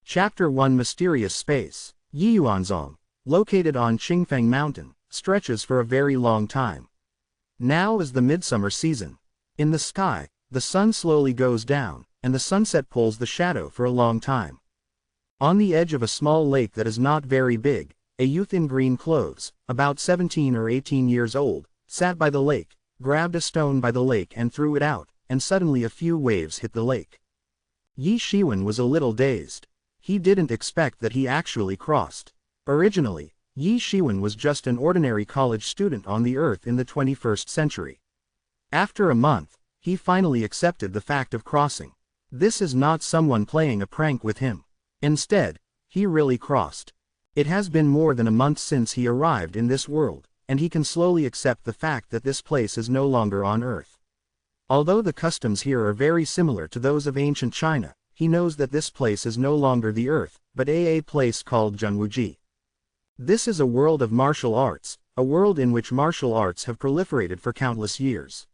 Chapter 1 Mysterious Space. Ye Xiwen, located on Qingfeng Mountain, stretches for a very long time. Now is the midsummer season. In the sky, the sun slowly goes down, and the sunset pulls the shadow for a long time. On the edge of a small lake that is not very big, a youth in green clothes, about 17 or 18 years old, sat by the lake, grabbed a stone by the lake and threw it out, and suddenly a few waves hit the lake. Ye Xiwen was a little dazed. He didn't expect that he actually crossed. Originally, Ye Xiwen was just an ordinary college student on the Earth in the 21st century. After a month, he finally accepted the fact of crossing. This is not someone playing a prank with him. Instead, he really crossed. It has been more than a month since he arrived in this world, and he can slowly accept the fact that this place is no longer on Earth. Although the customs here are very similar to those of ancient China, he knows that this place is no longer the Earth, but a place called Zhenwuji. This is a world of martial arts, a world in which martial arts have proliferated for countless years.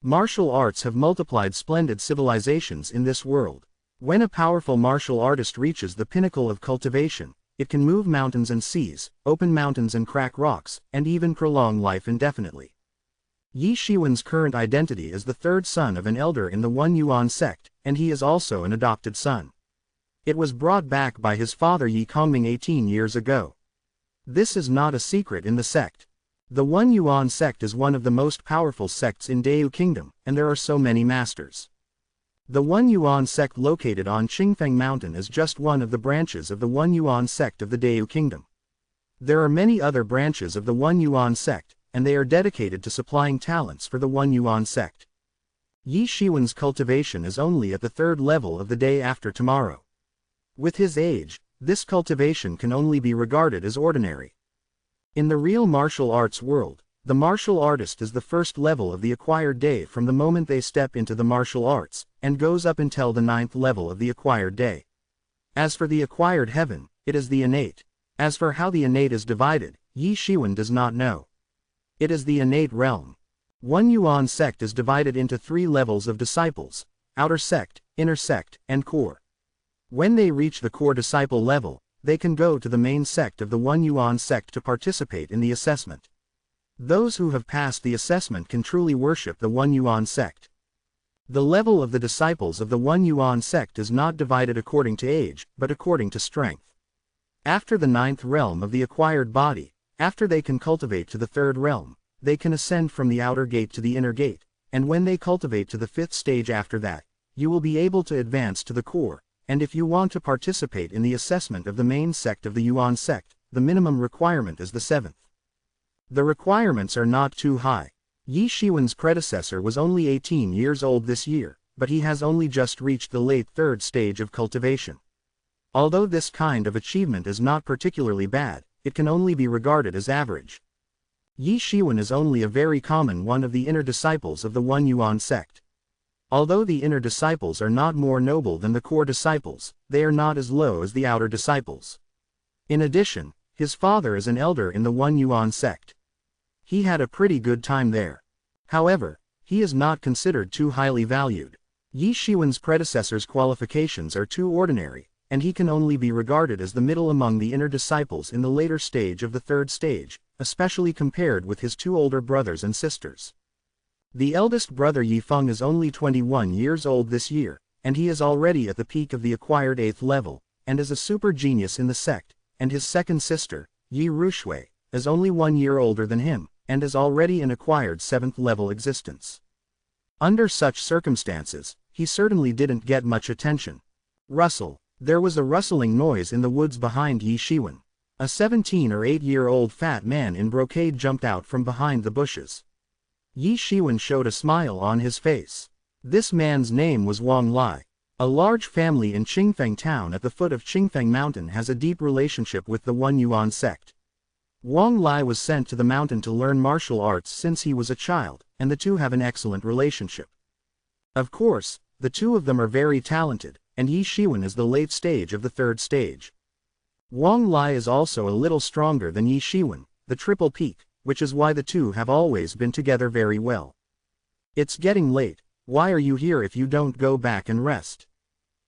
Martial arts have multiplied splendid civilizations in this world. When a powerful martial artist reaches the pinnacle of cultivation, it can move mountains and seas, open mountains and crack rocks, and even prolong life indefinitely. Ye Xiwen's current identity is the third son of an elder in the Yuan sect, and he is also an adopted son. It was brought back by his father Ye Kongming 18 years ago. This is not a secret in the sect. The Yuan sect is one of the most powerful sects in Dayou Kingdom, and there are so many masters. The Yuan sect located on Qingfeng Mountain is just one of the branches of the Yuan sect of the Dayou Kingdom. There are many other branches of the Yuan sect, and they are dedicated to supplying talents for the Yuan sect. Ye Xiwen's cultivation is only at the third level of the day after tomorrow. With his age, this cultivation can only be regarded as ordinary. In the real martial arts world, the martial artist is the first level of the acquired day from the moment they step into the martial arts, and goes up until the 9th level of the acquired day. As for the acquired heaven, it is the innate. As for how the innate is divided, Ye Xiwen does not know. It is the innate realm. Yuan sect is divided into 3 levels of disciples: outer sect, inner sect, and core. When they reach the core disciple level, they can go to the main sect of the Yuan sect to participate in the assessment. Those who have passed the assessment can truly worship the Yuan sect. The level of the disciples of the Yuan sect is not divided according to age, but according to strength. After the 9th realm of the acquired body, after they can cultivate to the 3rd realm, they can ascend from the outer gate to the inner gate, and when they cultivate to the 5th stage after that, you will be able to advance to the core, and if you want to participate in the assessment of the main sect of the Yuan sect, the minimum requirement is the 7th. The requirements are not too high. Ye Xiwen's predecessor was only 18 years old this year, but he has only just reached the late 3rd stage of cultivation. Although this kind of achievement is not particularly bad, it can only be regarded as average. Ye Xiwen is only a very common one of the inner disciples of the Yuan sect. Although the inner disciples are not more noble than the core disciples, they are not as low as the outer disciples. In addition, his father is an elder in the Yuan sect. He had a pretty good time there. However, he is not considered too highly valued. Ye Xiwen's predecessor's qualifications are too ordinary, and he can only be regarded as the middle among the inner disciples in the later stage of the 3rd stage, especially compared with his 2 older brothers and sisters. The eldest brother Ye Feng is only 21 years old this year, and he is already at the peak of the acquired 8th level, and is a super genius in the sect, and his second sister, Ye Rushui, is only 1 year older than him, and is already an acquired 7th level existence. Under such circumstances, he certainly didn't get much attention. Rustle. There was a rustling noise in the woods behind Ye Xiwen. A 17 or 8-year-old fat man in brocade jumped out from behind the bushes. Ye Xiwen showed a smile on his face. This man's name was Wang Lai. A large family in Qingfeng town at the foot of Qingfeng Mountain has a deep relationship with the Yuan sect. Wang Lai was sent to the mountain to learn martial arts since he was a child, and the two have an excellent relationship. Of course, the two of them are very talented, and Ye Xiwen is the late stage of the 3rd stage. Wang Lai is also a little stronger than Ye Xiwen, the triple peak, which is why the two have always been together very well. It's getting late. Why are you here if you don't go back and rest?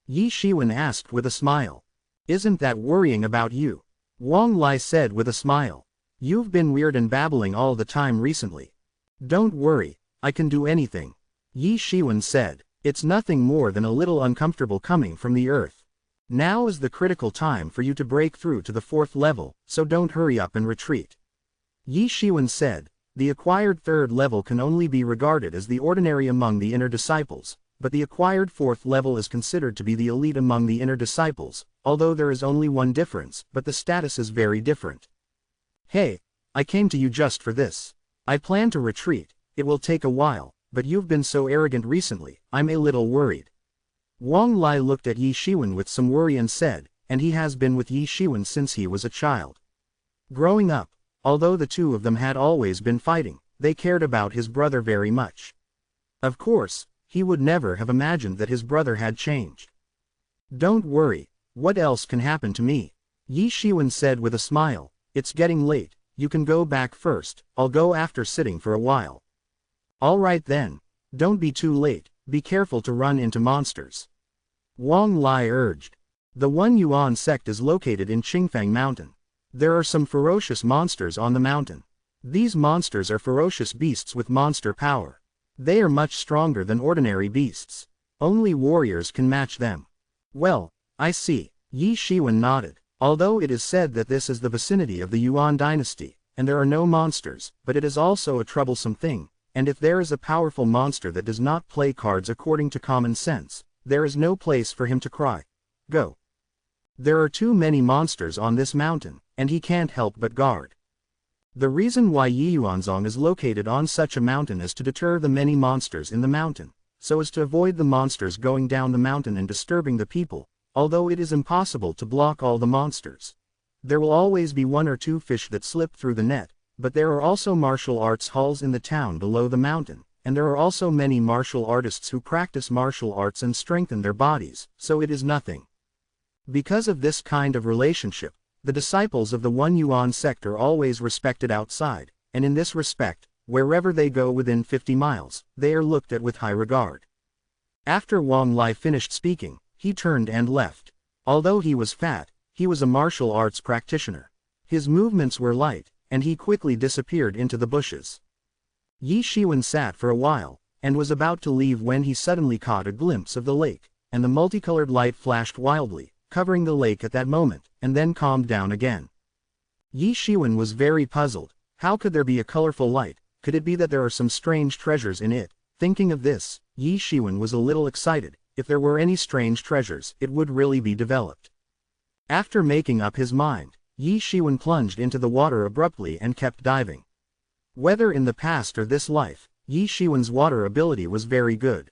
Ye Xiwen asked with a smile. Isn't that worrying about you? Wang Lai said with a smile. You've been weird and babbling all the time recently. Don't worry, I can do anything. Ye Xiwen said. It's nothing more than a little uncomfortable coming from the earth. Now is the critical time for you to break through to the 4th level, so don't hurry up and retreat. Ye Xiwen said. The acquired 3rd level can only be regarded as the ordinary among the inner disciples, but the acquired 4th level is considered to be the elite among the inner disciples, although there is only one difference, but the status is very different. Hey, I came to you just for this. I plan to retreat, it will take a while, but you've been so arrogant recently, I'm a little worried. Wang Lai looked at Ye Xiwen with some worry and said, and he has been with Ye Xiwen since he was a child. Growing up, although the two of them had always been fighting, they cared about his brother very much. Of course, he would never have imagined that his brother had changed. Don't worry, what else can happen to me? Ye Xiwen said with a smile, it's getting late, you can go back first, I'll go after sitting for a while. Alright then, don't be too late, be careful to run into monsters. Wang Lai urged. The One Yuan sect is located in Qingfang Mountain. There are some ferocious monsters on the mountain. These monsters are ferocious beasts with monster power. They are much stronger than ordinary beasts. Only warriors can match them. Well, I see. Ye Xiwen nodded. Although it is said that this is the vicinity of the Yuan dynasty, and there are no monsters, but it is also a troublesome thing, and if there is a powerful monster that does not play cards according to common sense, there is no place for him to cry. Go. There are too many monsters on this mountain, and he can't help but guard. The reason why Yiyuanzong is located on such a mountain is to deter the many monsters in the mountain, so as to avoid the monsters going down the mountain and disturbing the people, although it is impossible to block all the monsters. There will always be 1 or 2 fish that slip through the net, but there are also martial arts halls in the town below the mountain, and there are also many martial artists who practice martial arts and strengthen their bodies, so it is nothing. Because of this kind of relationship, the disciples of the One Yuan sect are always respected outside, and in this respect, wherever they go within 50 miles, they are looked at with high regard. After Wang Lai finished speaking, he turned and left. Although he was fat, he was a martial arts practitioner. His movements were light, and he quickly disappeared into the bushes. Ye Xiwen sat for a while, and was about to leave when he suddenly caught a glimpse of the lake, and the multicolored light flashed wildly, covering the lake at that moment, and then calmed down again. Ye Xiwen was very puzzled. How could there be a colorful light? Could it be that there are some strange treasures in it? Thinking of this, Ye Xiwen was a little excited. If there were any strange treasures, it would really be developed. After making up his mind, Ye Xiwen plunged into the water abruptly and kept diving. Whether in the past or this life, Ye Xiwen's water ability was very good.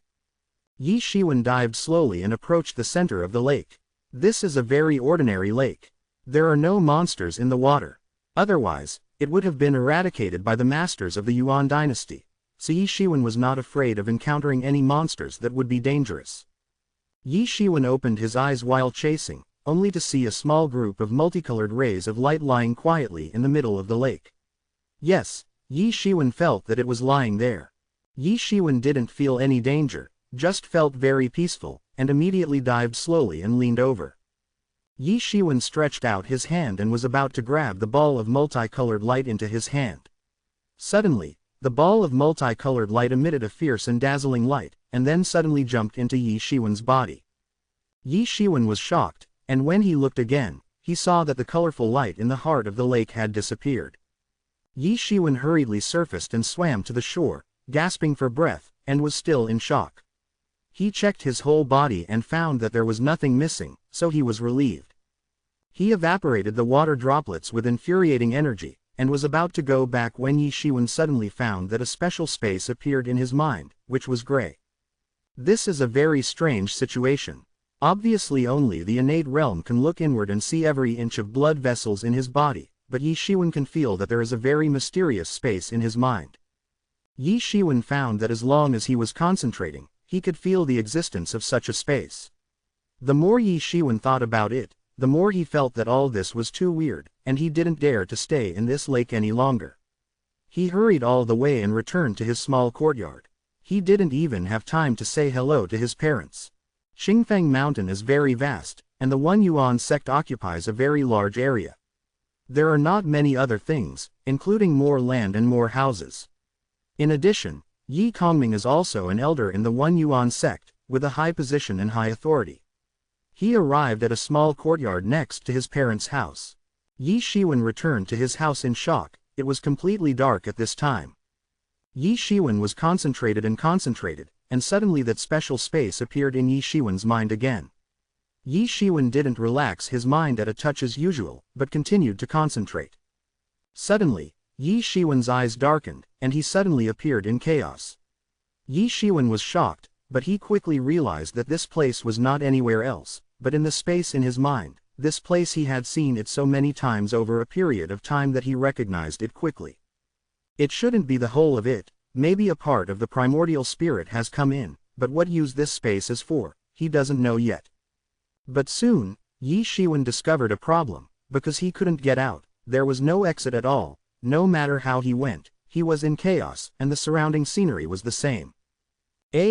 Ye Xiwen dived slowly and approached the center of the lake. This is a very ordinary lake. There are no monsters in the water. Otherwise, it would have been eradicated by the masters of the Yuan dynasty. So Ye Xiwen was not afraid of encountering any monsters that would be dangerous. Ye Xiwen opened his eyes while chasing, only to see a small group of multicolored rays of light lying quietly in the middle of the lake. Yes, Ye Xiwen felt that it was lying there. Ye Xiwen didn't feel any danger, just felt very peaceful, and immediately dived slowly and leaned over. Ye Xiwen stretched out his hand and was about to grab the ball of multicolored light into his hand. Suddenly, the ball of multicolored light emitted a fierce and dazzling light, and then suddenly jumped into Ye Xiwen's body. Ye Xiwen was shocked, and when he looked again, he saw that the colorful light in the heart of the lake had disappeared. Ye Xiwen hurriedly surfaced and swam to the shore, gasping for breath, and was still in shock. He checked his whole body and found that there was nothing missing, so he was relieved. He evaporated the water droplets with infuriating energy, and was about to go back when Ye Xiwen suddenly found that a special space appeared in his mind, which was gray. This is a very strange situation. Obviously only the innate realm can look inward and see every inch of blood vessels in his body, but Ye Xiwen can feel that there is a very mysterious space in his mind. Ye Xiwen found that as long as he was concentrating, he could feel the existence of such a space. The more Ye Xiwen thought about it, the more he felt that all this was too weird, and he didn't dare to stay in this lake any longer. He hurried all the way and returned to his small courtyard. He didn't even have time to say hello to his parents. Qingfang Mountain is very vast, and the One Yuan sect occupies a very large area. There are not many other things, including more land and more houses. In addition, Yi Kongming is also an elder in the One Yuan sect, with a high position and high authority. He arrived at a small courtyard next to his parents' house. Ye Xiwen returned to his house in shock. It was completely dark at this time. Ye Xiwen was concentrated, and suddenly that special space appeared in Ye Xiwen's mind again. Ye Xiwen didn't relax his mind at a touch as usual, but continued to concentrate. Suddenly, Ye Xiwen's eyes darkened, and he suddenly appeared in chaos. Ye Xiwen was shocked, but he quickly realized that this place was not anywhere else, but in the space in his mind. This place he had seen it so many times over a period of time that he recognized it quickly. It shouldn't be the whole of it, maybe a part of the primordial spirit has come in, but what use this space is for, he doesn't know yet. But soon, Ye Xiwen discovered a problem, because he couldn't get out, there was no exit at all, no matter how he went, he was in chaos, and the surrounding scenery was the same. The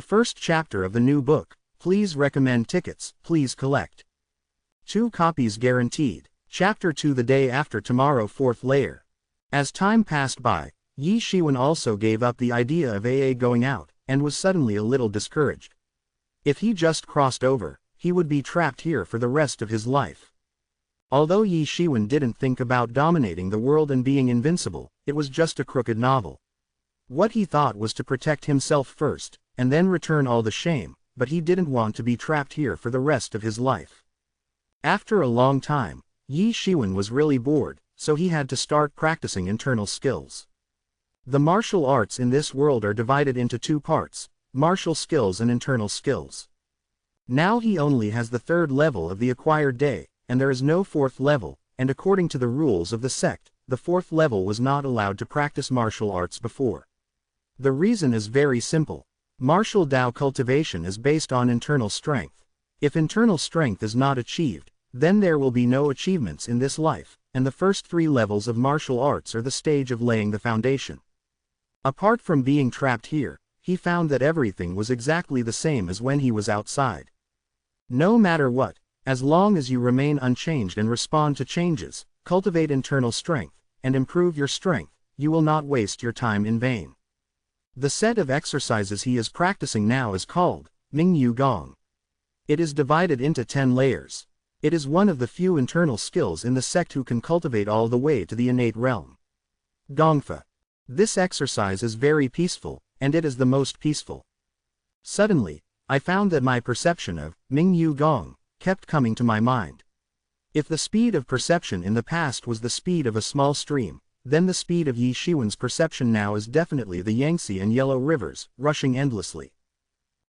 first chapter of the new book. Please recommend tickets, please collect. 2 copies guaranteed. Chapter 2 The Day After Tomorrow 4th Layer. As time passed by, Ye Xiwen also gave up the idea of going out, and was suddenly a little discouraged. If he just crossed over, he would be trapped here for the rest of his life. Although Ye Xiwen didn't think about dominating the world and being invincible, it was just a crooked novel. What he thought was to protect himself first, and then return all the shame, but he didn't want to be trapped here for the rest of his life. After a long time, Ye Xiwen was really bored, so he had to start practicing internal skills. The martial arts in this world are divided into 2 parts, martial skills and internal skills. Now he only has the 3rd level of the acquired day, and there is no 4th level, and according to the rules of the sect, the 4th level was not allowed to practice martial arts before. The reason is very simple. Martial Dao cultivation is based on internal strength. If internal strength is not achieved, then there will be no achievements in this life, and the first 3 levels of martial arts are the stage of laying the foundation. Apart from being trapped here, he found that everything was exactly the same as when he was outside. No matter what, as long as you remain unchanged and respond to changes, cultivate internal strength, and improve your strength, you will not waste your time in vain. The set of exercises he is practicing now is called Mingyu Gong. It is divided into 10 layers. It is one of the few internal skills in the sect who can cultivate all the way to the innate realm. Gongfa. This exercise is very peaceful, and it is the most peaceful. Suddenly, I found that my perception of Mingyu Gong kept coming to my mind. If the speed of perception in the past was the speed of a small stream, then the speed of Ye Xiwen's perception now is definitely the Yangtze and Yellow rivers, rushing endlessly.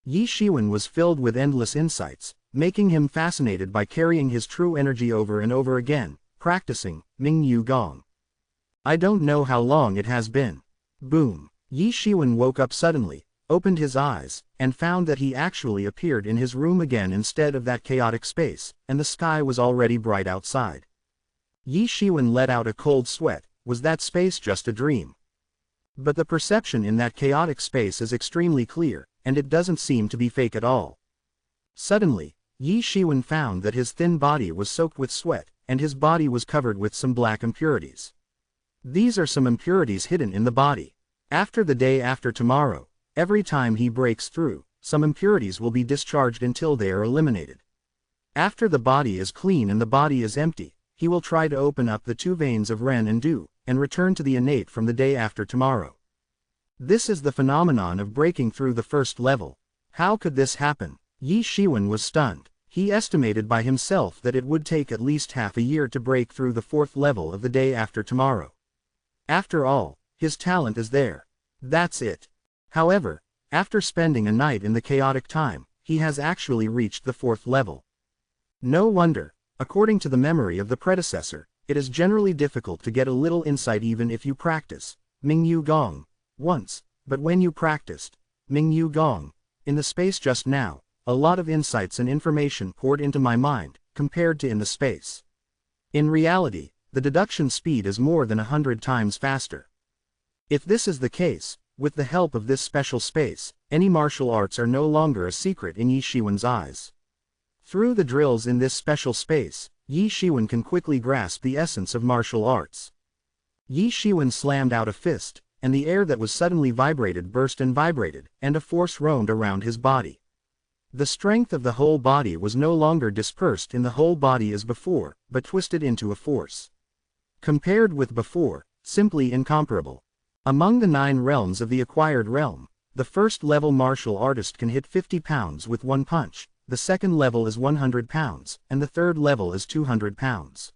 Ye Xiwen was filled with endless insights, making him fascinated by carrying his true energy over and over again, practicing Mingyu Gong. I don't know how long it has been. Boom! Ye Xiwen woke up suddenly, opened his eyes, and found that he actually appeared in his room again instead of that chaotic space, and the sky was already bright outside. Ye Xiwen let out a cold sweat. Was that space just a dream? But the perception in that chaotic space is extremely clear, and it doesn't seem to be fake at all. Suddenly, Ye Xiwen found that his thin body was soaked with sweat, and his body was covered with some black impurities. These are some impurities hidden in the body. After the day after tomorrow, every time he breaks through, some impurities will be discharged until they are eliminated. After the body is clean and the body is empty, he will try to open up the 2 veins of Ren and Du, and return to the innate from the day after tomorrow. This is the phenomenon of breaking through the 1st level. How could this happen? Ye Xiwen was stunned. He estimated by himself that it would take at least half a year to break through the 4th level of the day after tomorrow. After all, his talent is there. That's it. However, after spending a night in the chaotic time, he has actually reached the 4th level. No wonder, according to the memory of the predecessor, it is generally difficult to get a little insight even if you practice Mingyu Gong once, but when you practiced Mingyu Gong in the space just now, a lot of insights and information poured into my mind, compared to in the space. In reality, the deduction speed is more than 100 times faster. If this is the case, with the help of this special space, any martial arts are no longer a secret in Ye Xiwen's eyes. Through the drills in this special space, Ye Xiwen can quickly grasp the essence of martial arts. Ye Xiwen slammed out a fist, and the air that was suddenly vibrated burst and vibrated, and a force roamed around his body. The strength of the whole body was no longer dispersed in the whole body as before, but twisted into a force. Compared with before, simply incomparable. Among the 9 realms of the acquired realm, the first-level martial artist can hit 50 pounds with one punch, the second level is 100 pounds, and the third level is 200 pounds.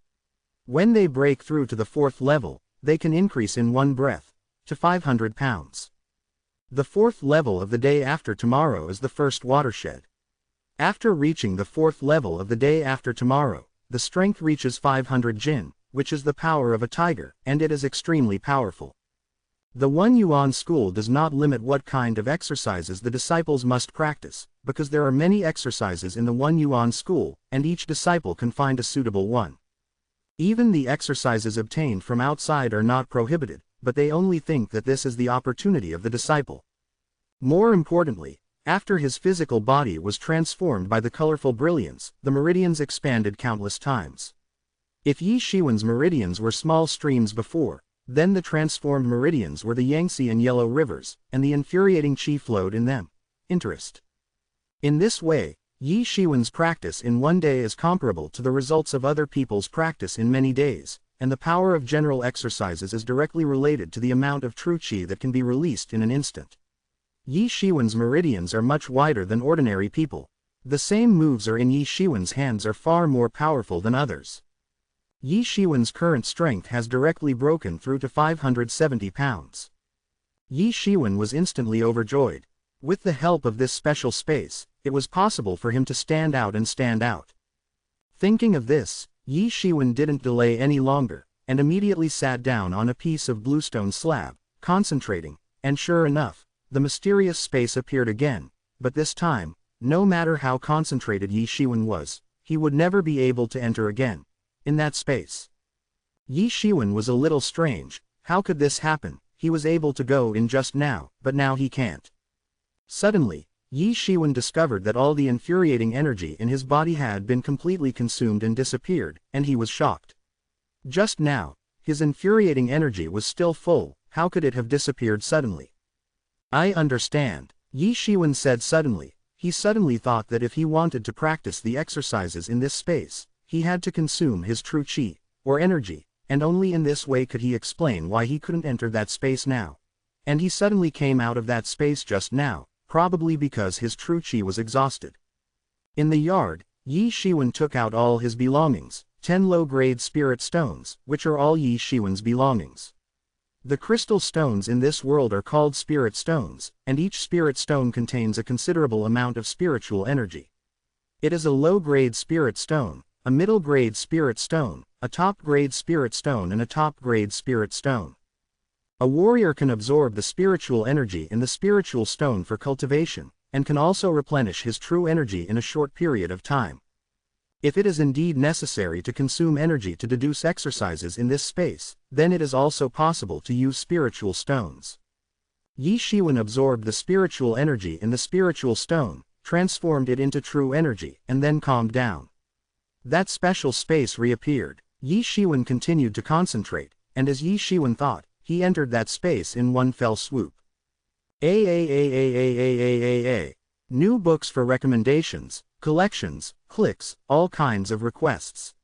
When they break through to the 4th level, they can increase in one breath, to 500 pounds. The 4th level of the day after tomorrow is the first watershed. After reaching the 4th level of the day after tomorrow, the strength reaches 500 jin, which is the power of a tiger, and it is extremely powerful. The One Yuan school does not limit what kind of exercises the disciples must practice, because there are many exercises in the One Yuan school, and each disciple can find a suitable one. Even the exercises obtained from outside are not prohibited, but they only think that this is the opportunity of the disciple. More importantly, after his physical body was transformed by the colorful brilliance, the meridians expanded countless times. If Ye Xiwen's meridians were small streams before, then the transformed meridians were the Yangtze and Yellow rivers, and the infuriating qi flowed in them. Interest. In this way, Ye Xiwen's practice in one day is comparable to the results of other people's practice in many days, and the power of general exercises is directly related to the amount of true qi that can be released in an instant. Ye Xiwen's meridians are much wider than ordinary people. The same moves are in Ye Xiwen's hands are far more powerful than others. Ye Xiwen's current strength has directly broken through to 570 pounds. Ye Xiwen was instantly overjoyed. With the help of this special space, it was possible for him to stand out and stand out. Thinking of this, Ye Xiwen didn't delay any longer, and immediately sat down on a piece of bluestone slab, concentrating, and sure enough, the mysterious space appeared again, but this time, no matter how concentrated Ye Xiwen was, he would never be able to enter again. In that space. Ye Xiwen was a little strange. How could this happen? He was able to go in just now, but now he can't. Suddenly, Ye Xiwen discovered that all the infuriating energy in his body had been completely consumed and disappeared, and he was shocked. Just now, his infuriating energy was still full. How could it have disappeared suddenly? I understand, Ye Xiwen said suddenly. He suddenly thought that if he wanted to practice the exercises in this space, he had to consume his true qi, or energy, and only in this way could he explain why he couldn't enter that space now. And he suddenly came out of that space just now, probably because his true qi was exhausted. In the yard, Ye Xiwen took out all his belongings, 10 low-grade spirit stones, which are all Ye Xiwen's belongings. The crystal stones in this world are called spirit stones, and each spirit stone contains a considerable amount of spiritual energy. It is a low-grade spirit stone, a middle-grade spirit stone, a top-grade spirit stone and a top-grade spirit stone. A warrior can absorb the spiritual energy in the spiritual stone for cultivation, and can also replenish his true energy in a short period of time. If it is indeed necessary to consume energy to deduce exercises in this space, then it is also possible to use spiritual stones. Ye Xiwen absorbed the spiritual energy in the spiritual stone, transformed it into true energy, and then calmed down. That special space reappeared. Ye Xiwen continued to concentrate, and as Ye Xiwen thought, he entered that space in one fell swoop. New books for recommendations, collections, clicks, all kinds of requests.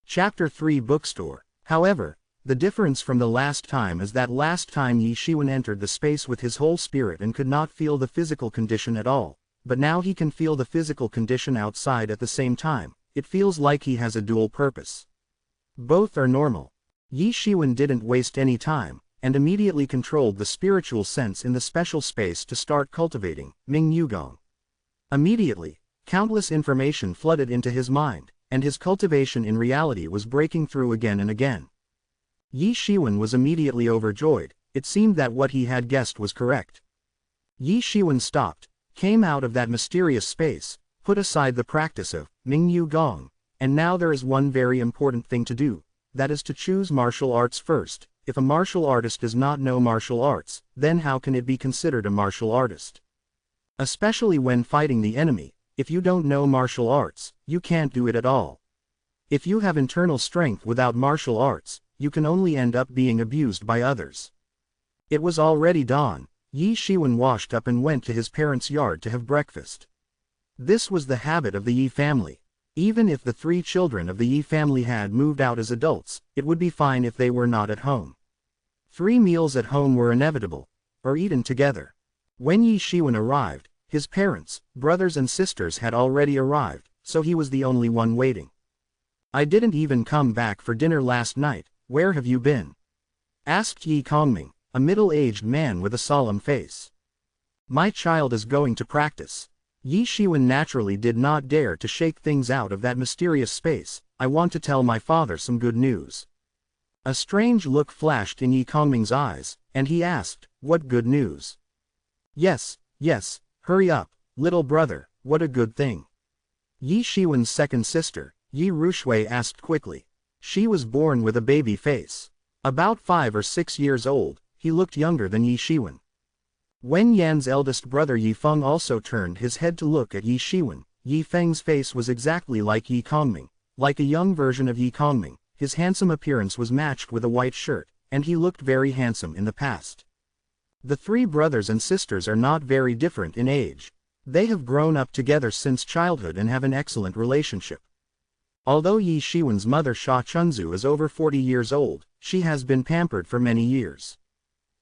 Chapter 3 Bookstore. However, the difference from the last time is that last time Ye Xiwen entered the space with his whole spirit and could not feel the physical condition at all, but now he can feel the physical condition outside at the same time. It feels like he has a dual purpose. Both are normal. Ye Xiwen didn't waste any time, and immediately controlled the spiritual sense in the special space to start cultivating Ming Yugong. Immediately, countless information flooded into his mind, and his cultivation in reality was breaking through again and again. Ye Xiwen was immediately overjoyed. It seemed that what he had guessed was correct. Ye Xiwen stopped, came out of that mysterious space, put aside the practice of Ming Yu Gong, and now there is one very important thing to do, that is to choose martial arts first. if a martial artist does not know martial arts, then how can it be considered a martial artist? Especially when fighting the enemy, if you don't know martial arts, you can't do it at all. If you have internal strength without martial arts, you can only end up being abused by others. It was already dawn. Ye Xiwen washed up and went to his parents' yard to have breakfast. This was the habit of the Ye family. Even if the 3 children of the Ye family had moved out as adults, it would be fine if they were not at home. 3 meals at home were inevitable, or eaten together. When Ye Xiwen arrived, his parents, brothers and sisters had already arrived, so he was the only one waiting. "I didn't even come back for dinner last night, where have you been?" asked Ye Kongming, a middle-aged man with a solemn face. "My child is going to practice." Ye Xiwen naturally did not dare to shake things out of that mysterious space. "I want to tell my father some good news." A strange look flashed in Ye Kongming's eyes, and he asked, "What good news?" Yes, hurry up, little brother, what a good thing." Ye Xiwen's second sister, Ye Rushui, asked quickly. She was born with a baby face. About 5 or 6 years old, he looked younger than Ye Xiwen. When Yan's eldest brother Ye Feng also turned his head to look at Ye Xiwen, Ye Feng's face was exactly like Ye Kongming, like a young version of Ye Kongming. His handsome appearance was matched with a white shirt, and he looked very handsome in the past. The 3 brothers and sisters are not very different in age. They have grown up together since childhood and have an excellent relationship. Although Ye Xiwen's mother Sha Chunzu is over 40 years old, she has been pampered for many years.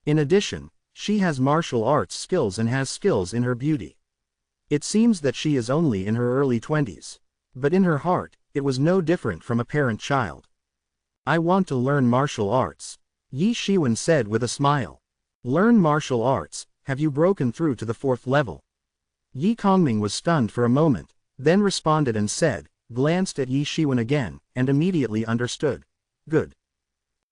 In addition, she has martial arts skills and has skills in her beauty. It seems that she is only in her early 20s. But in her heart, it was no different from a parent child. "I want to learn martial arts," Ye Xiwen said with a smile. "Learn martial arts? Have you broken through to the 4th level?" Ye Kongming was stunned for a moment, then responded and said, glanced at Ye Xiwen again, and immediately understood. "Good."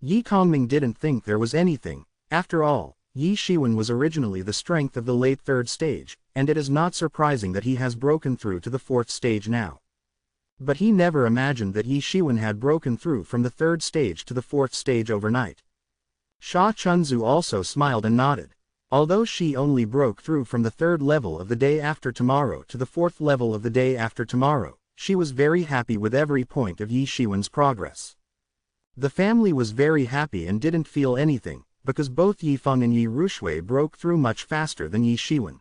Ye Kongming didn't think there was anything. After all, Ye Xiwen was originally the strength of the late 3rd stage, and it is not surprising that he has broken through to the 4th stage now. But he never imagined that Ye Xiwen had broken through from the 3rd stage to the 4th stage overnight. Sha Chunzu also smiled and nodded. Although she only broke through from the 3rd level of the day after tomorrow to the 4th level of the day after tomorrow, she was very happy with every point of Ye Xiwen's progress. The family was very happy and didn't feel anything, because both Ye Feng and Ye Rushui broke through much faster than Ye Xiwen.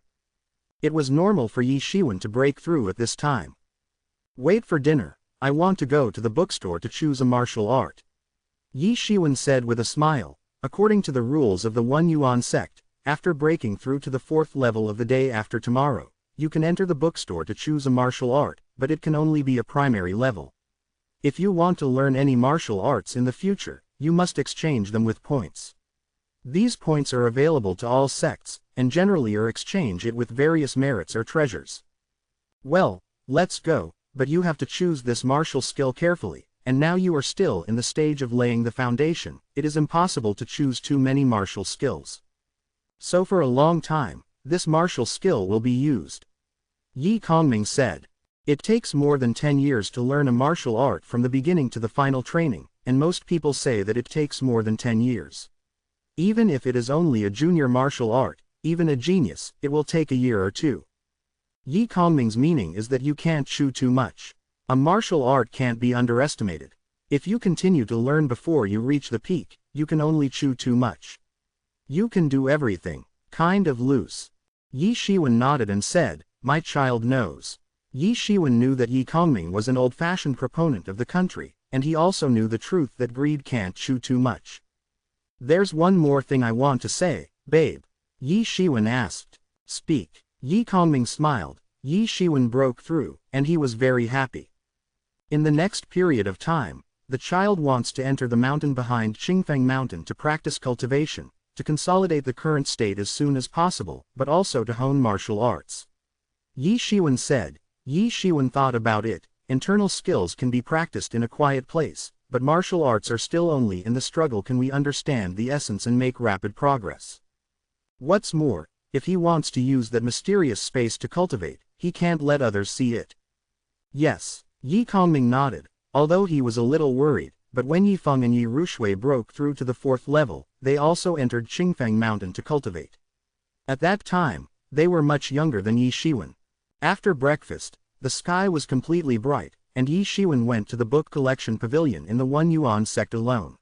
It was normal for Ye Xiwen to break through at this time. "Wait for dinner, I want to go to the bookstore to choose a martial art," Ye Xiwen said with a smile. According to the rules of the One Yuan sect, after breaking through to the 4th level of the day after tomorrow, you can enter the bookstore to choose a martial art, but it can only be a primary level. If you want to learn any martial arts in the future, you must exchange them with points. These points are available to all sects, and generally are exchange it with various merits or treasures. "Well, let's go. But you have to choose this martial skill carefully, and now you are still in the stage of laying the foundation. It is impossible to choose too many martial skills. So for a long time, this martial skill will be used," Ye Kongming said. "It takes more than 10 years to learn a martial art from the beginning to the final training, and most people say that it takes more than 10 years. Even if it is only a junior martial art, even a genius, it will take a year or 2. Ye Kongming's meaning is that you can't chew too much. A martial art can't be underestimated. If you continue to learn before you reach the peak, you can only chew too much. You can do everything, kind of loose." Ye Xiwen nodded and said, "My child knows." Ye Xiwen knew that Ye Kongming was an old-fashioned proponent of the country, and he also knew the truth that greed can't chew too much. "There's one more thing I want to say, babe," Ye Xiwen asked. "Speak." Ye Kongming smiled. Ye Xiwen broke through, and he was very happy. In the next period of time, the child wants to enter the mountain behind Qingfeng Mountain to practice cultivation, to consolidate the current state as soon as possible, but also to hone martial arts. Ye Xiwen said. Ye Xiwen thought about it. Internal skills can be practiced in a quiet place, but martial arts are still only in the struggle can we understand the essence and make rapid progress. What's more, if he wants to use that mysterious space to cultivate, he can't let others see it. Yes, Ye Kongming nodded, although he was a little worried, but when Ye Feng and Ye Rushui broke through to the 4th level, they also entered Qingfeng Mountain to cultivate. At that time, they were much younger than Ye Xiwen. After breakfast, the sky was completely bright, and Ye Xiwen went to the book collection pavilion in the One Yuan sect alone.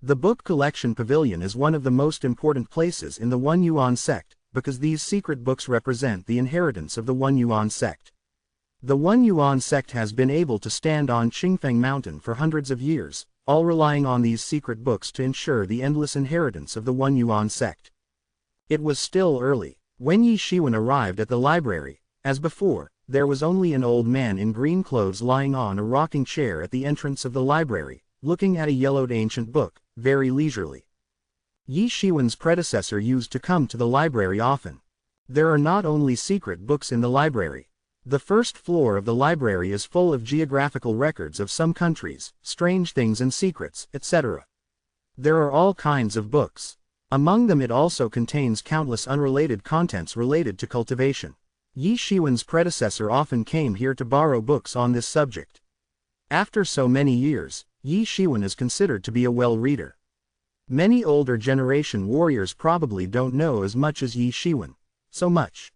The book collection pavilion is one of the most important places in the One Yuan sect, because these secret books represent the inheritance of the One Yuan sect. The One Yuan sect has been able to stand on Qingfeng Mountain for hundreds of years, all relying on these secret books to ensure the endless inheritance of the One Yuan sect. It was still early. When Ye Xiwen arrived at the library, as before, there was only an old man in green clothes lying on a rocking chair at the entrance of the library, looking at a yellowed ancient book, very leisurely. Ye Xiwen's predecessor used to come to the library often. There are not only secret books in the library. The first floor of the library is full of geographical records of some countries, strange things and secrets, etc. There are all kinds of books. Among them it also contains countless unrelated contents related to cultivation. Ye Xiwen's predecessor often came here to borrow books on this subject. After so many years, Ye Xiwen is considered to be a well-reader. Many older generation warriors probably don't know as much as Ye Xiwen. So much.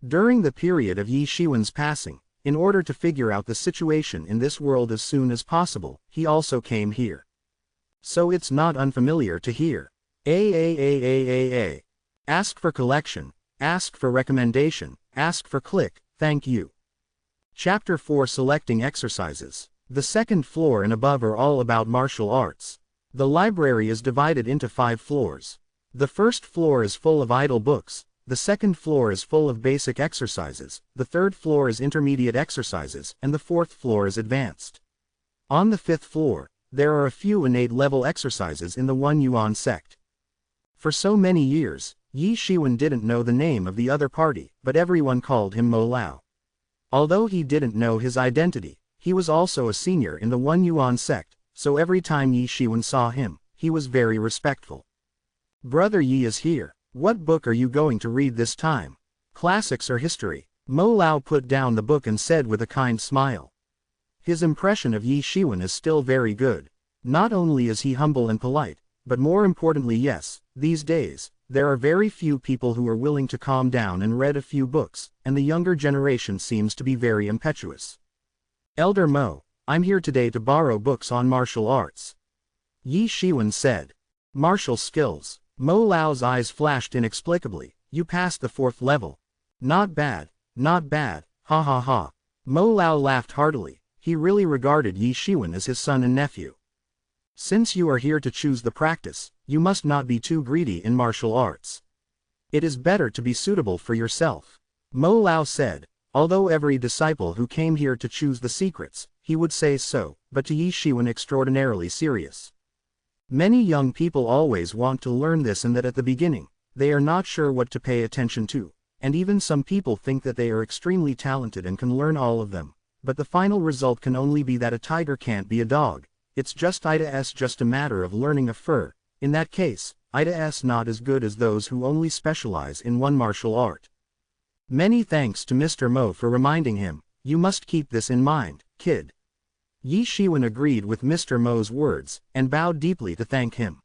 During the period of Ye Xiwen's passing, in order to figure out the situation in this world as soon as possible, he also came here. So it's not unfamiliar to hear. Ask for collection, ask for recommendation, ask for click, thank you. Chapter 4 Selecting Exercises. The second floor and above are all about martial arts. The library is divided into 5 floors. The first floor is full of idle books, the second floor is full of basic exercises, the third floor is intermediate exercises, and the fourth floor is advanced. On the 5th floor, there are a few innate level exercises in the One Yuan sect. For so many years, Ye Xiwen didn't know the name of the other party, but everyone called him Mo Lao. Although he didn't know his identity, he was also a senior in the One Yuan sect, so every time Ye Xiwen saw him, he was very respectful. Brother Yi is here. What book are you going to read this time? Classics or history? Mo Lao put down the book and said with a kind smile. His impression of Ye Xiwen is still very good. Not only is he humble and polite, but more importantly, yes, these days, there are very few people who are willing to calm down and read a few books, and the younger generation seems to be very impetuous. Elder Mo, I'm here today to borrow books on martial arts. Ye Xiwen said. Martial skills. Mo Lao's eyes flashed inexplicably. You passed the 4th level. Not bad, ha ha ha. Mo Lao laughed heartily. He really regarded Ye Xiwen as his son and nephew. Since you are here to choose the practice, you must not be too greedy in martial arts. It is better to be suitable for yourself. Mo Lao said. Although every disciple who came here to choose the secrets, he would say so, but to Ye Xiwen extraordinarily serious. Many young people always want to learn this and that at the beginning, they are not sure what to pay attention to, and even some people think that they are extremely talented and can learn all of them, but the final result can only be that a tiger can't be a dog, it's just just a matter of learning a fur. In that case, Ida's not as good as those who only specialize in one martial art. Many thanks to Mr. Mo for reminding him. You must keep this in mind, kid. Ye Xiwen agreed with Mr. Mo's words, and bowed deeply to thank him.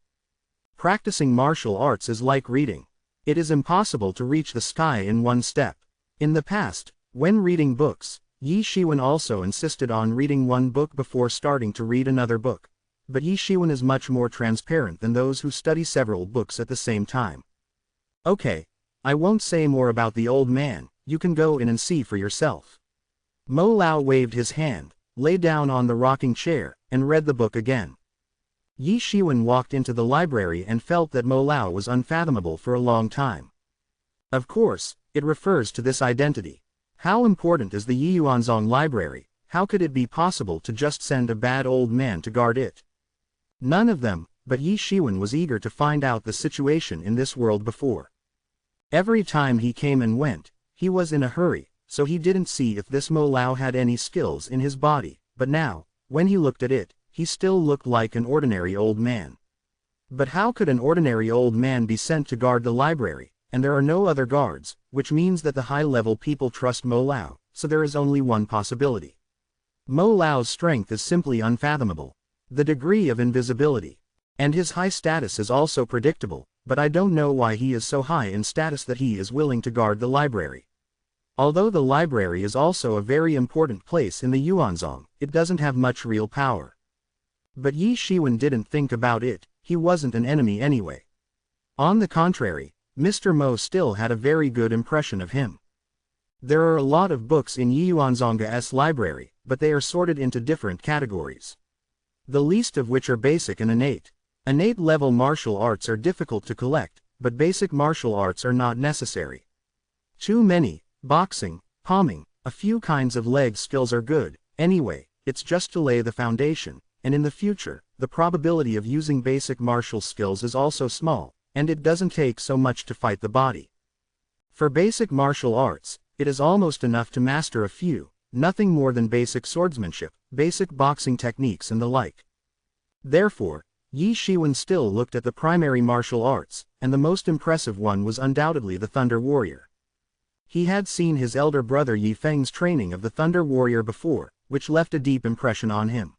Practicing martial arts is like reading. It is impossible to reach the sky in one step. In the past, when reading books, Ye Xiwen also insisted on reading one book before starting to read another book. But Ye Xiwen is much more transparent than those who study several books at the same time. Okay, I won't say more about the old man, you can go in and see for yourself. Mo Lao waved his hand, lay down on the rocking chair, and read the book again. Ye Xiwen walked into the library and felt that Mo Lao was unfathomable for a long time. Of course, it refers to this identity. How important is the Yiyuanzong library? How could it be possible to just send a bad old man to guard it? None of them, but Ye Xiwen was eager to find out the situation in this world before. Every time he came and went, he was in a hurry, so he didn't see if this Mo Lao had any skills in his body, but now, when he looked at it, he still looked like an ordinary old man. But how could an ordinary old man be sent to guard the library, and there are no other guards, which means that the high-level people trust Mo Lao, so there is only one possibility. Mo Lao's strength is simply unfathomable. The degree of invisibility. And his high status is also predictable, but I don't know why he is so high in status that he is willing to guard the library. Although the library is also a very important place in the Yuanzong, it doesn't have much real power. But Ye Xiwen didn't think about it, he wasn't an enemy anyway. On the contrary, Mr. Mo still had a very good impression of him. There are a lot of books in Yi Yuanzong's library, but they are sorted into different categories. The least of which are basic and innate. Innate level martial arts are difficult to collect, but basic martial arts are not necessary. Too many, boxing, palming, a few kinds of leg skills are good, anyway, it's just to lay the foundation, and in the future, the probability of using basic martial skills is also small, and it doesn't take so much to fight the body. For basic martial arts, it is almost enough to master a few, nothing more than basic swordsmanship, basic boxing techniques and the like. Therefore, Ye Xiwen still looked at the primary martial arts, and the most impressive one was undoubtedly the Thunder Warrior. He had seen his elder brother Yi Feng's training of the Thunder Warrior before, which left a deep impression on him.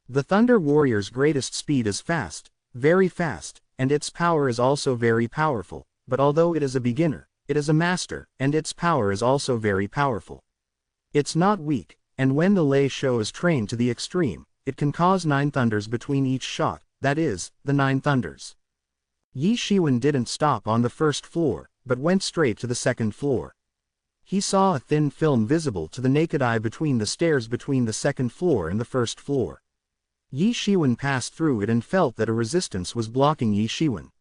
The Thunder Warrior's greatest speed is fast, very fast, and its power is also very powerful, but although it is a beginner, it is a master, and its power is also very powerful. It's not weak, and when the Lei Shou is trained to the extreme, it can cause 9 thunders between each shot, that is, the 9 thunders. Ye Xiwen didn't stop on the first floor, but went straight to the second floor. He saw a thin film visible to the naked eye between the stairs between the second floor and the first floor. Ye Xiwen passed through it and felt that a resistance was blocking Ye Xiwen.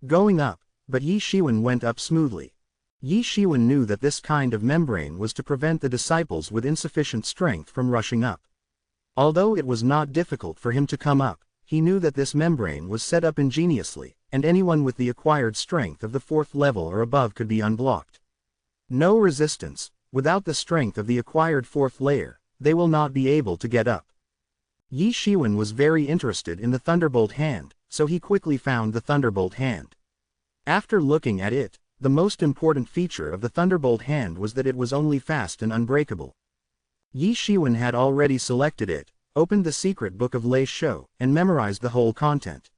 Going up, but Ye Xiwen went up smoothly. Ye Xiwen knew that this kind of membrane was to prevent the disciples with insufficient strength from rushing up. Although it was not difficult for him to come up, he knew that this membrane was set up ingeniously, and anyone with the acquired strength of the 4th level or above could be unblocked. No resistance, without the strength of the acquired 4th layer, they will not be able to get up. Ye Xiwen was very interested in the Thunderbolt hand, so he quickly found the Thunderbolt hand. After looking at it, the most important feature of the Thunderbolt hand was that it was only fast and unbreakable. Ye Xiwen had already selected it, opened the secret book of Lei Shou, and memorized the whole content.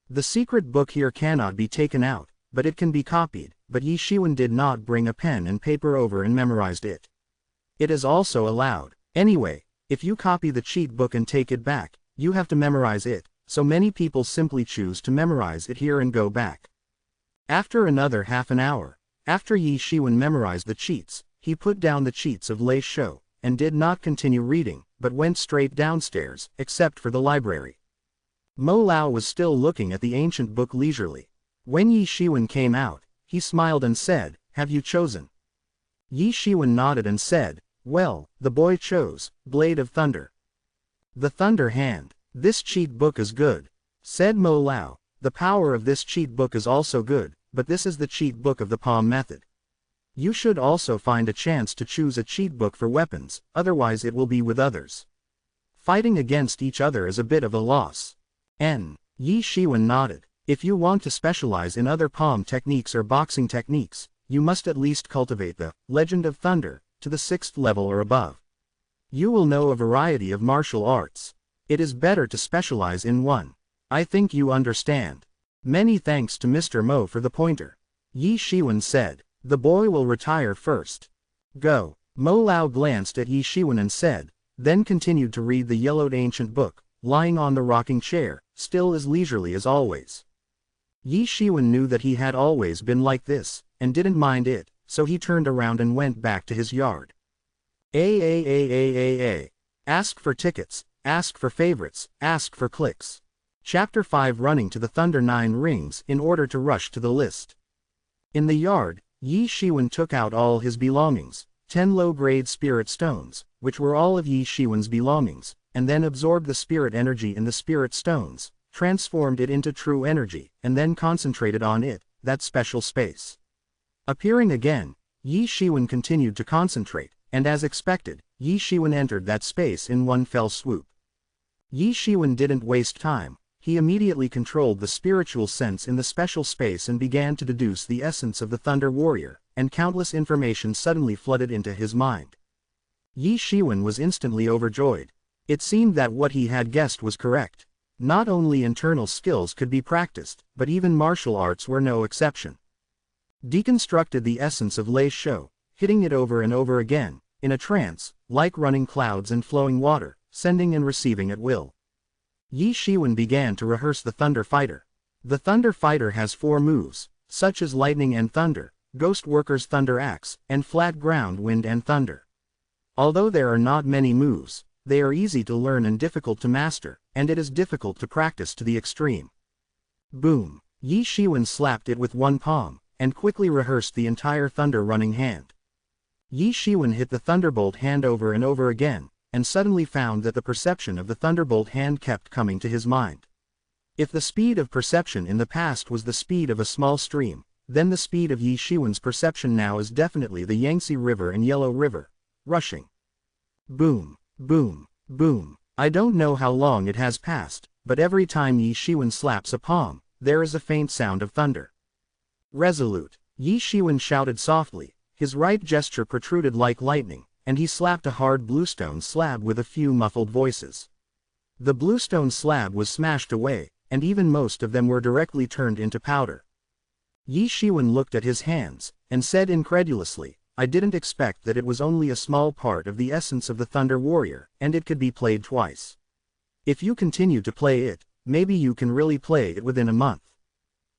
The secret book here cannot be taken out, but it can be copied, but Ye Xiwen did not bring a pen and paper over and memorized it. It is also allowed. Anyway, if you copy the cheat book and take it back, you have to memorize it, so many people simply choose to memorize it here and go back. After another half an hour, after Ye Xiwen memorized the cheats, he put down the cheats of Lei Shou, and did not continue reading, but went straight downstairs, except for the library. Mo Lao was still looking at the ancient book leisurely. When Ye Xiwen came out, he smiled and said, "Have you chosen?" Ye Xiwen nodded and said, "Well, the boy chose, Blade of Thunder. The Thunder Hand. This cheat book is good," said Mo Lao. "The power of this cheat book is also good, but this is the cheat book of the palm method. You should also find a chance to choose a cheat book for weapons, otherwise it will be with others. Fighting against each other is a bit of a loss." Ye Xiwen nodded. "If you want to specialize in other palm techniques or boxing techniques, you must at least cultivate the Legend of Thunder to the 6th level or above. You will know a variety of martial arts. It is better to specialize in one. I think you understand." "Many thanks to Mr. Mo for the pointer," Ye Xiwen said. "The boy will retire first. Go." Mo Lao glanced at Ye Xiwen and said, then continued to read the yellowed ancient book, lying on the rocking chair, still as leisurely as always. Ye Xiwen knew that he had always been like this, and didn't mind it, so he turned around and went back to his yard. Ask for tickets, ask for favorites, ask for clicks. Chapter 5 Running to the Thunder 9 Rings in order to rush to the list. In the yard, Ye Xiwen took out all his belongings, 10 low-grade spirit stones, which were all of Ye Xiwen's belongings, and then absorbed the spirit energy in the spirit stones, transformed it into true energy, and then concentrated on it, that special space. Appearing again, Ye Xiwen continued to concentrate, and as expected, Ye Xiwen entered that space in one fell swoop. Ye Xiwen didn't waste time. He immediately controlled the spiritual sense in the special space and began to deduce the essence of the Thunder Warrior, and countless information suddenly flooded into his mind. Ye Xiwen was instantly overjoyed. It seemed that what he had guessed was correct. Not only internal skills could be practiced, but even martial arts were no exception. Deconstructed the essence of Lei Shou, hitting it over and over again, in a trance, like running clouds and flowing water, sending and receiving at will. Ye Xiwen began to rehearse the Thunder Fighter. The Thunder Fighter has 4 moves, such as Lightning and Thunder, Ghost Worker's Thunder Axe, and Flat Ground Wind and Thunder. Although there are not many moves, they are easy to learn and difficult to master, and it is difficult to practice to the extreme. Boom! Ye Xiwen slapped it with one palm, and quickly rehearsed the entire Thunder Running Hand. Ye Xiwen hit the Thunderbolt Hand over and over again, and suddenly found that the perception of the Thunderbolt Hand kept coming to his mind. If the speed of perception in the past was the speed of a small stream, then the speed of Ye Xiwen's perception now is definitely the Yangtze River and Yellow River, rushing. Boom, boom, boom. I don't know how long it has passed, but every time Ye Xiwen slaps a palm, there is a faint sound of thunder. Resolute, Ye Xiwen shouted softly, his right gesture protruded like lightning, and he slapped a hard bluestone slab with a few muffled voices. The bluestone slab was smashed away, and even most of them were directly turned into powder. Ye Xiwen looked at his hands, and said incredulously, I didn't expect that it was only a small part of the essence of the Thunder Warrior, and it could be played twice. If you continue to play it, maybe you can really play it within a month.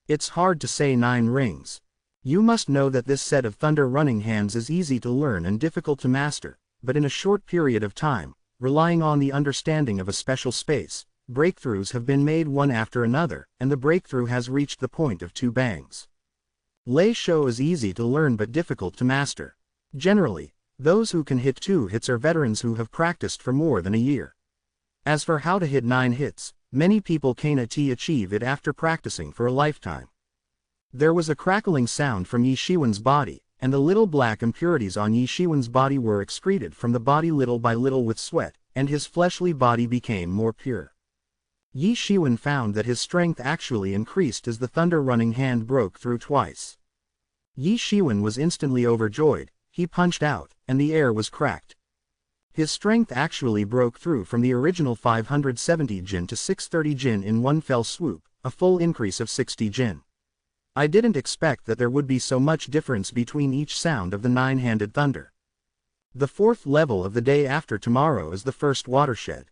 It's hard to say 9 rings. You must know that this set of Thunder Running Hands is easy to learn and difficult to master, but in a short period of time, relying on the understanding of a special space, breakthroughs have been made one after another, and the breakthrough has reached the point of 2 bangs. Lei Shou is easy to learn but difficult to master. Generally, those who can hit 2 hits are veterans who have practiced for more than a year. As for how to hit 9 hits, many people can't achieve it after practicing for a lifetime. There was a crackling sound from Ye Xiwen's body, and the little black impurities on Ye Xiwen's body were excreted from the body little by little with sweat, and his fleshly body became more pure. Ye Xiwen found that his strength actually increased as the Thunder Running Hand broke through twice. Ye Xiwen was instantly overjoyed, he punched out, and the air was cracked. His strength actually broke through from the original 570 Jin to 630 Jin in one fell swoop, a full increase of 60 Jin. I didn't expect that there would be so much difference between each sound of the 9-handed thunder. The 4th level of the day after tomorrow is the first watershed.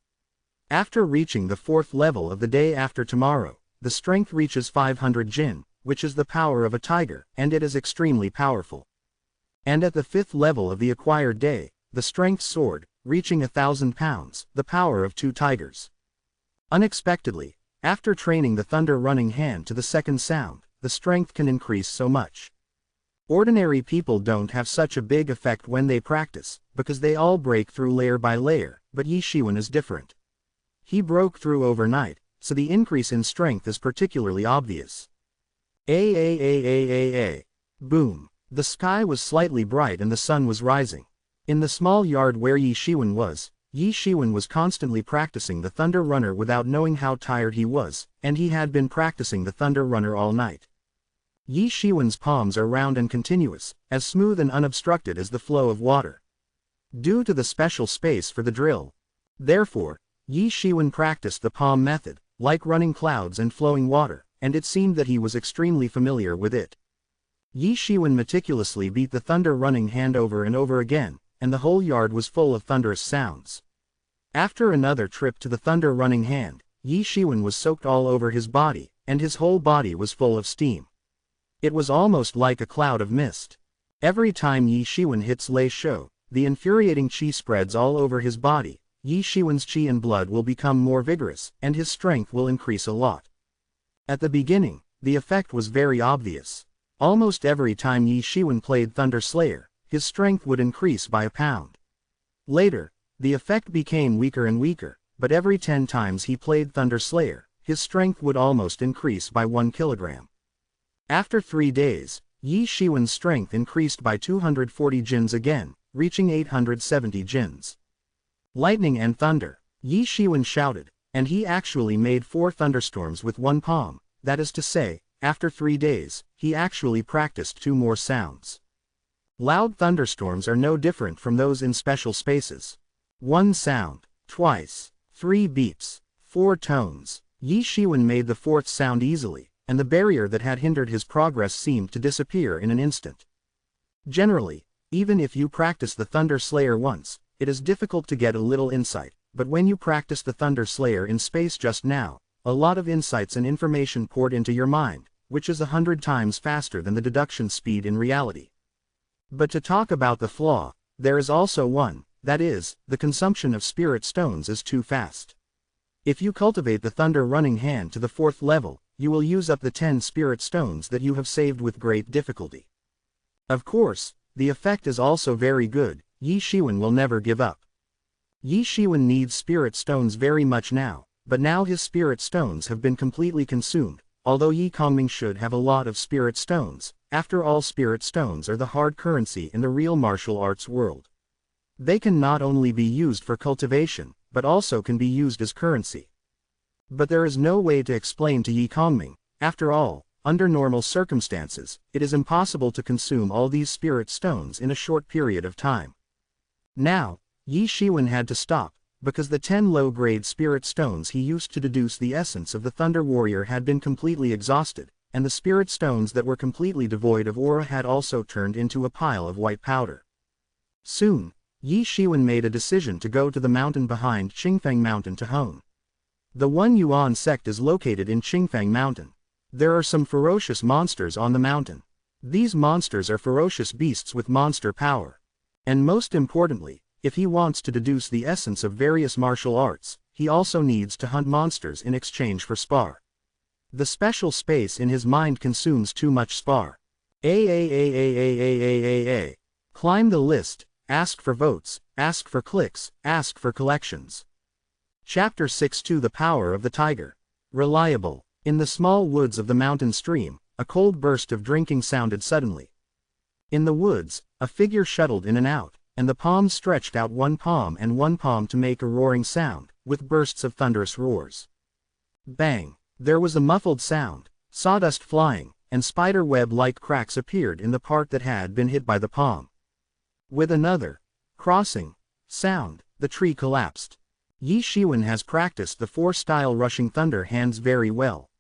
After reaching the 4th level of the day after tomorrow, the strength reaches 500 Jin, which is the power of a tiger, and it is extremely powerful. And at the 5th level of the acquired day, the strength soared, reaching 1,000 pounds, the power of 2 tigers. Unexpectedly, after training the Thunder Running Hand to the 2nd sound, the strength can increase so much. Ordinary people don't have such a big effect when they practice, because they all break through layer by layer, but Ye Xiwen is different. He broke through overnight, so the increase in strength is particularly obvious. Boom. The sky was slightly bright and the sun was rising. In the small yard where Ye Xiwen was constantly practicing the Thunder Runner without knowing how tired he was, and he had been practicing the Thunder Runner all night. Ye Xiwen's palms are round and continuous, as smooth and unobstructed as the flow of water. Due to the special space for the drill. Therefore, Ye Xiwen practiced the palm method, like running clouds and flowing water, and it seemed that he was extremely familiar with it. Ye Xiwen meticulously beat the Thunder Running Hand over and over again, and the whole yard was full of thunderous sounds. After another trip to the Thunder Running Hand, Ye Xiwen was soaked all over his body, and his whole body was full of steam. It was almost like a cloud of mist. Every time Ye Xiwen hits Lei Shou, the infuriating qi spreads all over his body. Ye Xiwen's qi and blood will become more vigorous, and his strength will increase a lot. At the beginning, the effect was very obvious. Almost every time Ye Xiwen played Thunder Slayer, his strength would increase by a pound. Later, the effect became weaker and weaker, but every 10 times he played Thunder Slayer, his strength would almost increase by 1 kilogram. After 3 days, Ye Xiwen's strength increased by 240 jins again, reaching 870 jins. Lightning and thunder, Ye Xiwen shouted, and he actually made 4 thunderstorms with one palm, that is to say, after 3 days, he actually practiced 2 more sounds. Loud thunderstorms are no different from those in special spaces. One sound, twice, 3 beeps, 4 tones. Ye Xiwen made the 4th sound easily, and the barrier that had hindered his progress seemed to disappear in an instant. Generally, even if you practice the Thunder Slayer once, it is difficult to get a little insight, but when you practice the Thunder Slayer in space just now, a lot of insights and information poured into your mind, which is 100 times faster than the deduction speed in reality. But to talk about the flaw, there is also one, that is, the consumption of spirit stones is too fast. If you cultivate the Thunder Running Hand to the 4th level, you will use up the 10 spirit stones that you have saved with great difficulty. Of course, the effect is also very good. Ye Xiwen will never give up. Ye Xiwen needs spirit stones very much now, but now his spirit stones have been completely consumed, although Ye Kongming should have a lot of spirit stones. After all, spirit stones are the hard currency in the real martial arts world. They can not only be used for cultivation, but also can be used as currency. But there is no way to explain to Ye Kongming. After all, under normal circumstances, it is impossible to consume all these spirit stones in a short period of time. Now, Ye Xiwen had to stop, because the 10 low-grade spirit stones he used to deduce the essence of the Thunder Warrior had been completely exhausted, and the spirit stones that were completely devoid of aura had also turned into a pile of white powder. Soon, Ye Xiwen made a decision to go to the mountain behind Qingfeng Mountain to hone. The One Yuan sect is located in Qingfeng Mountain. There are some ferocious monsters on the mountain. These monsters are ferocious beasts with monster power. And most importantly, if he wants to deduce the essence of various martial arts, he also needs to hunt monsters in exchange for spar. The special space in his mind consumes too much spar. Climb the list, ask for votes, ask for clicks, ask for collections. Chapter 6:2 The Power of the Tiger. Reliable. In the small woods of the mountain stream, a cold burst of drinking sounded suddenly. In the woods, a figure shuttled in and out, and the palms stretched out one palm to make a roaring sound, with bursts of thunderous roars. Bang! There was a muffled sound, sawdust flying, and spider web-like cracks appeared in the part that had been hit by the palm. With another crossing sound, the tree collapsed. Ye Xiwen has practiced the 4-style rushing thunder hands very well.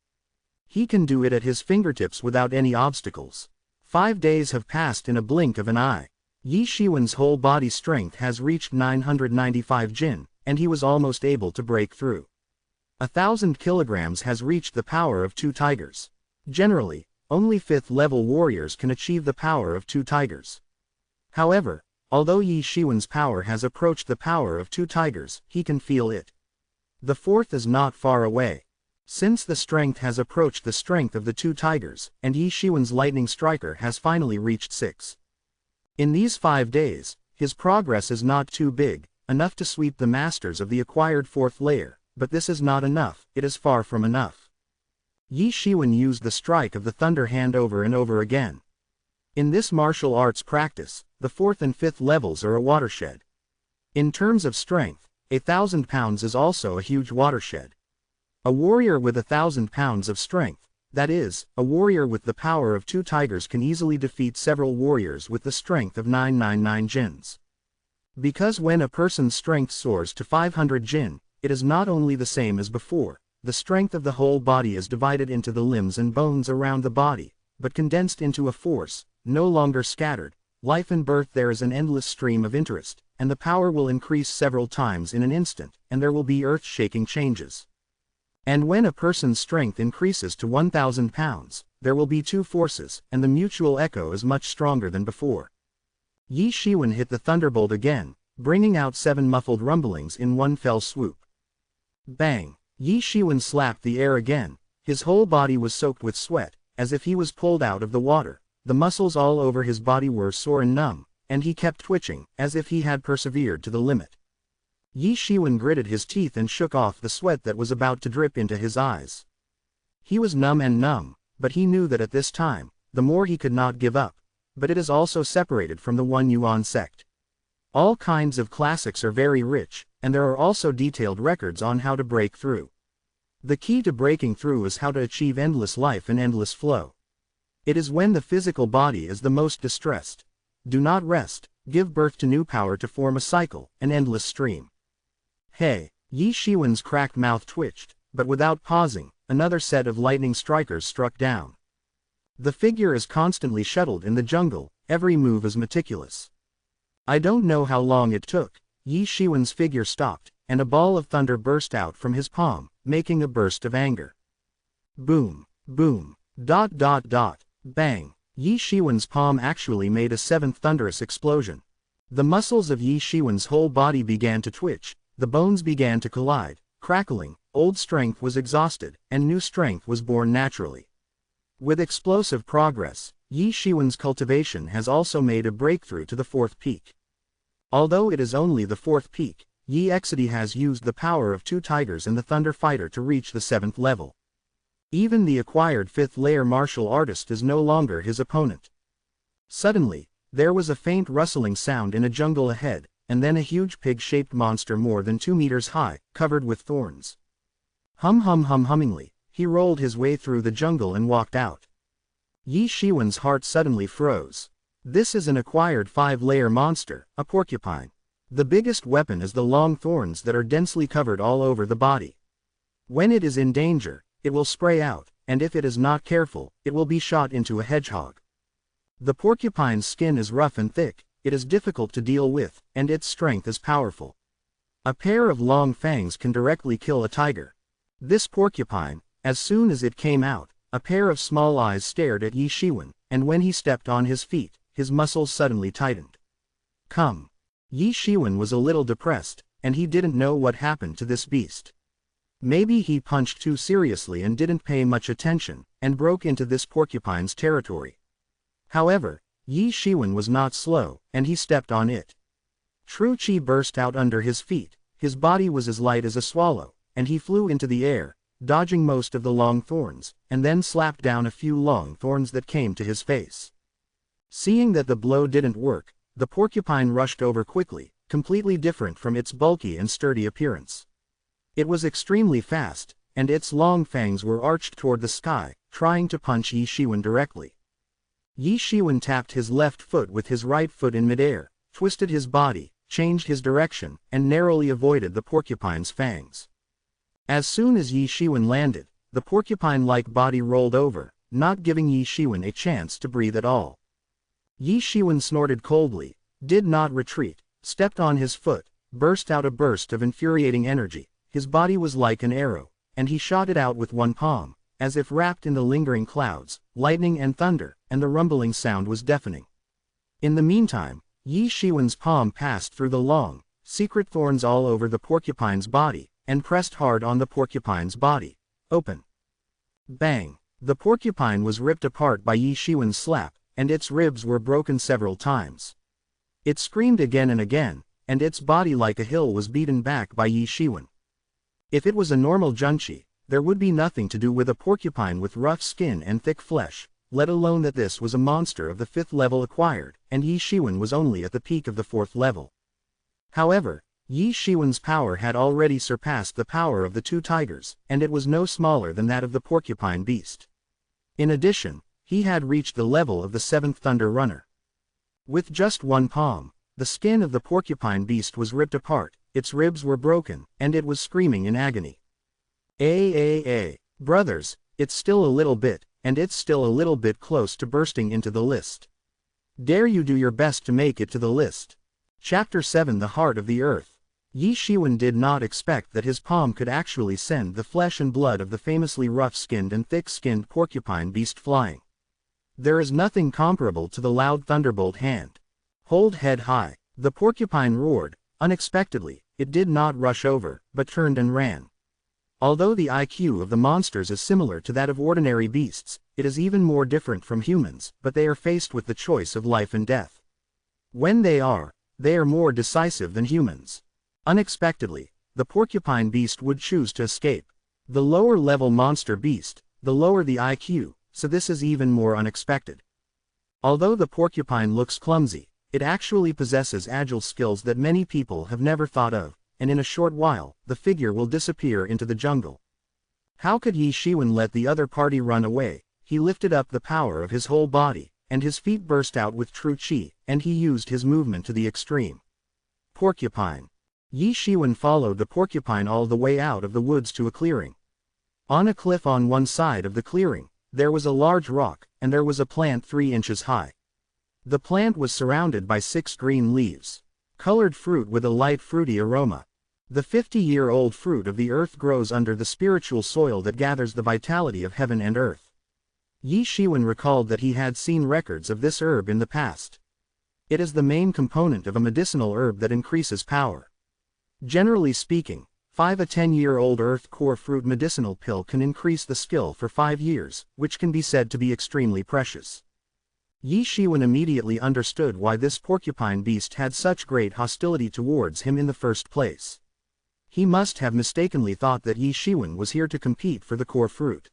He can do it at his fingertips without any obstacles. 5 days have passed in a blink of an eye. Ye Xiwen's whole body strength has reached 995 jin, and he was almost able to break through. 1,000 kilograms has reached the power of 2 tigers. Generally, only 5th-level warriors can achieve the power of 2 tigers. However, although Ye Xiwen's power has approached the power of 2 tigers, he can feel it. The 4th is not far away. Since the strength has approached the strength of the 2 tigers, and Ye Xiwen's lightning striker has finally reached 6. In these 5 days, his progress is not too big, enough to sweep the masters of the acquired 4th layer, but this is not enough, it is far from enough. Ye Xiwen used the strike of the thunder hand over and over again. In this martial arts practice, the 4th and 5th levels are a watershed. In terms of strength, 1,000 pounds is also a huge watershed. A warrior with 1,000 pounds of strength, that is, a warrior with the power of 2 tigers, can easily defeat several warriors with the strength of 999 jins. Because when a person's strength soars to 500 jin, it is not only the same as before, the strength of the whole body is divided into the limbs and bones around the body, but condensed into a force, no longer scattered. Life and birth, there is an endless stream of interest, and the power will increase several times in an instant, and there will be earth-shaking changes. And when a person's strength increases to 1,000 pounds, there will be 2 forces, and the mutual echo is much stronger than before. Ye Xiwen hit the thunderbolt again, bringing out 7 muffled rumblings in one fell swoop. Bang! Ye Xiwen slapped the air again. His whole body was soaked with sweat, as if he was pulled out of the water. The muscles all over his body were sore and numb, and he kept twitching, as if he had persevered to the limit. Ye Xiwen gritted his teeth and shook off the sweat that was about to drip into his eyes. He was numb, but he knew that at this time, the more he could not give up. But it is also separated from the One Yuan sect. All kinds of classics are very rich, and there are also detailed records on how to break through. The key to breaking through is how to achieve endless life and endless flow. It is when the physical body is the most distressed. Do not rest, give birth to new power to form a cycle, an endless stream. Hey! Ye Xiwen's cracked mouth twitched, but without pausing, another set of lightning strikers struck down. The figure is constantly shuttled in the jungle, every move is meticulous. I don't know how long it took, Ye Xiwen's figure stopped, and a ball of thunder burst out from his palm, making a burst of anger. Boom, boom, ... bang. Ye Xiwen's palm actually made a seventh thunderous explosion. The muscles of Ye Xiwen's whole body began to twitch, the bones began to collide, crackling, old strength was exhausted, and new strength was born naturally. With explosive progress, Ye Xiwen's cultivation has also made a breakthrough to the fourth peak. Although it is only the fourth peak, Ye Xiwen has used the power of two tigers in the Thunder Fighter to reach the seventh level. Even the acquired fifth-layer martial artist is no longer his opponent. Suddenly, there was a faint rustling sound in a jungle ahead, and then a huge pig-shaped monster more than 2 meters high, covered with thorns. Hummingly, he rolled his way through the jungle and walked out. Ye Xiwen's heart suddenly froze. This is an acquired 5-layer monster, a porcupine. The biggest weapon is the long thorns that are densely covered all over the body. When it is in danger, it will spray out, and if it is not careful, it will be shot into a hedgehog. The porcupine's skin is rough and thick, it is difficult to deal with, and its strength is powerful. A pair of long fangs can directly kill a tiger. This porcupine, as soon as it came out, a pair of small eyes stared at Ye Xiwen, and when he stepped on his feet, his muscles suddenly tightened. Come! Ye Xiwen was a little depressed, and he didn't know what happened to this beast. Maybe he punched too seriously and didn't pay much attention, and broke into this porcupine's territory. However, Ye Xiwen was not slow, and he stepped on it. True Qi burst out under his feet, his body was as light as a swallow, and he flew into the air, dodging most of the long thorns, and then slapped down a few long thorns that came to his face. Seeing that the blow didn't work, the porcupine rushed over quickly, completely different from its bulky and sturdy appearance. It was extremely fast, and its long fangs were arched toward the sky, trying to punch Ye Xiwen directly. Ye Xiwen tapped his left foot with his right foot in midair, twisted his body, changed his direction, and narrowly avoided the porcupine's fangs. As soon as Ye Xiwen landed, the porcupine-like body rolled over, not giving Ye Xiwen a chance to breathe at all. Ye Xiwen snorted coldly, did not retreat, stepped on his foot, burst out a burst of infuriating energy. His body was like an arrow, and he shot it out with one palm, as if wrapped in the lingering clouds, lightning and thunder, and the rumbling sound was deafening. In the meantime, Ye Xiwen's palm passed through the long, secret thorns all over the porcupine's body, and pressed hard on the porcupine's body. Open. Bang! The porcupine was ripped apart by Ye Xiwen's slap, and its ribs were broken several times. It screamed again and again, and its body like a hill was beaten back by Ye Xiwen. If it was a normal junchi, there would be nothing to do with a porcupine with rough skin and thick flesh, let alone that this was a monster of the 5th level acquired, and Ye Xiwen was only at the peak of the 4th level. However, Ye Xiwen's power had already surpassed the power of the two tigers, and it was no smaller than that of the porcupine beast. In addition, he had reached the level of the 7th Thunder Runner. With just one palm, the skin of the porcupine beast was ripped apart, its ribs were broken, and it was screaming in agony. Brothers, it's still a little bit, and it's still a little bit close to bursting into the list. Dare you do your best to make it to the list. Chapter 7 The Heart of the Earth. Ye Xiwen did not expect that his palm could actually send the flesh and blood of the famously rough-skinned and thick-skinned porcupine beast flying. There is nothing comparable to the loud thunderbolt hand. Hold head high, the porcupine roared. Unexpectedly, it did not rush over, but turned and ran. Although the IQ of the monsters is similar to that of ordinary beasts, it is even more different from humans, but they are faced with the choice of life and death. When they are more decisive than humans. Unexpectedly, the porcupine beast would choose to escape. The lower-level monster beast, the lower the IQ, so this is even more unexpected. Although the porcupine looks clumsy, it actually possesses agile skills that many people have never thought of, and in a short while, the figure will disappear into the jungle. How could Ye Xiwen let the other party run away? He lifted up the power of his whole body, and his feet burst out with true qi, and he used his movement to the extreme. Porcupine. Ye Xiwen followed the porcupine all the way out of the woods to a clearing. On a cliff on one side of the clearing, there was a large rock, and there was a plant 3 inches high. The plant was surrounded by 6 green leaves. Colored fruit with a light fruity aroma. The 50-year-old fruit of the earth grows under the spiritual soil that gathers the vitality of heaven and earth. Ye Xiwen recalled that he had seen records of this herb in the past. It is the main component of a medicinal herb that increases power. Generally speaking, 5 a 10-year-old earth core fruit medicinal pill can increase the skill for 5 years, which can be said to be extremely precious. Ye Xiwen immediately understood why this porcupine beast had such great hostility towards him in the first place. He must have mistakenly thought that Ye Xiwen was here to compete for the core fruit.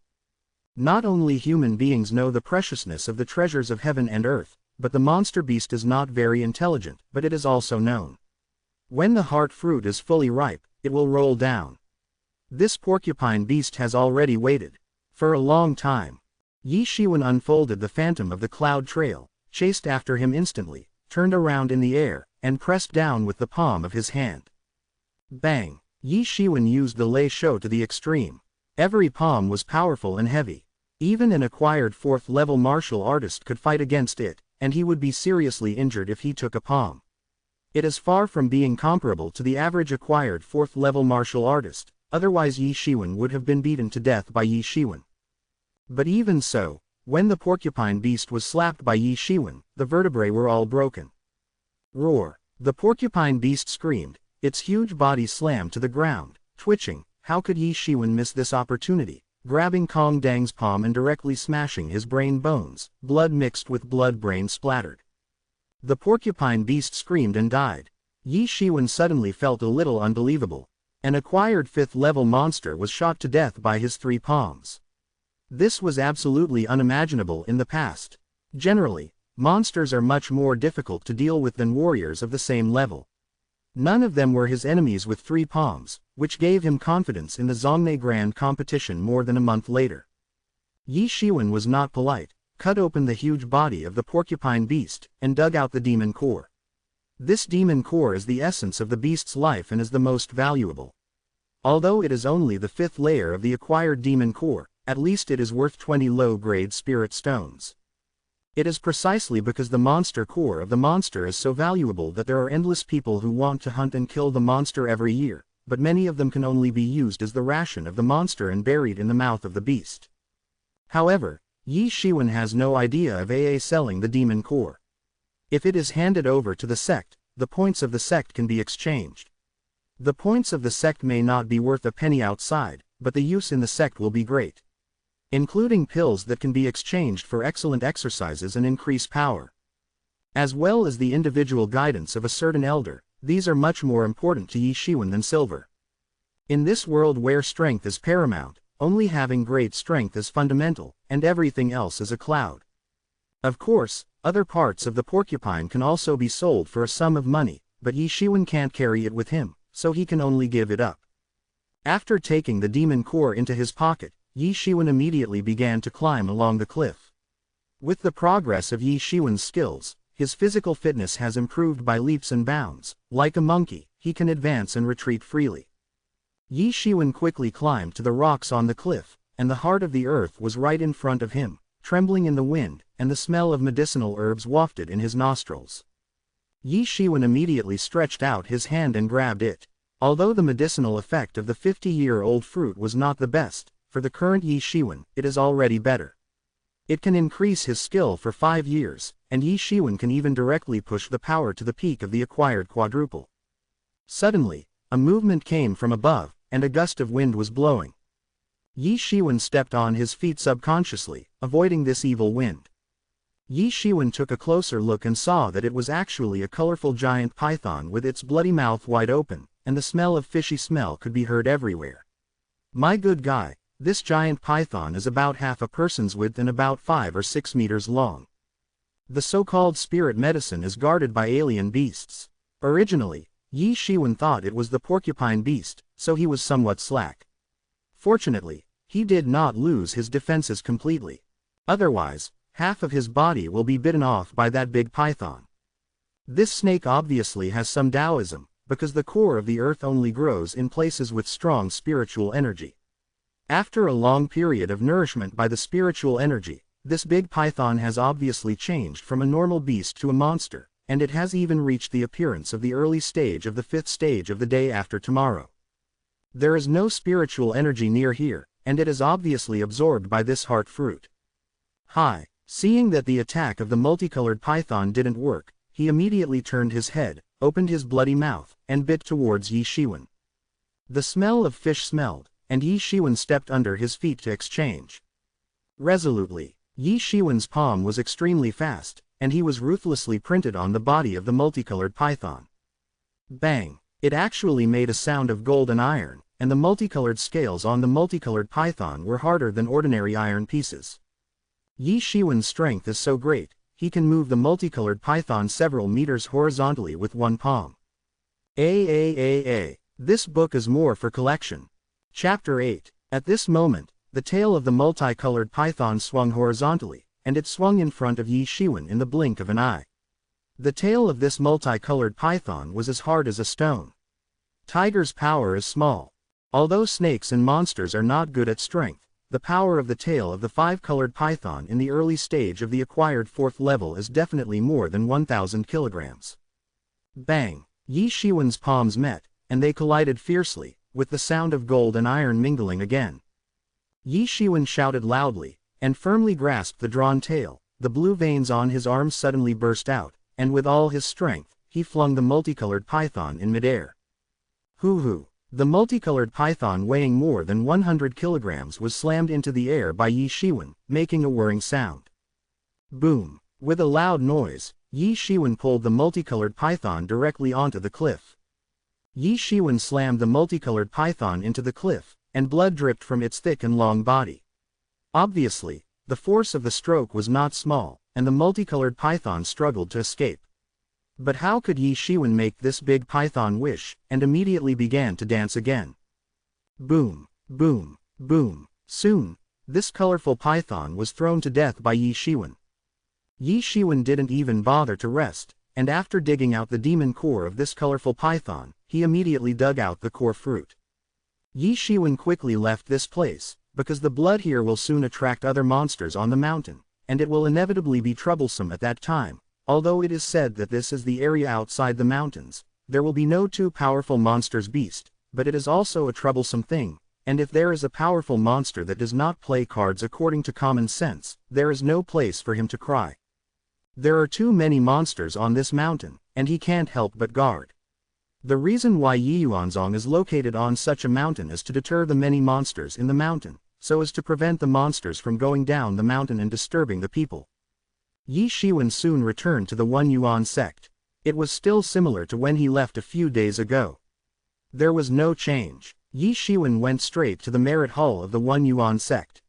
Not only human beings know the preciousness of the treasures of heaven and earth, but the monster beast is not very intelligent, but it is also known. When the heart fruit is fully ripe, it will roll down. This porcupine beast has already waited for a long time. Ye Xiwen unfolded the phantom of the cloud trail, chased after him instantly, turned around in the air, and pressed down with the palm of his hand. Bang! Ye Xiwen used the lei shou to the extreme. Every palm was powerful and heavy. Even an acquired 4th-level martial artist could fight against it, and he would be seriously injured if he took a palm. It is far from being comparable to the average acquired 4th-level martial artist, otherwise Ye Xiwen would have been beaten to death by Ye Xiwen. But even so, when the porcupine beast was slapped by Ye Xiwen, the vertebrae were all broken. Roar! The porcupine beast screamed, its huge body slammed to the ground, twitching. How could Ye Xiwen miss this opportunity? Grabbing Kong Dang's palm and directly smashing his brain bones, blood mixed with blood, brain splattered. The porcupine beast screamed and died. Ye Xiwen suddenly felt a little unbelievable. An acquired 5th-level monster was shot to death by his 3 palms. This was absolutely unimaginable in the past. Generally, monsters are much more difficult to deal with than warriors of the same level. None of them were his enemies with 3 palms, which gave him confidence in the Zhongnay Grand competition more than a month later. Ye Xiwen was not polite, cut open the huge body of the porcupine beast, and dug out the demon core. This demon core is the essence of the beast's life and is the most valuable. Although it is only the 5th layer of the acquired demon core, at least it is worth 20 low-grade spirit stones. It is precisely because the monster core of the monster is so valuable that there are endless people who want to hunt and kill the monster every year, but many of them can only be used as the ration of the monster and buried in the mouth of the beast. However, Ye Xiwen has no idea of selling the demon core. If it is handed over to the sect, the points of the sect can be exchanged. The points of the sect may not be worth a penny outside, but the use in the sect will be great. Including pills that can be exchanged for excellent exercises and increase power. As well as the individual guidance of a certain elder, these are much more important to Ye Xiwen than silver. In this world where strength is paramount, only having great strength is fundamental, and everything else is a cloud. Of course, other parts of the porcupine can also be sold for a sum of money, but Ye Xiwen can't carry it with him, so he can only give it up. After taking the demon core into his pocket, Ye Xiwen immediately began to climb along the cliff. With the progress of Ye Xiwen's skills, his physical fitness has improved by leaps and bounds. Like a monkey, he can advance and retreat freely. Ye Xiwen quickly climbed to the rocks on the cliff, and the heart of the earth was right in front of him, trembling in the wind, and the smell of medicinal herbs wafted in his nostrils. Ye Xiwen immediately stretched out his hand and grabbed it. Although the medicinal effect of the 50-year-old fruit was not the best, for the current Ye Xiwen, it is already better. It can increase his skill for 5 years, and Ye Xiwen can even directly push the power to the peak of the acquired quadruple. Suddenly, a movement came from above, and a gust of wind was blowing. Ye Xiwen stepped on his feet subconsciously, avoiding this evil wind. Ye Xiwen took a closer look and saw that it was actually a colorful giant python with its bloody mouth wide open, and the smell of fishy smell could be heard everywhere. My good guy, this giant python is about half a person's width and about 5 or 6 meters long. The so-called spirit medicine is guarded by alien beasts. Originally, Ye Xiwen thought it was the porcupine beast, so he was somewhat slack. Fortunately, he did not lose his defenses completely. Otherwise, half of his body will be bitten off by that big python. This snake obviously has some Taoism, because the core of the earth only grows in places with strong spiritual energy. After a long period of nourishment by the spiritual energy, this big python has obviously changed from a normal beast to a monster, and it has even reached the appearance of the early stage of the 5th stage of the day after tomorrow. There is no spiritual energy near here, and it is obviously absorbed by this heart fruit. Hi! Seeing that the attack of the multicolored python didn't work, he immediately turned his head, opened his bloody mouth, and bit towards Ye Xiwen. The smell of fish smelled, and Ye Xiwen stepped under his feet to exchange. Resolutely, Ye Xiwen's palm was extremely fast, and he was ruthlessly printed on the body of the multicolored python. Bang! It actually made a sound of gold and iron, and the multicolored scales on the multicolored python were harder than ordinary iron pieces. Ye Xiwen's strength is so great, he can move the multicolored python several meters horizontally with one palm. This book is more for collection. Chapter 8. At this moment, the tail of the multicolored python swung horizontally, and it swung in front of Ye Xiwen in the blink of an eye. The tail of this multicolored python was as hard as a stone. Tiger's power is small. Although snakes and monsters are not good at strength, the power of the tail of the 5-colored python in the early stage of the acquired 4th level is definitely more than 1,000 kilograms. Bang! Ye Xiwen's palms met, and they collided fiercely, with the sound of gold and iron mingling again. Ye Xiwen shouted loudly, and firmly grasped the drawn tail. The blue veins on his arms suddenly burst out, and with all his strength, he flung the multicolored python in midair. Hoo-hoo! The multicolored python weighing more than 100 kilograms was slammed into the air by Ye Xiwen, making a whirring sound. Boom! With a loud noise, Ye Xiwen pulled the multicolored python directly onto the cliff. Ye Xiwen slammed the multicolored python into the cliff, and blood dripped from its thick and long body. Obviously, the force of the stroke was not small, and the multicolored python struggled to escape. But how could Ye Xiwen make this big python wish, and immediately began to dance again? Boom! Boom! Boom! Soon, this colorful python was thrown to death by Ye Xiwen. Ye Xiwen didn't even bother to rest, and after digging out the demon core of this colorful python, he immediately dug out the core fruit. Ye Xiwen quickly left this place, because the blood here will soon attract other monsters on the mountain, and it will inevitably be troublesome at that time. Although it is said that this is the area outside the mountains, there will be no too powerful monsters beast, but it is also a troublesome thing, and if there is a powerful monster that does not play cards according to common sense, there is no place for him to cry. There are too many monsters on this mountain, and he can't help but guard. The reason why Ye Xiwen is located on such a mountain is to deter the many monsters in the mountain, so as to prevent the monsters from going down the mountain and disturbing the people. Ye Xiwen soon returned to the Yuan sect. It was still similar to when he left a few days ago. There was no change. Ye Xiwen went straight to the merit hall of the Yuan sect.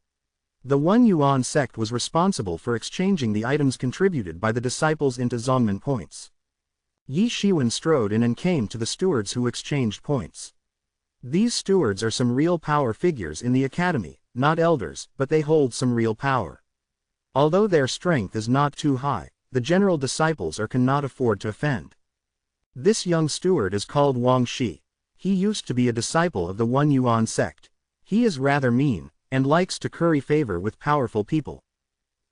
The Yuan sect was responsible for exchanging the items contributed by the disciples into Zongmen points. Ye Xiwen strode in and came to the stewards who exchanged points. These stewards are some real power figures in the academy, not elders, but they hold some real power. Although their strength is not too high, the general disciples cannot afford to offend. This young steward is called Wang Shi. He used to be a disciple of the Yuan sect. He is rather mean, and likes to curry favor with powerful people.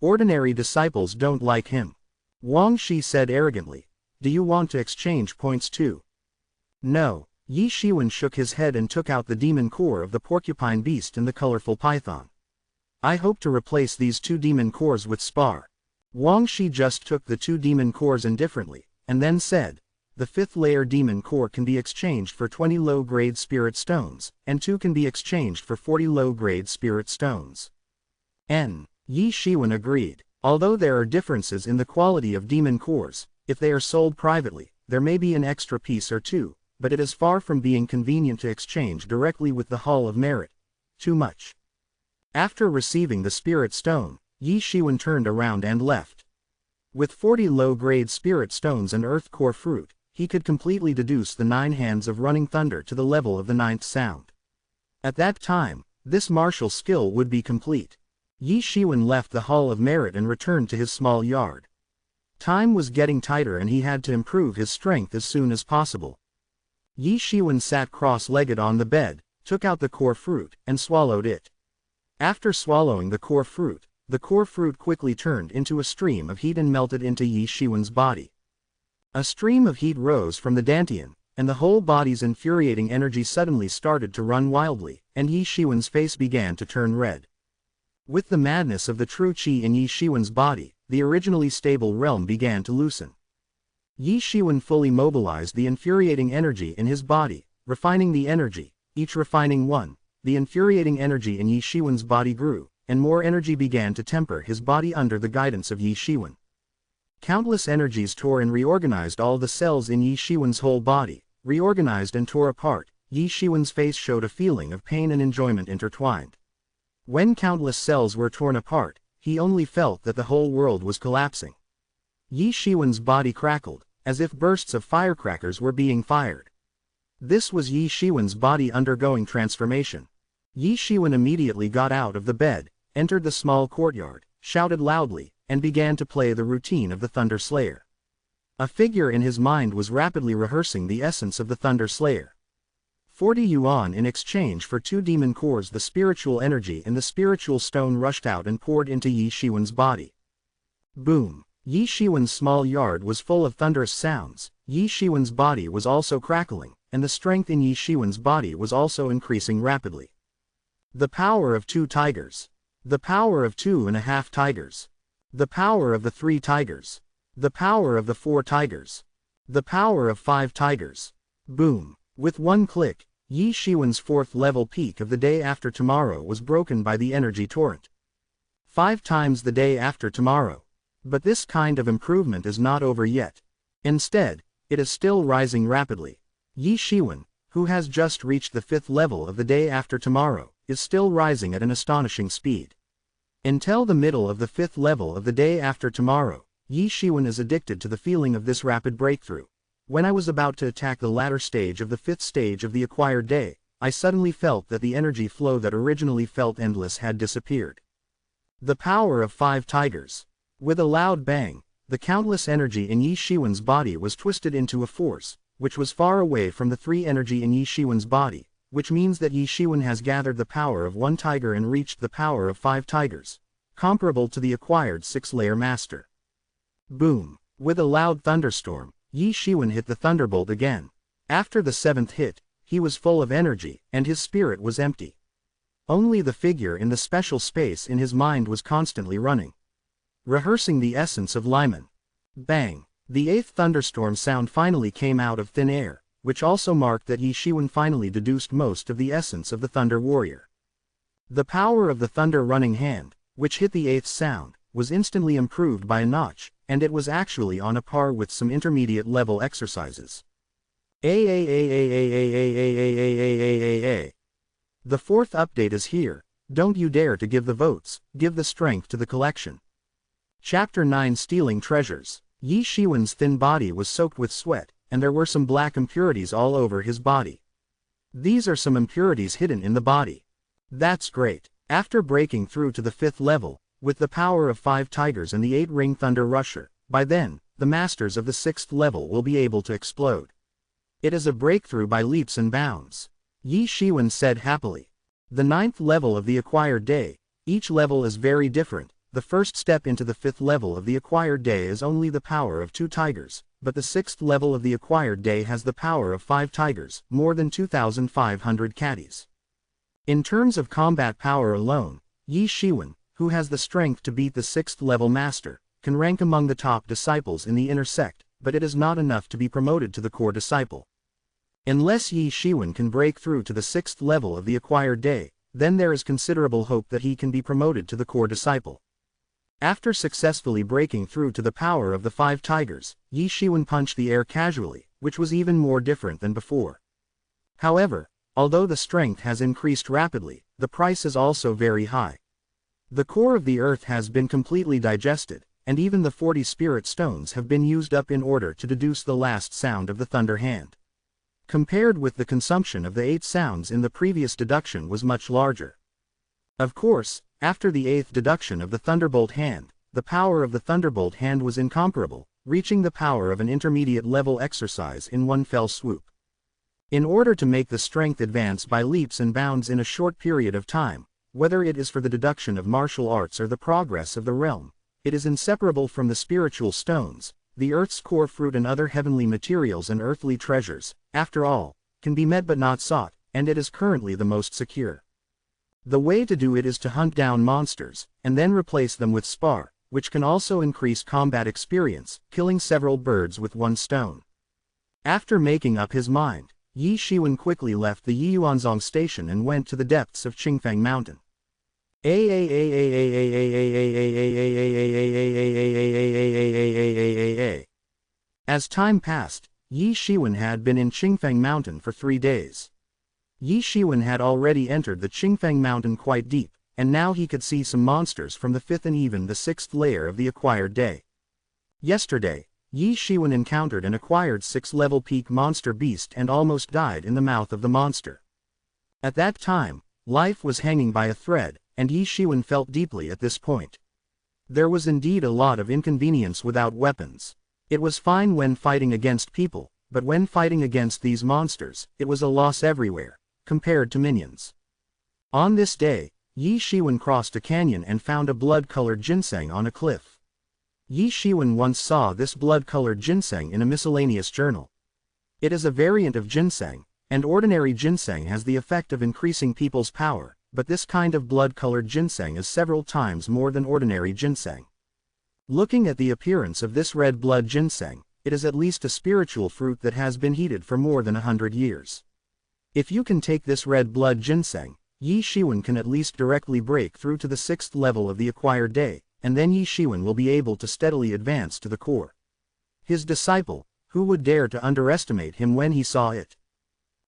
Ordinary disciples don't like him. Wang Shi said arrogantly, "Do you want to exchange points too?" No. Ye Xiwen shook his head and took out the demon core of the porcupine beast and the colorful python. I hope to replace these 2 demon cores with spar. Wang Shi just took the 2 demon cores indifferently, and then said, the 5th layer demon core can be exchanged for 20 low-grade spirit stones, and 2 can be exchanged for 40 low-grade spirit stones. Ye Xiwen agreed. Although there are differences in the quality of demon cores, if they are sold privately, there may be an extra piece or 2, but it is far from being convenient to exchange directly with the Hall of Merit. Too much. After receiving the spirit stone, Ye Xiwen turned around and left. With 40 low-grade spirit stones and earth core fruit, he could completely deduce the 9 hands of running thunder to the level of the 9th sound. At that time, this martial skill would be complete. Ye Xiwen left the Hall of Merit and returned to his small yard. Time was getting tighter and he had to improve his strength as soon as possible. Ye Xiwen sat cross-legged on the bed, took out the core fruit, and swallowed it. After swallowing the core fruit quickly turned into a stream of heat and melted into Ye Xiwen's body. A stream of heat rose from the dantian, and the whole body's infuriating energy suddenly started to run wildly, and Ye Xiwen's face began to turn red. With the madness of the true qi in Ye Xiwen's body, the originally stable realm began to loosen. Ye Xiwen fully mobilized the infuriating energy in his body, refining the energy, each refining one. The infuriating energy in Ye Xiwen's body grew, and more energy began to temper his body under the guidance of Ye Xiwen. Countless energies tore and reorganized all the cells in Ye Xiwen's whole body, reorganized and tore apart. Ye Xiwen's face showed a feeling of pain and enjoyment intertwined. When countless cells were torn apart, he only felt that the whole world was collapsing. Ye Xiwen's body crackled, as if bursts of firecrackers were being fired. This was Ye Xiwen's body undergoing transformation. Ye Xiwen immediately got out of the bed, entered the small courtyard, shouted loudly, and began to play the routine of the Thunder Slayer. A figure in his mind was rapidly rehearsing the essence of the Thunder Slayer. 40 yuan in exchange for 2 demon cores. The spiritual energy in the spiritual stone rushed out and poured into Ye Xiwen's body. Boom! Ye Xiwen's small yard was full of thunderous sounds. Ye Xiwen's body was also crackling, and the strength in Ye Xiwen's body was also increasing rapidly. The power of 2 tigers. The power of 2.5 tigers. The power of the 3 tigers. The power of the 4 tigers. The power of 5 tigers. Boom! With one click, Ye Xiwen's 4th level peak of the day after tomorrow was broken by the energy torrent. 5 times the day after tomorrow. But this kind of improvement is not over yet. Instead, it is still rising rapidly. Ye Xiwen, who has just reached the 5th level of the day after tomorrow, is still rising at an astonishing speed. Until the middle of the 5th level of the day after tomorrow, Ye Xiwen is addicted to the feeling of this rapid breakthrough. When I was about to attack the latter stage of the 5th stage of the acquired day, I suddenly felt that the energy flow that originally felt endless had disappeared. The power of 5 tigers. With a loud bang, the countless energy in Ye Xiwen's body was twisted into a force, which was far away from the 3 energy in Ye Xiwen's body, which means that Ye Xiwen has gathered the power of 1 tiger and reached the power of 5 tigers, comparable to the acquired 6-layer master. Boom! With a loud thunderstorm, Ye Xiwen hit the thunderbolt again. After the 7th hit, he was full of energy, and his spirit was empty. Only the figure in the special space in his mind was constantly running, rehearsing the essence of Lyman. Bang! The 8th thunderstorm sound finally came out of thin air, which also marked that Ye Xiwen finally deduced most of the essence of the Thunder Warrior. The power of the Thunder Running Hand, which hit the 8th sound, was instantly improved by a notch, and it was actually on a par with some intermediate level exercises. The 4th update is here. Don't you dare to give the votes, give the strength to the collection. Chapter 9 Stealing Treasures. Ye Xiwen's thin body was soaked with sweat, and there were some black impurities all over his body. These are some impurities hidden in the body. That's great. After breaking through to the 5th level, with the power of 5 tigers and the 8-ring Thunder Rusher, by then, the masters of the 6th level will be able to explode. It is a breakthrough by leaps and bounds. Ye Xiwen said happily. The 9th level of the acquired day. Each level is very different. The first step into the 5th level of the acquired day is only the power of 2 tigers, but the 6th level of the acquired day has the power of 5 tigers, more than 2,500 catties. In terms of combat power alone, Ye Xiwen, who has the strength to beat the 6th level master, can rank among the top disciples in the inner sect, but it is not enough to be promoted to the core disciple. Unless Ye Xiwen can break through to the 6th level of the acquired day, then there is considerable hope that he can be promoted to the core disciple. After successfully breaking through to the power of the 5 tigers, Ye Xiwen punched the air casually, which was even more different than before. However, although the strength has increased rapidly, the price is also very high. The core of the earth has been completely digested, and even the 40 spirit stones have been used up in order to deduce the last sound of the Thunder Hand. Compared with the consumption of the 8 sounds in the previous deduction was much larger. Of course, after the 8th deduction of the Thunderbolt Hand, the power of the Thunderbolt Hand was incomparable, reaching the power of an intermediate level exercise in one fell swoop. In order to make the strength advance by leaps and bounds in a short period of time, whether it is for the deduction of martial arts or the progress of the realm, it is inseparable from the spiritual stones, the earth's core fruit and other heavenly materials and earthly treasures, after all, can be met but not sought, and it is currently the most secure. The way to do it is to hunt down monsters, and then replace them with spar, which can also increase combat experience, killing several birds with one stone. After making up his mind, Ye Xiwen quickly left the Yiyuanzong station and went to the depths of Qingfeng Mountain. As time passed, Ye Xiwen had been in Qingfeng Mountain for 3 days. Ye Xiwen had already entered the Qingfeng Mountain quite deep, and now he could see some monsters from the 5th and even the 6th layer of the acquired day. Yesterday, Ye Xiwen encountered an acquired 6th-level peak monster beast and almost died in the mouth of the monster. At that time, life was hanging by a thread, and Ye Xiwen felt deeply at this point. There was indeed a lot of inconvenience without weapons. It was fine when fighting against people, but when fighting against these monsters, it was a loss everywhere, compared to minions. On this day, Ye Xiwen crossed a canyon and found a blood-colored ginseng on a cliff. Ye Xiwen once saw this blood-colored ginseng in a miscellaneous journal. It is a variant of ginseng, and ordinary ginseng has the effect of increasing people's power, but this kind of blood-colored ginseng is several times more than ordinary ginseng. Looking at the appearance of this red blood ginseng, it is at least a spiritual fruit that has been heated for more than 100 years. If you can take this red blood ginseng, Ye Xiwen can at least directly break through to the 6th level of the acquired day, and then Ye Xiwen will be able to steadily advance to the core. His disciple, who would dare to underestimate him when he saw it?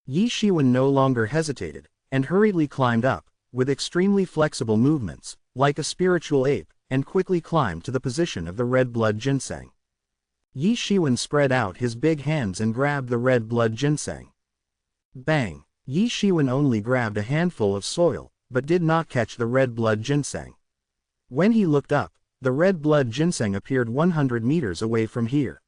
Ye Xiwen no longer hesitated, and hurriedly climbed up, with extremely flexible movements, like a spiritual ape, and quickly climbed to the position of the red blood ginseng. Ye Xiwen spread out his big hands and grabbed the red blood ginseng. Bang! Ye Xiwen only grabbed a handful of soil, but did not catch the red blood ginseng. When he looked up, the red blood ginseng appeared 100 meters away from here.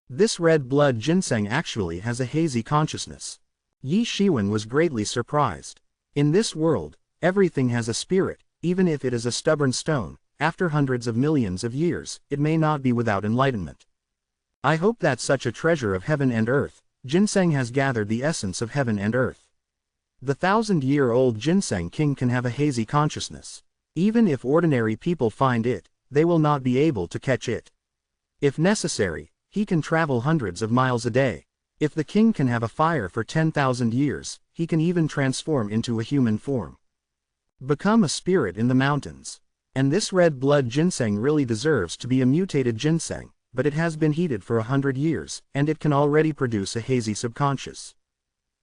This red blood ginseng actually has a hazy consciousness. Ye Xiwen was greatly surprised. In this world, everything has a spirit, even if it is a stubborn stone. After hundreds of millions of years, it may not be without enlightenment. I hope that such a treasure of heaven and earth, ginseng has gathered the essence of heaven and earth. The 1,000-year-old ginseng king can have a hazy consciousness. Even if ordinary people find it, they will not be able to catch it. If necessary, he can travel hundreds of miles a day. If the king can have a fire for 10,000 years, he can even transform into a human form. Become a spirit in the mountains. And this red blood ginseng really deserves to be a mutated ginseng, but it has been heated for 100 years, and it can already produce a hazy subconscious.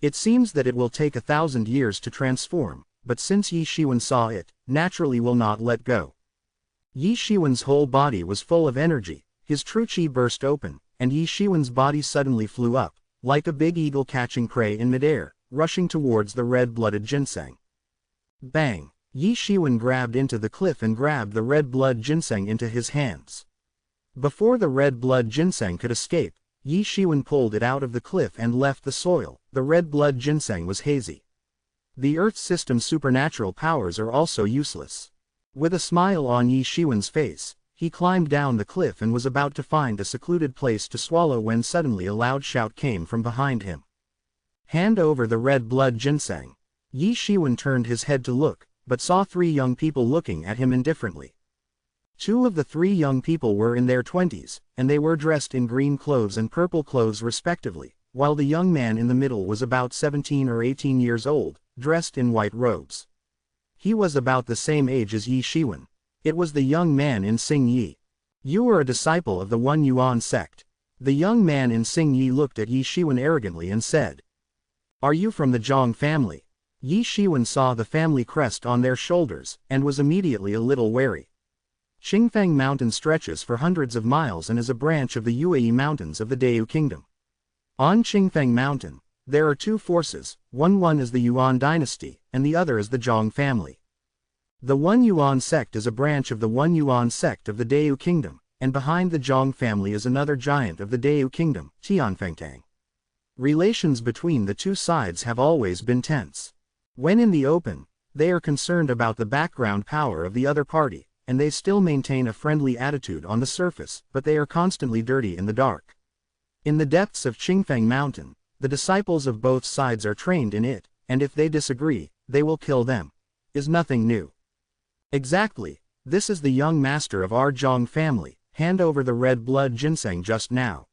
It seems that it will take 1,000 years to transform, but since Ye Xiwen saw it, naturally will not let go. Ye Xiwen's whole body was full of energy, his true chi burst open, and Ye Xiwen's body suddenly flew up, like a big eagle catching prey in midair, rushing towards the red-blooded ginseng. Bang! Ye Xiwen grabbed into the cliff and grabbed the red blood ginseng into his hands. Before the red blood ginseng could escape, Ye Xiwen pulled it out of the cliff and left the soil. The red blood ginseng was hazy. The Earth system's supernatural powers are also useless. With a smile on Ye Xiwen's face, he climbed down the cliff and was about to find a secluded place to swallow when suddenly a loud shout came from behind him. Hand over the red blood ginseng. Ye Xiwen turned his head to look, but saw 3 young people looking at him indifferently. 2 of the 3 young people were in their 20s, and they were dressed in green clothes and purple clothes respectively, while the young man in the middle was about 17 or 18 years old, dressed in white robes. He was about the same age as Ye Xiwen. It was the young man in Xing Yi. You are a disciple of the One Yuan sect. The young man in Xing Yi looked at Ye Xiwen arrogantly and said, "Are you from the Zhang family?" Ye Xiwen saw the family crest on their shoulders, and was immediately a little wary. Qingfeng Mountain stretches for hundreds of miles and is a branch of the Yue Mountains of the Deu Kingdom. On Qingfeng Mountain, there are 2 forces, one is the Yuan dynasty, and the other is the Zhang family. The One Yuan sect is a branch of the One Yuan sect of the Deu Kingdom, and behind the Zhang family is another giant of the Deu Kingdom, Tianfengtang. Relations between the two sides have always been tense. When in the open, they are concerned about the background power of the other party, and they still maintain a friendly attitude on the surface, but they are constantly dirty in the dark. In the depths of Qingfeng Mountain, the disciples of both sides are trained in it, and if they disagree, they will kill them. Is nothing new. Exactly, this is the young master of our Zhang family, hand over the red blood ginseng just now.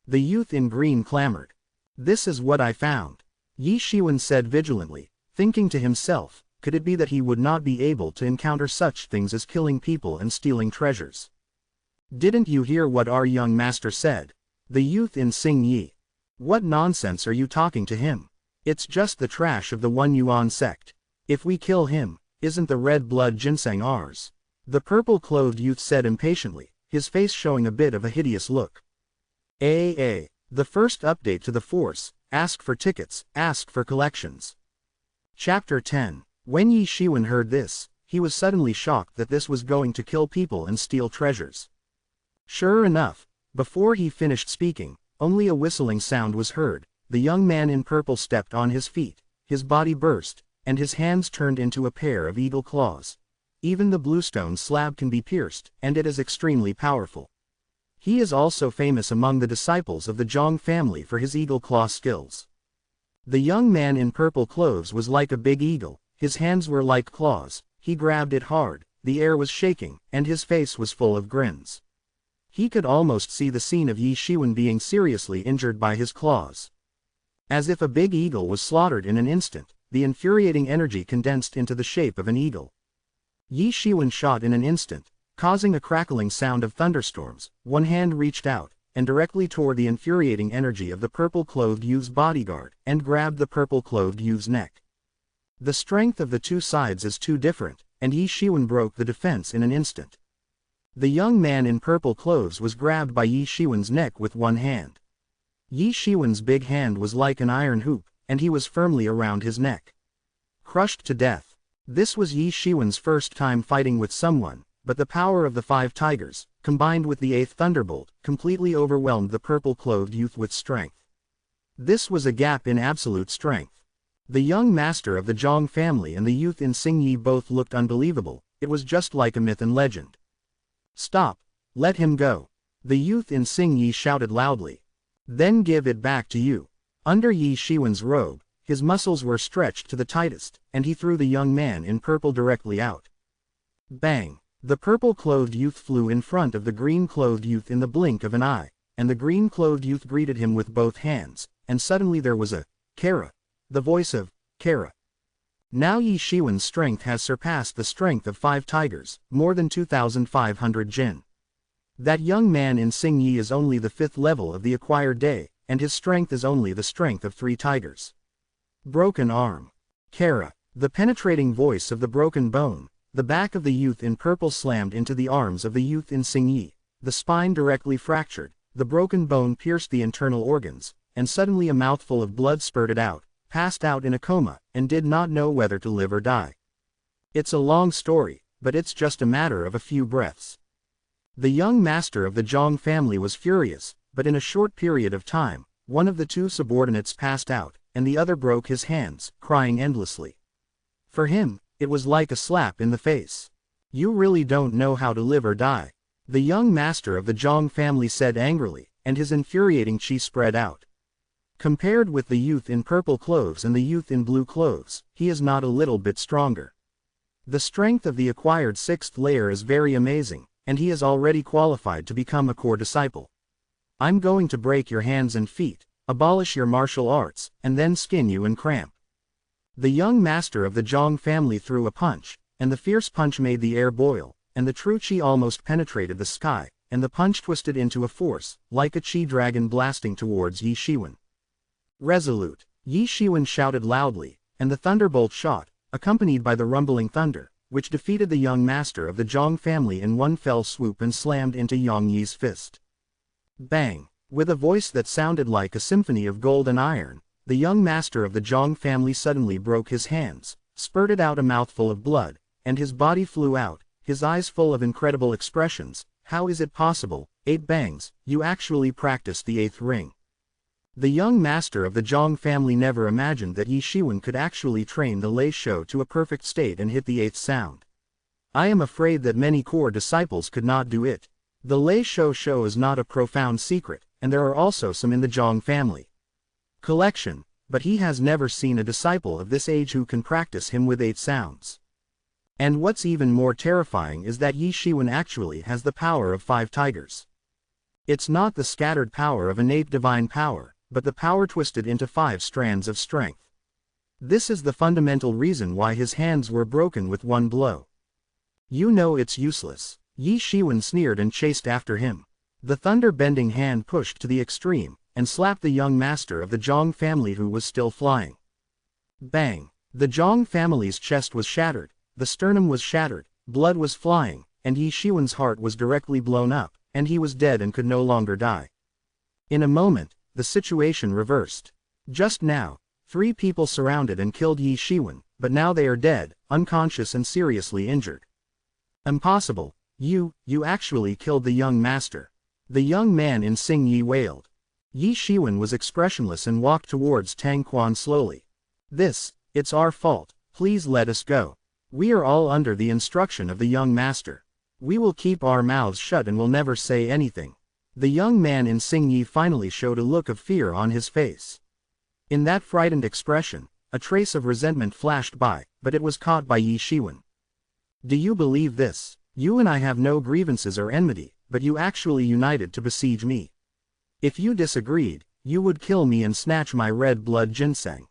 The youth in green clamored. This is what I found. Ye Xiwen said vigilantly, thinking to himself, could it be that he would not be able to encounter such things as killing people and stealing treasures? Didn't you hear what our young master said? The youth in Xing Yi. What nonsense are you talking to him? It's just the trash of the One Yuan sect. If we kill him, isn't the red blood ginseng ours? The purple-clothed youth said impatiently, his face showing a bit of a hideous look. The first update to the force, ask for tickets, ask for collections. Chapter 10. When Ye Xiwen heard this, he was suddenly shocked that this was going to kill people and steal treasures. Sure enough, before he finished speaking, only a whistling sound was heard. The young man in purple stepped on his feet, his body burst, and his hands turned into a pair of eagle claws. Even the bluestone slab can be pierced, and it is extremely powerful. He is also famous among the disciples of the Zhang family for his eagle claw skills. The young man in purple clothes was like a big eagle, his hands were like claws, he grabbed it hard, the air was shaking, and his face was full of grins. He could almost see the scene of Ye Xiwen being seriously injured by his claws. As if a big eagle was slaughtered in an instant, the infuriating energy condensed into the shape of an eagle. Ye Xiwen shot in an instant, causing a crackling sound of thunderstorms. One hand reached out, and directly tore the infuriating energy of the purple-clothed youth's bodyguard, and grabbed the purple-clothed youth's neck. The strength of the two sides is too different, and Ye Xiwen broke the defense in an instant. The young man in purple clothes was grabbed by Ye Xiwen's neck with one hand. Ye Xiwen's big hand was like an iron hoop, and he was firmly around his neck. Crushed to death. This was Ye Xiwen's first time fighting with someone, but the power of the 5 tigers, combined with the 8th thunderbolt, completely overwhelmed the purple-clothed youth with strength. This was a gap in absolute strength. The young master of the Zhang family and the youth in Xing Yi both looked unbelievable. It was just like a myth and legend. Stop! Let him go! The youth in Xing Yi shouted loudly. Then give it back to you. Under Ye Xiwen's robe, his muscles were stretched to the tightest, and he threw the young man in purple directly out. Bang! The purple-clothed youth flew in front of the green-clothed youth in the blink of an eye, and the green-clothed youth greeted him with both hands, and suddenly there was a Kara, the voice of Kara. Now Ye Xiwen's strength has surpassed the strength of 5 tigers, more than 2,500 jin. That young man in Xing Yi is only the 5th level of the acquired day, and his strength is only the strength of 3 tigers. Broken arm. Kara, the penetrating voice of the broken bone. The back of the youth in purple slammed into the arms of the youth in Xing Yi, the spine directly fractured, the broken bone pierced the internal organs, and suddenly a mouthful of blood spurted out, passed out in a coma, and did not know whether to live or die. It's a long story, but it's just a matter of a few breaths. The young master of the Zhang family was furious, but in a short period of time, one of the 2 subordinates passed out, and the other broke his hands, crying endlessly. For him, it was like a slap in the face. You really don't know how to live or die. The young master of the Zhang family said angrily, and his infuriating chi spread out. Compared with the youth in purple clothes and the youth in blue clothes, he is not a little bit stronger. The strength of the acquired 6th layer is very amazing, and he is already qualified to become a core disciple. I'm going to break your hands and feet, abolish your martial arts, and then skin you and cramp. The young master of the Zhang family threw a punch, and the fierce punch made the air boil, and the true chi almost penetrated the sky, and the punch twisted into a force, like a chi dragon blasting towards Ye Xiwen. Resolute, Ye Xiwen shouted loudly, and the thunderbolt shot, accompanied by the rumbling thunder, which defeated the young master of the Zhang family in one fell swoop and slammed into Yang Yi's fist. Bang! With a voice that sounded like a symphony of gold and iron, the young master of the Zhang family suddenly broke his hands, spurted out a mouthful of blood, and his body flew out, his eyes full of incredible expressions. How is it possible? 8 bangs, you actually practiced the 8th ring. The young master of the Zhang family never imagined that Ye Xiwen could actually train the Lei Shou to a perfect state and hit the eighth sound. I am afraid that many core disciples could not do it. The Lei Shou is not a profound secret, and there are also some in the Zhang family collection, but he has never seen a disciple of this age who can practice him with 8 sounds. And what's even more terrifying is that Ye Xiwen actually has the power of 5 tigers. It's not the scattered power of innate divine power, but the power twisted into 5 strands of strength. This is the fundamental reason why his hands were broken with one blow. You know it's useless. Ye Xiwen sneered and chased after him. The thunder-bending hand pushed to the extreme, and slapped the young master of the Zhang family who was still flying. Bang! The Zhang family's chest was shattered, the sternum was shattered, blood was flying, and Ye Xiwen's heart was directly blown up, and he was dead and could no longer die. In a moment, the situation reversed. Just now, 3 people surrounded and killed Ye Xiwen, but now they are dead, unconscious and seriously injured. Impossible, you actually killed the young master. The young man in Xing Yi wailed. Ye Xiwen was expressionless and walked towards Tang Quan slowly. It's our fault, please let us go. We are all under the instruction of the young master. We will keep our mouths shut and will never say anything. The young man in Xing Yi finally showed a look of fear on his face. In that frightened expression, a trace of resentment flashed by, but it was caught by Ye Xiwen. Do you believe this? You and I have no grievances or enmity, but you actually united to besiege me. If you disagreed, you would kill me and snatch my red blood ginseng.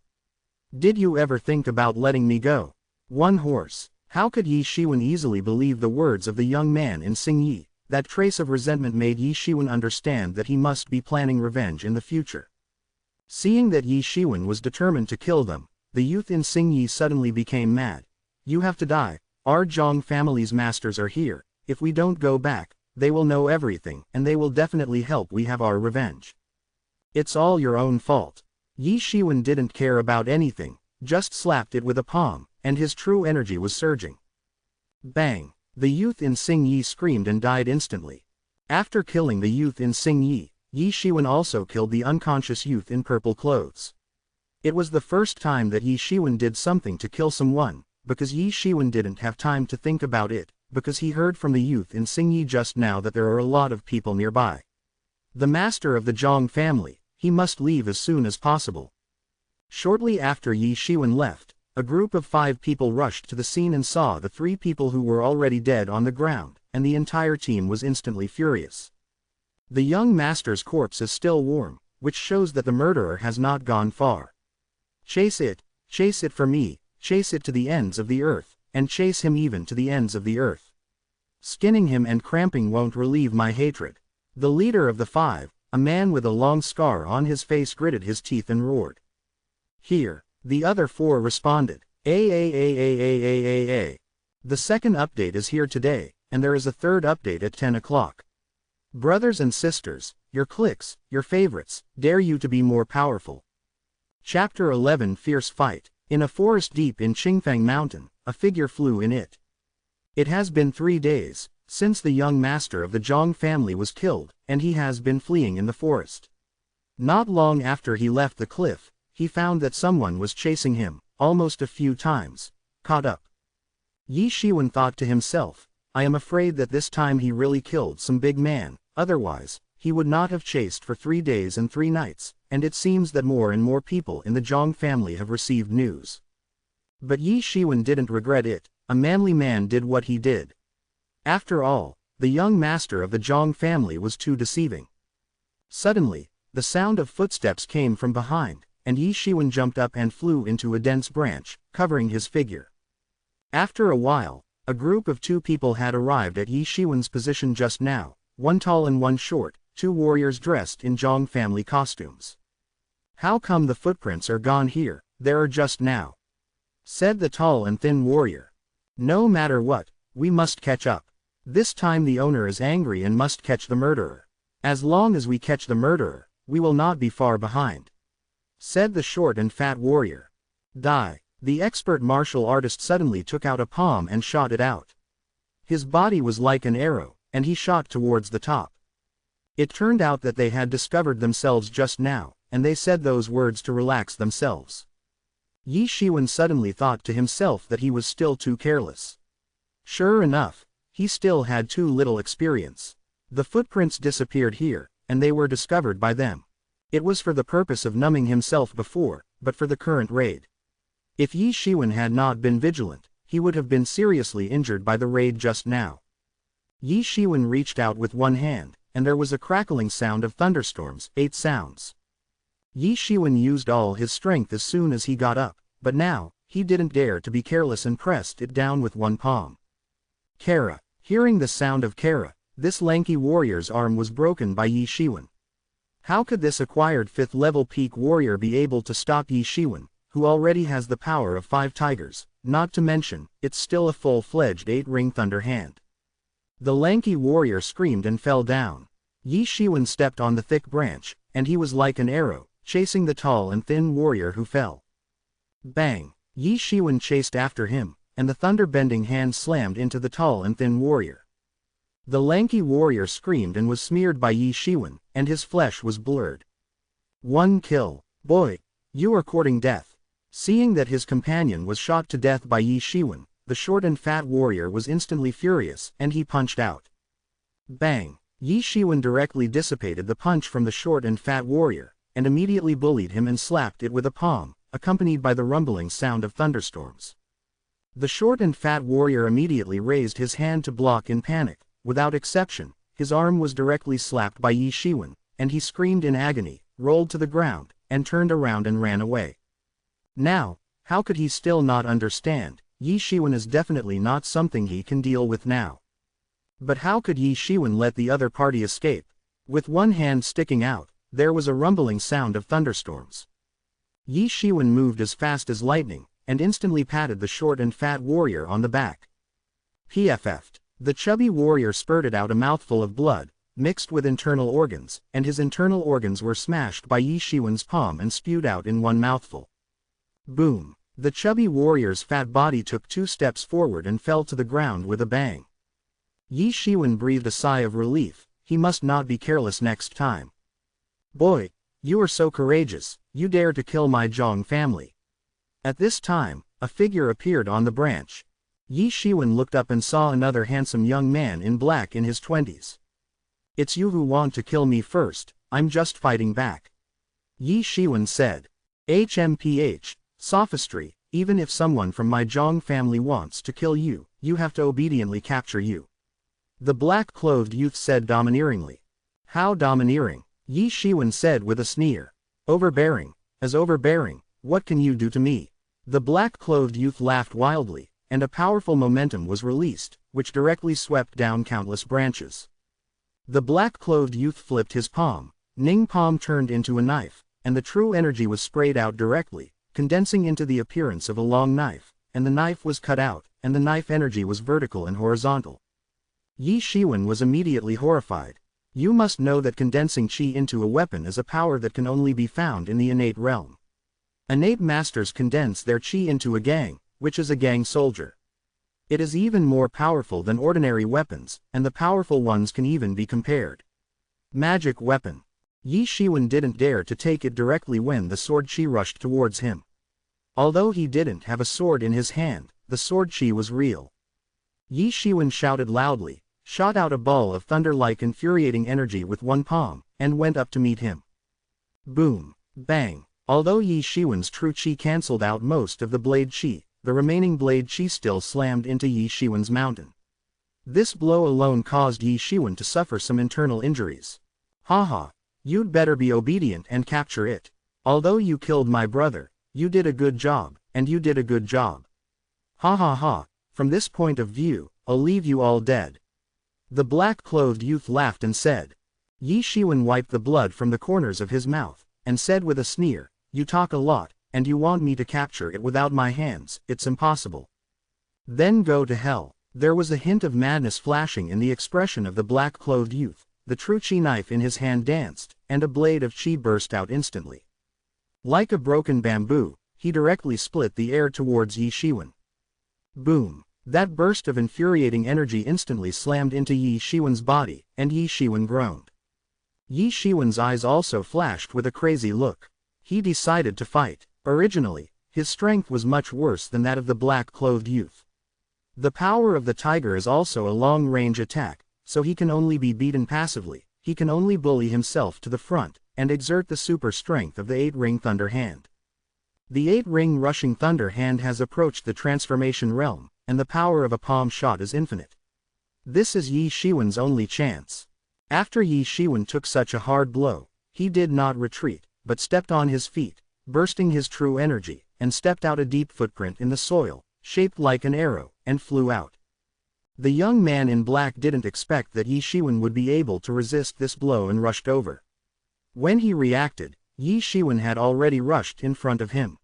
Did you ever think about letting me go? One horse. How could Ye Xiwen easily believe the words of the young man in Xing Yi? That trace of resentment made Ye Xiwen understand that he must be planning revenge in the future. Seeing that Ye Xiwen was determined to kill them, the youth in Xing Yi suddenly became mad. You have to die. Our Zhang family's masters are here. If we don't go back, they will know everything, and they will definitely help we have our revenge. It's all your own fault. Ye Xiwen didn't care about anything, just slapped it with a palm, and his true energy was surging. Bang! The youth in Xing Yi screamed and died instantly. After killing the youth in Xing Yi, Ye Xiwen also killed the unconscious youth in purple clothes. It was the first time that Ye Xiwen did something to kill someone, because Ye Xiwen didn't have time to think about it, because he heard from the youth in Xing Yi just now that there are a lot of people nearby. The master of the Zhang family, he must leave as soon as possible. Shortly after Ye Xiwen left, a group of 5 people rushed to the scene and saw the 3 people who were already dead on the ground, and the entire team was instantly furious. The young master's corpse is still warm, which shows that the murderer has not gone far. Chase it for me, chase it to the ends of the earth, and chase him even to the ends of the earth. Skinning him and cramping won't relieve my hatred. The leader of the 5, a man with a long scar on his face, gritted his teeth and roared. Here, the other 4 responded. A. The second update is here today, and there is a third update at 10 o'clock. Brothers and sisters, your cliques, your favorites, dare you to be more powerful. Chapter 11 Fierce Fight. In a forest deep in Qingfeng Mountain, a figure flew in it. It has been 3 days since the young master of the Zhang family was killed, and he has been fleeing in the forest. Not long after he left the cliff, he found that someone was chasing him, almost a few times. Caught up. Ye Xiwen thought to himself, I am afraid that this time he really killed some big man, otherwise, he would not have chased for 3 days and 3 nights, and it seems that more and more people in the Zhang family have received news. But Ye Xiwen didn't regret it. A manly man did what he did. After all, the young master of the Zhang family was too deceiving. Suddenly, the sound of footsteps came from behind, and Ye Xiwen jumped up and flew into a dense branch, covering his figure. After a while, a group of 2 people had arrived at Ye Xiwen's position just now, 1 tall and 1 short, 2 warriors dressed in Zhang family costumes. How come the footprints are gone here? There are just now, said the tall and thin warrior. No matter what, we must catch up. This time the owner is angry and must catch the murderer. As long as we catch the murderer, we will not be far behind, said the short and fat warrior. Die. The expert martial artist suddenly took out a palm and shot it out. His body was like an arrow, and he shot towards the top. It turned out that they had discovered themselves just now, and they said those words to relax themselves. Ye Xiwen suddenly thought to himself that he was still too careless. Sure enough, he still had too little experience. The footprints disappeared here, and they were discovered by them. It was for the purpose of numbing himself before, but for the current raid. If Ye Xiwen had not been vigilant, he would have been seriously injured by the raid just now. Ye Xiwen reached out with one hand, and there was a crackling sound of thunderstorms, 8 sounds. Ye Xiwen used all his strength as soon as he got up, but now, he didn't dare to be careless and pressed it down with one palm. Kara. Hearing the sound of Kara, this lanky warrior's arm was broken by Ye Xiwen. How could this acquired 5th level peak warrior be able to stop Ye Xiwen, who already has the power of 5 tigers, not to mention, it's still a full-fledged 8-ring thunder hand. The lanky warrior screamed and fell down. Ye Xiwen stepped on the thick branch, and he was like an arrow, chasing the tall and thin warrior who fell. Bang! Ye Xiwen chased after him, and the thunder-bending hand slammed into the tall and thin warrior. The lanky warrior screamed and was smeared by Ye Xiwen, and his flesh was blurred. 1 kill. Boy, you are courting death. Seeing that his companion was shot to death by Ye Xiwen, the short and fat warrior was instantly furious, and he punched out. Bang! Ye Xiwen directly dissipated the punch from the short and fat warrior, and immediately bullied him and slapped it with a palm, accompanied by the rumbling sound of thunderstorms. The short and fat warrior immediately raised his hand to block in panic. Without exception, his arm was directly slapped by Ye Xiwen, and he screamed in agony, rolled to the ground, and turned around and ran away. Now, how could he still not understand? Ye Xiwen is definitely not something he can deal with now. But how could Ye Xiwen let the other party escape? With one hand sticking out, there was a rumbling sound of thunderstorms. Ye Xiwen moved as fast as lightning, and instantly patted the short and fat warrior on the back. PFF'd. The chubby warrior spurted out a mouthful of blood, mixed with internal organs, and his internal organs were smashed by Ye Xiwen's palm and spewed out in one mouthful. Boom! The chubby warrior's fat body took 2 steps forward and fell to the ground with a bang. Ye Xiwen breathed a sigh of relief. He must not be careless next time. Boy, you are so courageous, you dare to kill my Zhang family. At this time, a figure appeared on the branch. Ye Xiwen looked up and saw another handsome young man in black in his 20s. It's you who want to kill me first, I'm just fighting back. Ye Xiwen said. HMPH, sophistry, even if someone from my Zhang family wants to kill you, you have to obediently capture you. The black-clothed youth said domineeringly. How domineering? Ye Xiwen said with a sneer. Overbearing. As overbearing, what can you do to me? The black-clothed youth laughed wildly, and a powerful momentum was released, which directly swept down countless branches. The black-clothed youth flipped his palm, Ning palm turned into a knife, and the true energy was sprayed out directly, condensing into the appearance of a long knife, and the knife was cut out, and the knife energy was vertical and horizontal. Ye Xiwen was immediately horrified. You must know that condensing qi into a weapon is a power that can only be found in the innate realm. Innate masters condense their qi into a gang, which is a gang soldier. It is even more powerful than ordinary weapons, and the powerful ones can even be compared. Magic weapon. Ye Xiwen didn't dare to take it directly when the sword qi rushed towards him. Although he didn't have a sword in his hand, the sword qi was real. Ye Xiwen shouted loudly, shot out a ball of thunder-like infuriating energy with one palm, and went up to meet him. Boom! Bang! Although Ye Xiwen's true qi cancelled out most of the blade qi, the remaining blade qi still slammed into Ye Xiwen's mountain. This blow alone caused Ye Xiwen to suffer some internal injuries. Haha, you'd better be obedient and capture it. Although you killed my brother, you did a good job, and you did a good job. Ha ha ha, from this point of view, I'll leave you all dead. The black-clothed youth laughed and said. Ye Xiwen wiped the blood from the corners of his mouth, and said with a sneer, you talk a lot, and you want me to capture it without my hands, it's impossible. Then go to hell. There was a hint of madness flashing in the expression of the black-clothed youth, the true qi knife in his hand danced, and a blade of qi burst out instantly. Like a broken bamboo, he directly split the air towards Ye Xiwen. Boom! That burst of infuriating energy instantly slammed into Ye Xiwen's body, and Ye Xiwen groaned. Ye Xiwen's eyes also flashed with a crazy look. He decided to fight. Originally, his strength was much worse than that of the black-clothed youth. The power of the tiger is also a long-range attack, so he can only be beaten passively. He can only bully himself to the front, and exert the super strength of the 8-ring Thunder Hand. The 8-ring Rushing Thunder Hand has approached the transformation realm, and the power of a palm shot is infinite. This is Ye Xiwen's only chance. After Ye Xiwen took such a hard blow, he did not retreat, but stepped on his feet, bursting his true energy, and stepped out a deep footprint in the soil, shaped like an arrow, and flew out. The young man in black didn't expect that Ye Xiwen would be able to resist this blow and rushed over. When he reacted, Ye Xiwen had already rushed in front of him.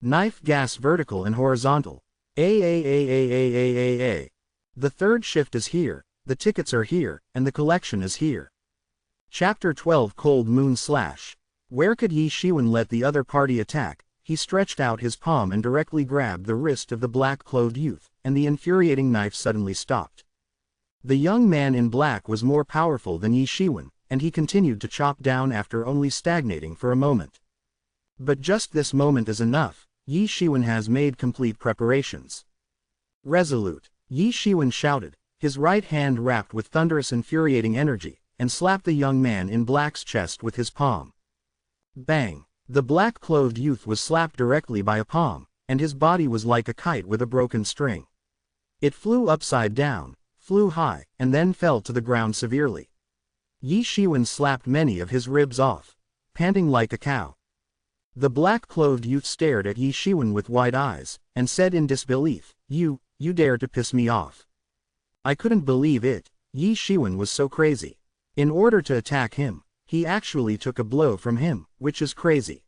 Knife gas vertical and horizontal. A. The third shift is here, the tickets are here, and the collection is here. Chapter 12 Cold Moon Slash. Where could Ye Xiwen let the other party attack? He stretched out his palm and directly grabbed the wrist of the black-clothed youth, and the infuriating knife suddenly stopped. The young man in black was more powerful than Ye Xiwen, and he continued to chop down after only stagnating for a moment. But just this moment is enough. Ye Xiwen has made complete preparations. Resolute, Ye Xiwen shouted, his right hand wrapped with thunderous infuriating energy, and slapped the young man in black's chest with his palm. Bang! The black-clothed youth was slapped directly by a palm, and his body was like a kite with a broken string. It flew upside down, flew high, and then fell to the ground severely. Ye Xiwen slapped many of his ribs off, panting like a cow. The black-clothed youth stared at Ye Xiwen with wide eyes, and said in disbelief, You dare to piss me off. I couldn't believe it. Ye Xiwen was so crazy. In order to attack him, he actually took a blow from him, which is crazy.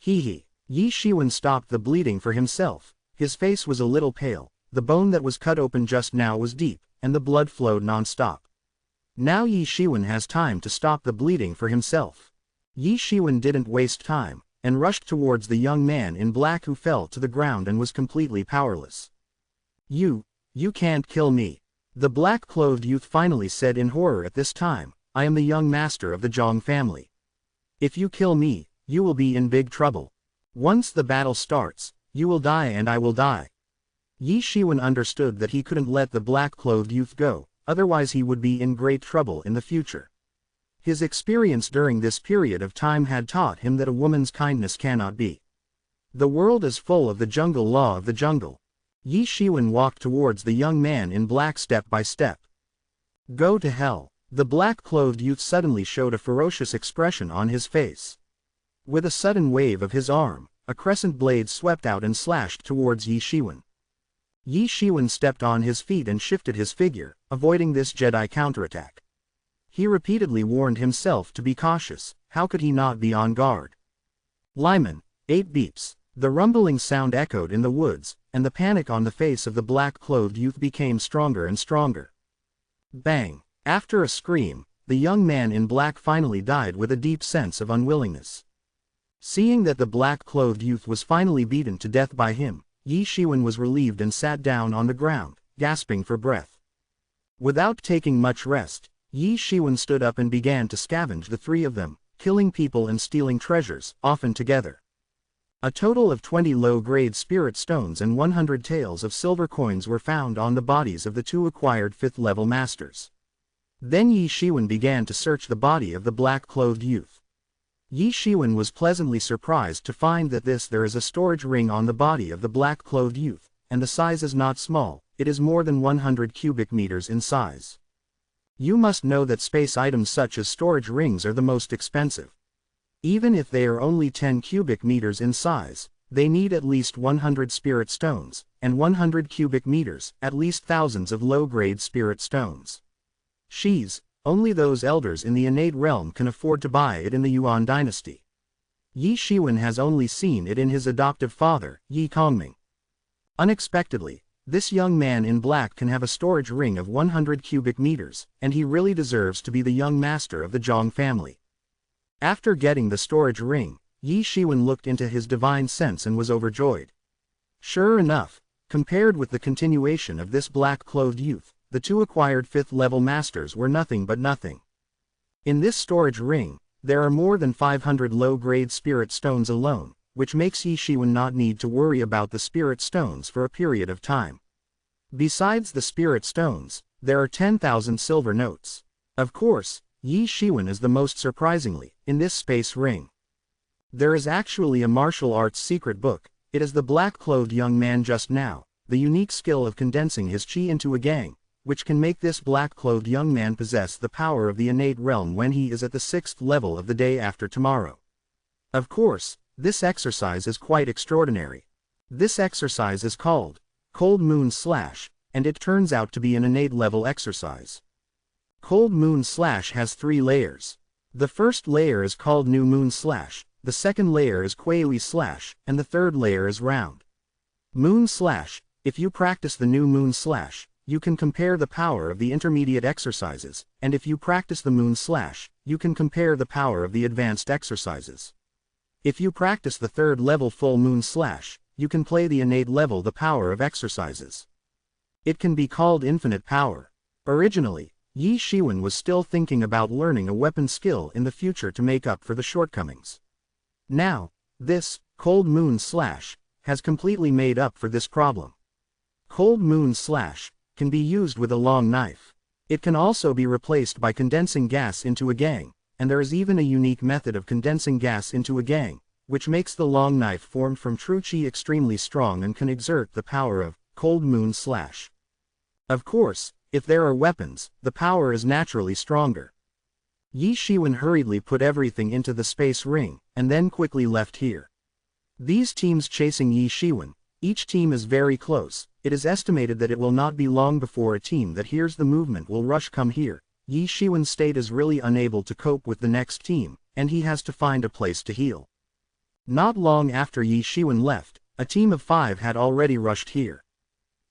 Hee. Ye Xiwen stopped the bleeding for himself. His face was a little pale, the bone that was cut open just now was deep, and the blood flowed non-stop. Now Ye Xiwen has time to stop the bleeding for himself. Ye Xiwen didn't waste time, and rushed towards the young man in black who fell to the ground and was completely powerless. You can't kill me. The black-clothed youth finally said in horror at this time, I am the young master of the Zhang family. If you kill me, you will be in big trouble. Once the battle starts, you will die and I will die. Ye Xiwen understood that he couldn't let the black-clothed youth go, otherwise he would be in great trouble in the future. His experience during this period of time had taught him that a woman's kindness cannot be. The world is full of the jungle law of the jungle. Ye Xiwen walked towards the young man in black step by step. Go to hell. The black-clothed youth suddenly showed a ferocious expression on his face. With a sudden wave of his arm, a crescent blade swept out and slashed towards Ye Xiwen. Ye Xiwen stepped on his feet and shifted his figure, avoiding this Jedi counterattack. He repeatedly warned himself to be cautious. How could he not be on guard? Lyman, 8 beeps. The rumbling sound echoed in the woods, and the panic on the face of the black-clothed youth became stronger and stronger. Bang! After a scream, the young man in black finally died with a deep sense of unwillingness. Seeing that the black-clothed youth was finally beaten to death by him, Ye Xiwen was relieved and sat down on the ground, gasping for breath. Without taking much rest, Ye Xiwen stood up and began to scavenge the three of them, killing people and stealing treasures, often together. A total of 20 low-grade spirit stones and 100 taels of silver coins were found on the bodies of the 2 acquired 5th-level masters. Then Ye Xiwen began to search the body of the black-clothed youth. Ye Xiwen was pleasantly surprised to find that there is a storage ring on the body of the black-clothed youth, and the size is not small, it is more than 100 cubic meters in size. You must know that space items such as storage rings are the most expensive. Even if they are only 10 cubic meters in size, they need at least 100 spirit stones, and 100 cubic meters, at least thousands of low-grade spirit stones. Only those elders in the innate realm can afford to buy it in the Yuan dynasty. Ye Xiwen has only seen it in his adoptive father, Ye Kongming. Unexpectedly, this young man in black can have a storage ring of 100 cubic meters, and he really deserves to be the young master of the Zhang family. After getting the storage ring, Ye Xiwen looked into his divine sense and was overjoyed. Sure enough, compared with the continuation of this black-clothed youth, the 2 acquired 5th-level masters were nothing but nothing. In this storage ring, there are more than 500 low-grade spirit stones alone, which makes Ye Xiwen not need to worry about the spirit stones for a period of time. Besides the spirit stones, there are 10,000 silver notes. Of course, Ye Xiwen is the most surprisingly, in this space ring. There is actually a martial arts secret book. It is the black-clothed young man just now, the unique skill of condensing his chi into a gang, which can make this black-clothed young man possess the power of the innate realm when he is at the 6th level of the day after tomorrow. Of course, this exercise is quite extraordinary. This exercise is called Cold Moon Slash, and it turns out to be an innate level exercise. Cold Moon Slash has 3 layers. The first layer is called New Moon Slash, the second layer is Kuei Slash, and the third layer is Round Moon Slash. If you practice the New Moon Slash, you can compare the power of the intermediate exercises, and if you practice the Moon Slash, you can compare the power of the advanced exercises. If you practice the 3rd level Full Moon Slash, you can play the innate level the power of exercises. It can be called infinite power. Originally, Ye Xiwen was still thinking about learning a weapon skill in the future to make up for the shortcomings. Now, this Cold Moon Slash has completely made up for this problem. Cold Moon Slash can be used with a long knife. It can also be replaced by condensing gas into a gang, and there is even a unique method of condensing gas into a gang, which makes the long knife formed from true chi extremely strong and can exert the power of Cold Moon Slash. Of course, if there are weapons, the power is naturally stronger. Ye Xiwen hurriedly put everything into the space ring, and then quickly left here. These teams chasing Ye Xiwen, each team is very close. It is estimated that it will not be long before a team that hears the movement will rush come here. Ye Xiwen's state is really unable to cope with the next team, and he has to find a place to heal. Not long after Ye Xiwen left, a team of 5 had already rushed here.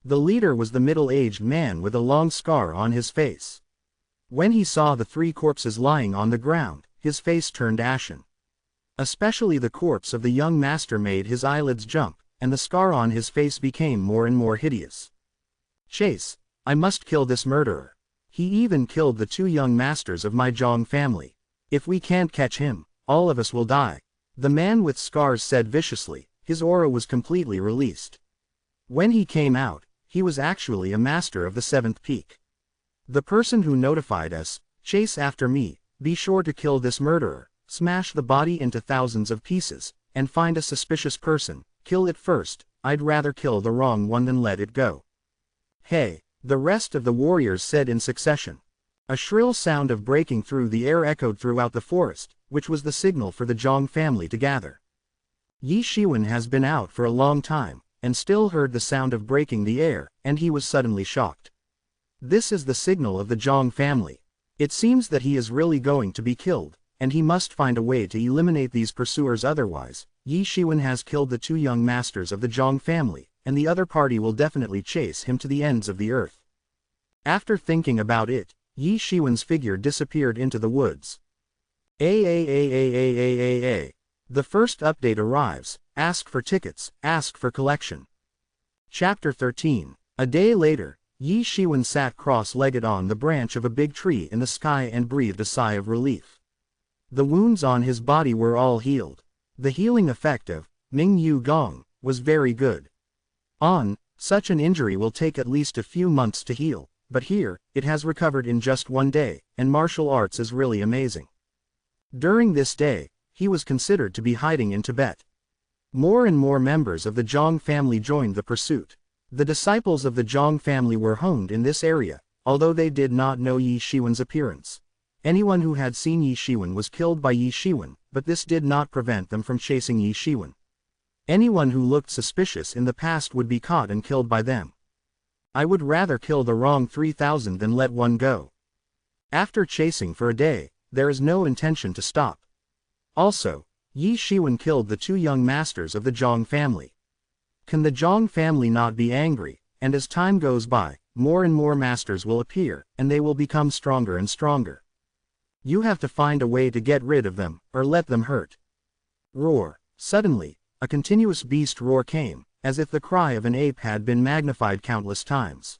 The leader was the middle-aged man with a long scar on his face. When he saw the 3 corpses lying on the ground, his face turned ashen. Especially the corpse of the young master made his eyelids jump, and the scar on his face became more and more hideous. Chase, I must kill this murderer. He even killed the 2 young masters of my Zhang family. If we can't catch him, all of us will die. The man with scars said viciously. His aura was completely released. When he came out, he was actually a master of the 7th peak. The person who notified us, chase after me, be sure to kill this murderer, smash the body into thousands of pieces, and find a suspicious person. Kill it first. I'd rather kill the wrong one than let it go. Hey, the rest of the warriors said in succession. A shrill sound of breaking through the air echoed throughout the forest, which was the signal for the Zhang family to gather. Ye Xiwen has been out for a long time, and still heard the sound of breaking the air, and he was suddenly shocked. This is the signal of the Zhang family. It seems that he is really going to be killed, and he must find a way to eliminate these pursuers, otherwise, Ye Xiwen has killed the 2 young masters of the Zhang family, and the other party will definitely chase him to the ends of the earth. After thinking about it, Ye Xiwen's figure disappeared into the woods. The first update arrives. Ask for tickets, ask for collection. Chapter 13. A day later, Ye Xiwen sat cross-legged on the branch of a big tree in the sky and breathed a sigh of relief. The wounds on his body were all healed. The healing effect of Ming Yu Gong was very good. Such an injury will take at least a few months to heal, but here, it has recovered in just 1 day, and martial arts is really amazing. During this day, he was considered to be hiding in Tibet. More and more members of the Zhang family joined the pursuit. The disciples of the Zhang family were honed in this area, although they did not know Ye Xiwen's appearance. Anyone who had seen Ye Xiwen was killed by Ye Xiwen, but this did not prevent them from chasing Ye Xiwen. Anyone who looked suspicious in the past would be caught and killed by them. I would rather kill the wrong 3,000 than let one go. After chasing for a day, there is no intention to stop. Also, Ye Xiwen killed the 2 young masters of the Zhang family. Can the Zhang family not be angry? And as time goes by, more and more masters will appear, and they will become stronger and stronger. You have to find a way to get rid of them, or let them hurt. Roar. Suddenly, a continuous beast roar came, as if the cry of an ape had been magnified countless times.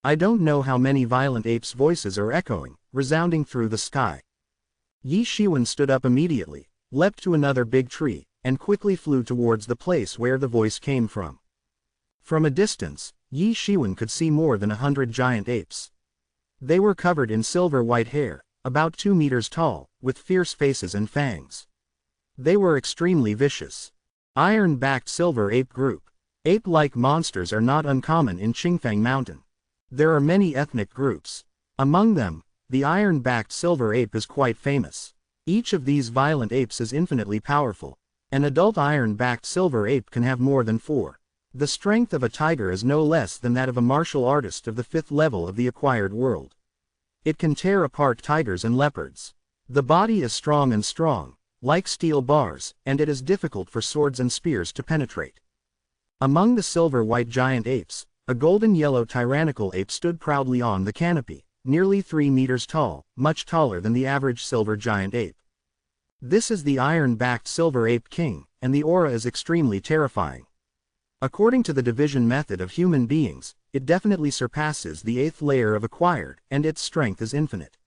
I don't know how many violent apes' voices are echoing, resounding through the sky. Ye Xiwen stood up immediately, leapt to another big tree, and quickly flew towards the place where the voice came from. From a distance, Ye Xiwen could see more than 100 giant apes. They were covered in silver-white hair, about 2 meters tall, with fierce faces and fangs. They were extremely vicious. Iron-backed silver ape group. Ape-like monsters are not uncommon in Qingfang Mountain. There are many ethnic groups. Among them, the iron-backed silver ape is quite famous. Each of these violent apes is infinitely powerful. An adult iron-backed silver ape can have more than 4. The strength of a tiger is no less than that of a martial artist of the 5th level of the acquired world. It can tear apart tigers and leopards. The body is strong, like steel bars, and it is difficult for swords and spears to penetrate. Among the silver-white giant apes, a golden-yellow tyrannical ape stood proudly on the canopy, nearly 3 meters tall, much taller than the average silver giant ape. This is the iron-backed silver ape king, and the aura is extremely terrifying. According to the division method of human beings, it definitely surpasses the 8th layer of acquired, and its strength is infinite.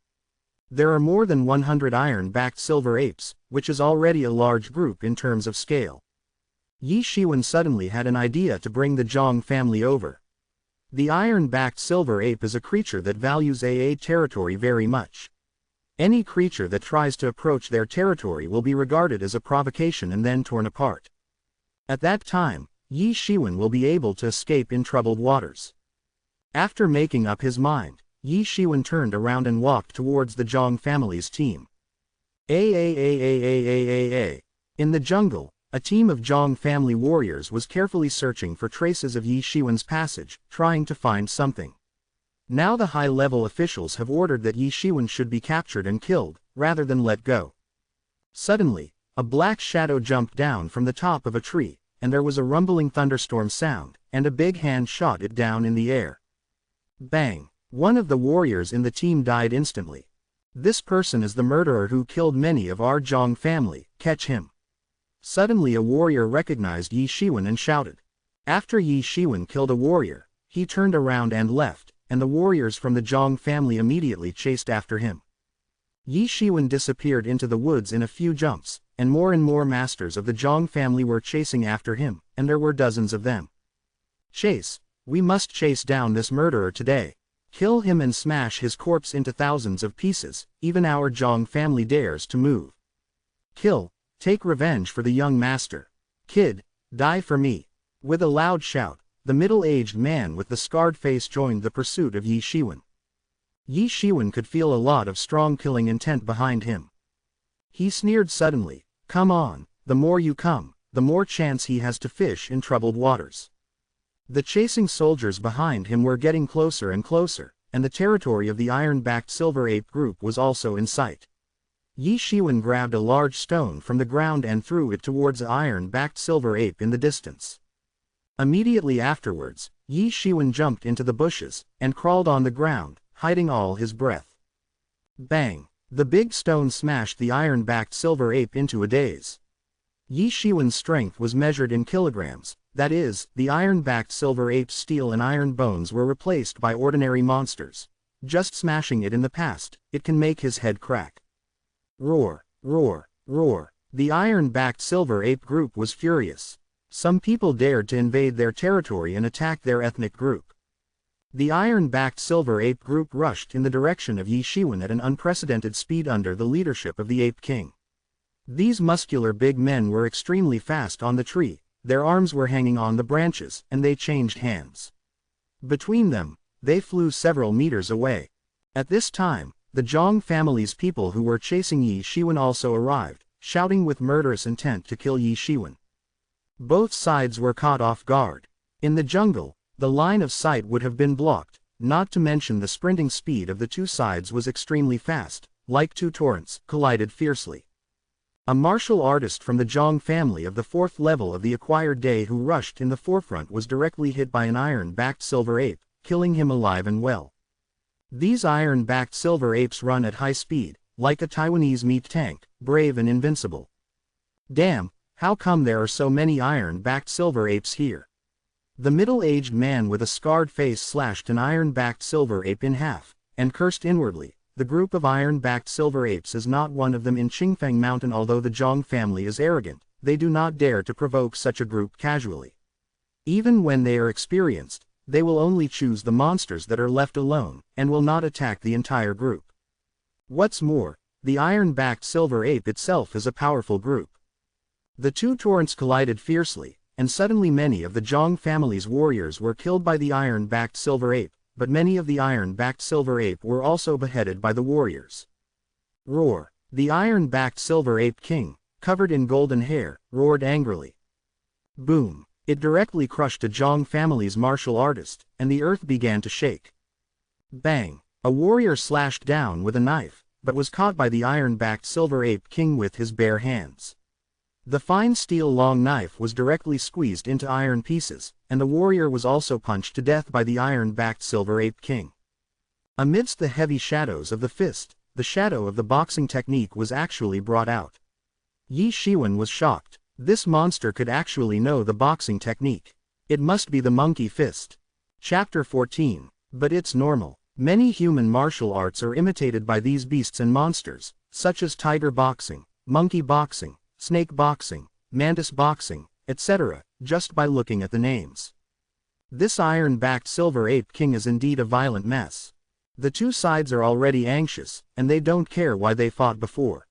There are more than 100 iron-backed silver apes, which is already a large group in terms of scale. Ye Xiwen suddenly had an idea to bring the Zhang family over. The iron-backed silver ape is a creature that values AA territory very much. Any creature that tries to approach their territory will be regarded as a provocation and then torn apart. At that time, Ye Xiwen will be able to escape in troubled waters. After making up his mind, Ye Xiwen turned around and walked towards the Zhang family's team. In the jungle, a team of Zhang family warriors was carefully searching for traces of Ye Xiwen's passage, trying to find something. Now the high-level officials have ordered that Ye Xiwen should be captured and killed, rather than let go. Suddenly, a black shadow jumped down from the top of a tree, and there was a rumbling thunderstorm sound, and a big hand shot it down in the air. Bang! One of the warriors in the team died instantly. This person is the murderer who killed many of our Zhang family, catch him. Suddenly a warrior recognized Ye Xiwen and shouted. After Ye Xiwen killed a warrior, he turned around and left, and the warriors from the Zhang family immediately chased after him. Ye Xiwen disappeared into the woods in a few jumps, and more masters of the Zhang family were chasing after him, and there were dozens of them. Chase! We must chase down this murderer today. Kill him and smash his corpse into thousands of pieces, even our Zhang family dares to move. Kill! Take revenge for the young master. Kid, die for me. With a loud shout, the middle-aged man with the scarred face joined the pursuit of Ye Xiwen. Ye Xiwen could feel a lot of strong killing intent behind him. He sneered suddenly, come on, the more you come, the more chance he has to fish in troubled waters. The chasing soldiers behind him were getting closer and closer, and the territory of the iron-backed silver ape group was also in sight. Ye Xiwen grabbed a large stone from the ground and threw it towards the iron-backed silver ape in the distance. Immediately afterwards, Ye Xiwen jumped into the bushes, and crawled on the ground, hiding all his breath. Bang! The big stone smashed the iron-backed silver ape into a daze. Ye Xiwen's strength was measured in kilograms, that is, the iron-backed silver ape's steel and iron bones were replaced by ordinary monsters. Just smashing it in the past, it can make his head crack. Roar, roar, roar. The iron-backed silver ape group was furious. Some people dared to invade their territory and attack their ethnic group. The iron-backed silver ape group rushed in the direction of Ye Xiwen at an unprecedented speed under the leadership of the Ape King. These muscular big men were extremely fast on the tree, their arms were hanging on the branches, and they changed hands. Between them, they flew several meters away. At this time, the Zhang family's people who were chasing Ye Xiwen also arrived, shouting with murderous intent to kill Ye Xiwen. Both sides were caught off guard. In the jungle, the line of sight would have been blocked, not to mention the sprinting speed of the two sides was extremely fast, like two torrents, collided fiercely. A martial artist from the Zhang family of the 4th level of the acquired day who rushed in the forefront was directly hit by an iron-backed silver ape, killing him alive and well. These iron-backed silver apes run at high speed, like a Taiwanese meat tank, brave and invincible. Damn, how come there are so many iron-backed silver apes here? The middle-aged man with a scarred face slashed an iron-backed silver ape in half, and cursed inwardly, the group of iron-backed silver apes is not one of them in Qingfeng Mountain. Although the Zhang family is arrogant, they do not dare to provoke such a group casually. Even when they are experienced, they will only choose the monsters that are left alone, and will not attack the entire group. What's more, the iron-backed silver ape itself is a powerful group. The two torrents collided fiercely, and suddenly many of the Zhang family's warriors were killed by the iron-backed silver ape, but many of the iron-backed silver ape were also beheaded by the warriors. Roar! The iron-backed silver ape king, covered in golden hair, roared angrily. Boom! It directly crushed a Zhang family's martial artist, and the earth began to shake. Bang! A warrior slashed down with a knife, but was caught by the iron-backed silver ape king with his bare hands. The fine steel long knife was directly squeezed into iron pieces, and the warrior was also punched to death by the iron-backed silver ape king. Amidst the heavy shadows of the fist, the shadow of the boxing technique was actually brought out. Ye Xiwen was shocked. This monster could actually know the boxing technique. It must be the monkey fist. Chapter 14. But it's normal. Many human martial arts are imitated by these beasts and monsters, such as tiger boxing, monkey boxing, snake boxing, mantis boxing, etc., just by looking at the names. This iron-backed silver ape king is indeed a violent mess. The two sides are already anxious, and they don't care why they fought before.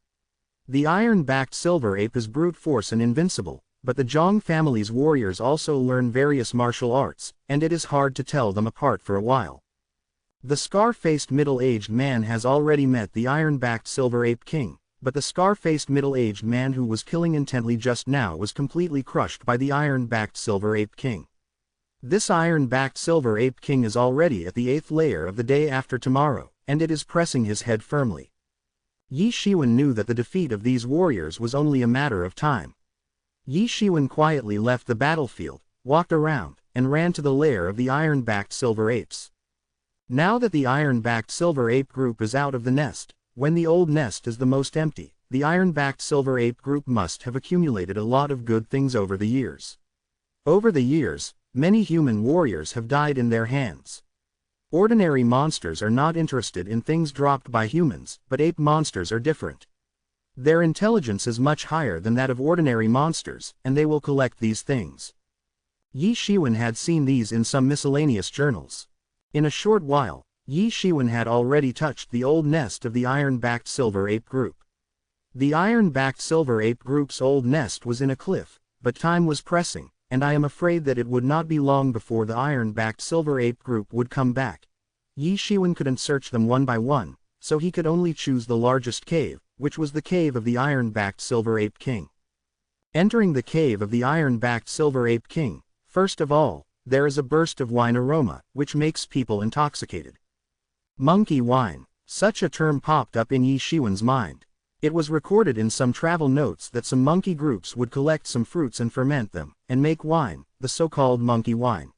The iron-backed silver ape is brute force and invincible, but the Zhang family's warriors also learn various martial arts, and it is hard to tell them apart for a while. The scar-faced middle-aged man has already met the iron-backed silver ape king, but the scar-faced middle-aged man who was killing intently just now was completely crushed by the iron-backed silver ape king. This iron-backed silver ape king is already at the 8th layer of the day after tomorrow, and it is pressing his head firmly. Ye Xiwen knew that the defeat of these warriors was only a matter of time. Ye Xiwen quietly left the battlefield, walked around, and ran to the lair of the iron-backed silver apes. Now that the iron-backed silver ape group is out of the nest, when the old nest is the most empty, the iron-backed silver ape group must have accumulated a lot of good things over the years. Over the years, many human warriors have died in their hands. Ordinary monsters are not interested in things dropped by humans, but ape monsters are different. Their intelligence is much higher than that of ordinary monsters, and they will collect these things. Ye Xiwen had seen these in some miscellaneous journals. In a short while, Ye Xiwen had already touched the old nest of the iron-backed silver ape group. The iron-backed silver ape group's old nest was in a cliff, but time was pressing, and I am afraid that it would not be long before the iron-backed silver ape group would come back. Ye Xiwen couldn't search them one by one, so he could only choose the largest cave, which was the cave of the iron-backed silver ape king. Entering the cave of the iron-backed silver ape king, first of all, there is a burst of wine aroma, which makes people intoxicated. Monkey wine. Such a term popped up in Ye Xiwen's mind. It was recorded in some travel notes that some monkey groups would collect some fruits and ferment them, and make wine, the so-called monkey wine.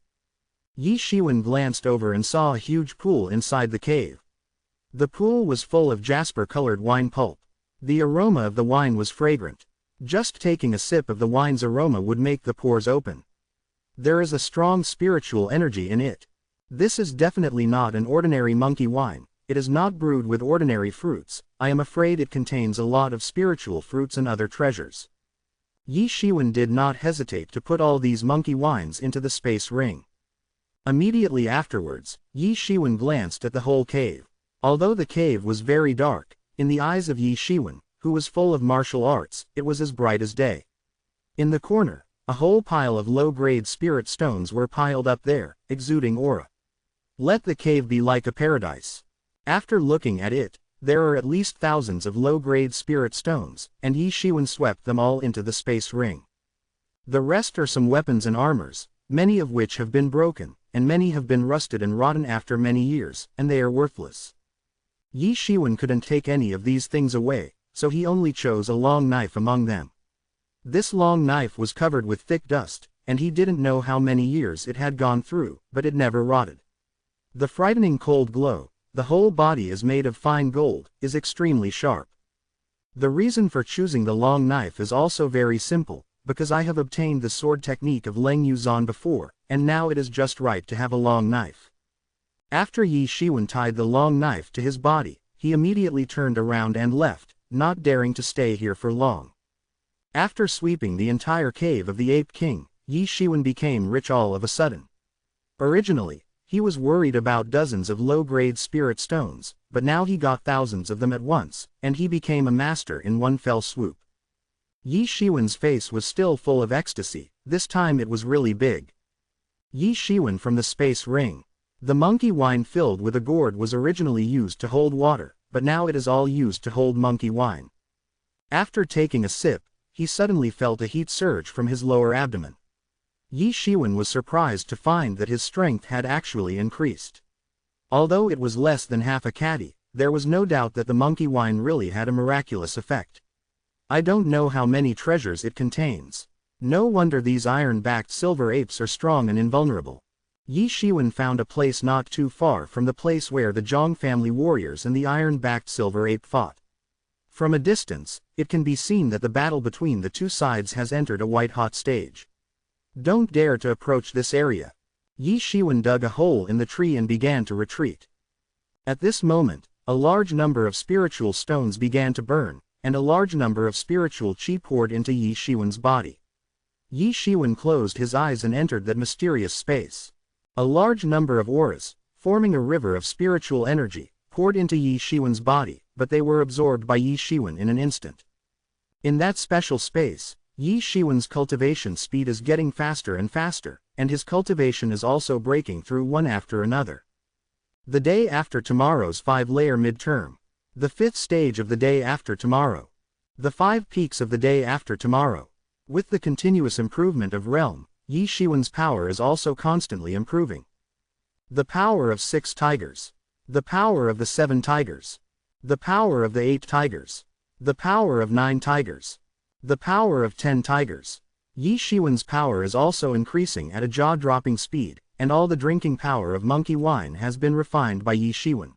Ye Xiwen glanced over and saw a huge pool inside the cave. The pool was full of jasper-colored wine pulp. The aroma of the wine was fragrant. Just taking a sip of the wine's aroma would make the pores open. There is a strong spiritual energy in it. This is definitely not an ordinary monkey wine. It is not brewed with ordinary fruits. I am afraid it contains a lot of spiritual fruits and other treasures. Ye Xiwen did not hesitate to put all these monkey wines into the space ring. Immediately afterwards, Ye Xiwen glanced at the whole cave. Although the cave was very dark, in the eyes of Ye Xiwen, who was full of martial arts, it was as bright as day. In the corner, a whole pile of low-grade spirit stones were piled up there, exuding aura. Let the cave be like a paradise. After looking at it, there are at least thousands of low-grade spirit stones, and Ye Xiwen swept them all into the space ring. The rest are some weapons and armors, many of which have been broken, and many have been rusted and rotten after many years, and they are worthless. Ye Xiwen couldn't take any of these things away, so he only chose a long knife among them. This long knife was covered with thick dust, and he didn't know how many years it had gone through, but it never rotted. The frightening cold glow, the whole body is made of fine gold, is extremely sharp. The reason for choosing the long knife is also very simple, because I have obtained the sword technique of Leng Yuzan before, and now it is just right to have a long knife. After Ye Xiwen tied the long knife to his body, he immediately turned around and left, not daring to stay here for long. After sweeping the entire cave of the Ape King, Ye Xiwen became rich all of a sudden. Originally, he was worried about dozens of low-grade spirit stones, but now he got thousands of them at once, and he became a master in one fell swoop. Ye Xiwen's face was still full of ecstasy, this time it was really big. Ye Xiwen from the space ring. The monkey wine filled with a gourd was originally used to hold water, but now it is all used to hold monkey wine. After taking a sip, he suddenly felt a heat surge from his lower abdomen. Ye Xiwen was surprised to find that his strength had actually increased. Although it was less than half a caddy, there was no doubt that the monkey wine really had a miraculous effect. I don't know how many treasures it contains. No wonder these iron-backed silver apes are strong and invulnerable. Ye Xiwen found a place not too far from the place where the Zhang family warriors and the iron-backed silver ape fought. From a distance, it can be seen that the battle between the two sides has entered a white-hot stage. Don't dare to approach this area. Ye Xiwen dug a hole in the tree and began to retreat. At this moment, a large number of spiritual stones began to burn, and a large number of spiritual chi poured into Ye Xiwen's body. Ye Xiwen closed his eyes and entered that mysterious space. A large number of auras, forming a river of spiritual energy, poured into Ye Xiwen's body, but they were absorbed by Ye Xiwen in an instant. In that special space, Ye Xiwen's cultivation speed is getting faster and faster, and his cultivation is also breaking through one after another. The day after tomorrow's 5-layer midterm. The 5th stage of the day after tomorrow. The 5 peaks of the day after tomorrow. With the continuous improvement of realm, Ye Xiwen's power is also constantly improving. The power of 6 tigers. The power of the 7 tigers. The power of the 8 tigers. The power of 9 tigers. The power of 10 tigers. Ye Xiwen's power is also increasing at a jaw-dropping speed, and all the drinking power of monkey wine has been refined by Ye Xiwen.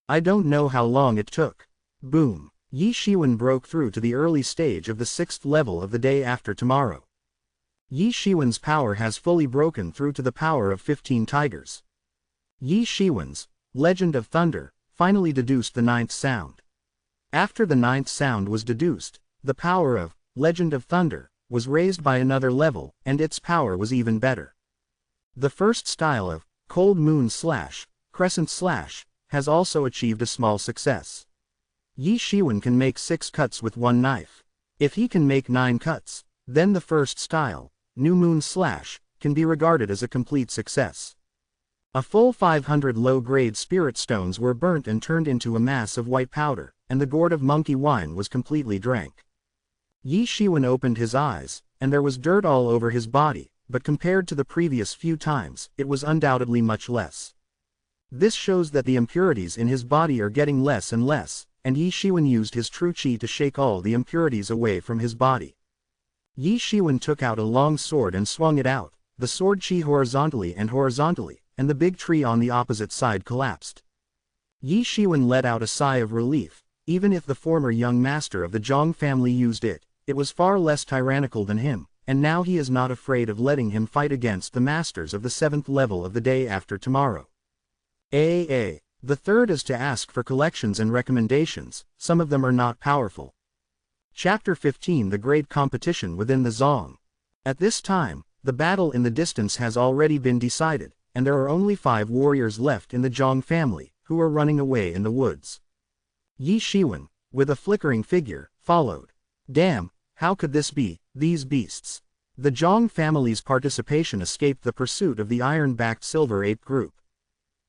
I don't know how long it took. Boom! Ye Xiwen broke through to the early stage of the 6th level of the day after tomorrow. Ye Xiwen's power has fully broken through to the power of 15 tigers. Ye Xiwen's Legend of Thunder finally deduced the 9th sound. After the 9th sound was deduced, the power of Legend of Thunder was raised by another level, and its power was even better. The first style of Cold Moon / Crescent / has also achieved a small success. Ye Xiwen can make 6 cuts with one knife. If he can make 9 cuts, then the first style, New Moon / can be regarded as a complete success. A full 500 low-grade spirit stones were burnt and turned into a mass of white powder, and the gourd of monkey wine was completely drank. Ye Xiwen opened his eyes, and there was dirt all over his body, but compared to the previous few times, it was undoubtedly much less. This shows that the impurities in his body are getting less and less, and Ye Xiwen used his true chi to shake all the impurities away from his body. Ye Xiwen took out a long sword and swung it out, the sword chi horizontally, and the big tree on the opposite side collapsed. Ye Xiwen let out a sigh of relief. Even if the former young master of the Zhang family used it, it was far less tyrannical than him, and now he is not afraid of letting him fight against the masters of the 7th level of the day after tomorrow. The 3rd is to ask for collections and recommendations, some of them are not powerful. Chapter 15 The Great Competition Within the Zhang. At this time, the battle in the distance has already been decided, and there are only 5 warriors left in the Zhang family, who are running away in the woods. Ye Xiwen, with a flickering figure, followed. Damn, how could this be, these beasts? The Zhang family's participation escaped the pursuit of the iron-backed silver ape group.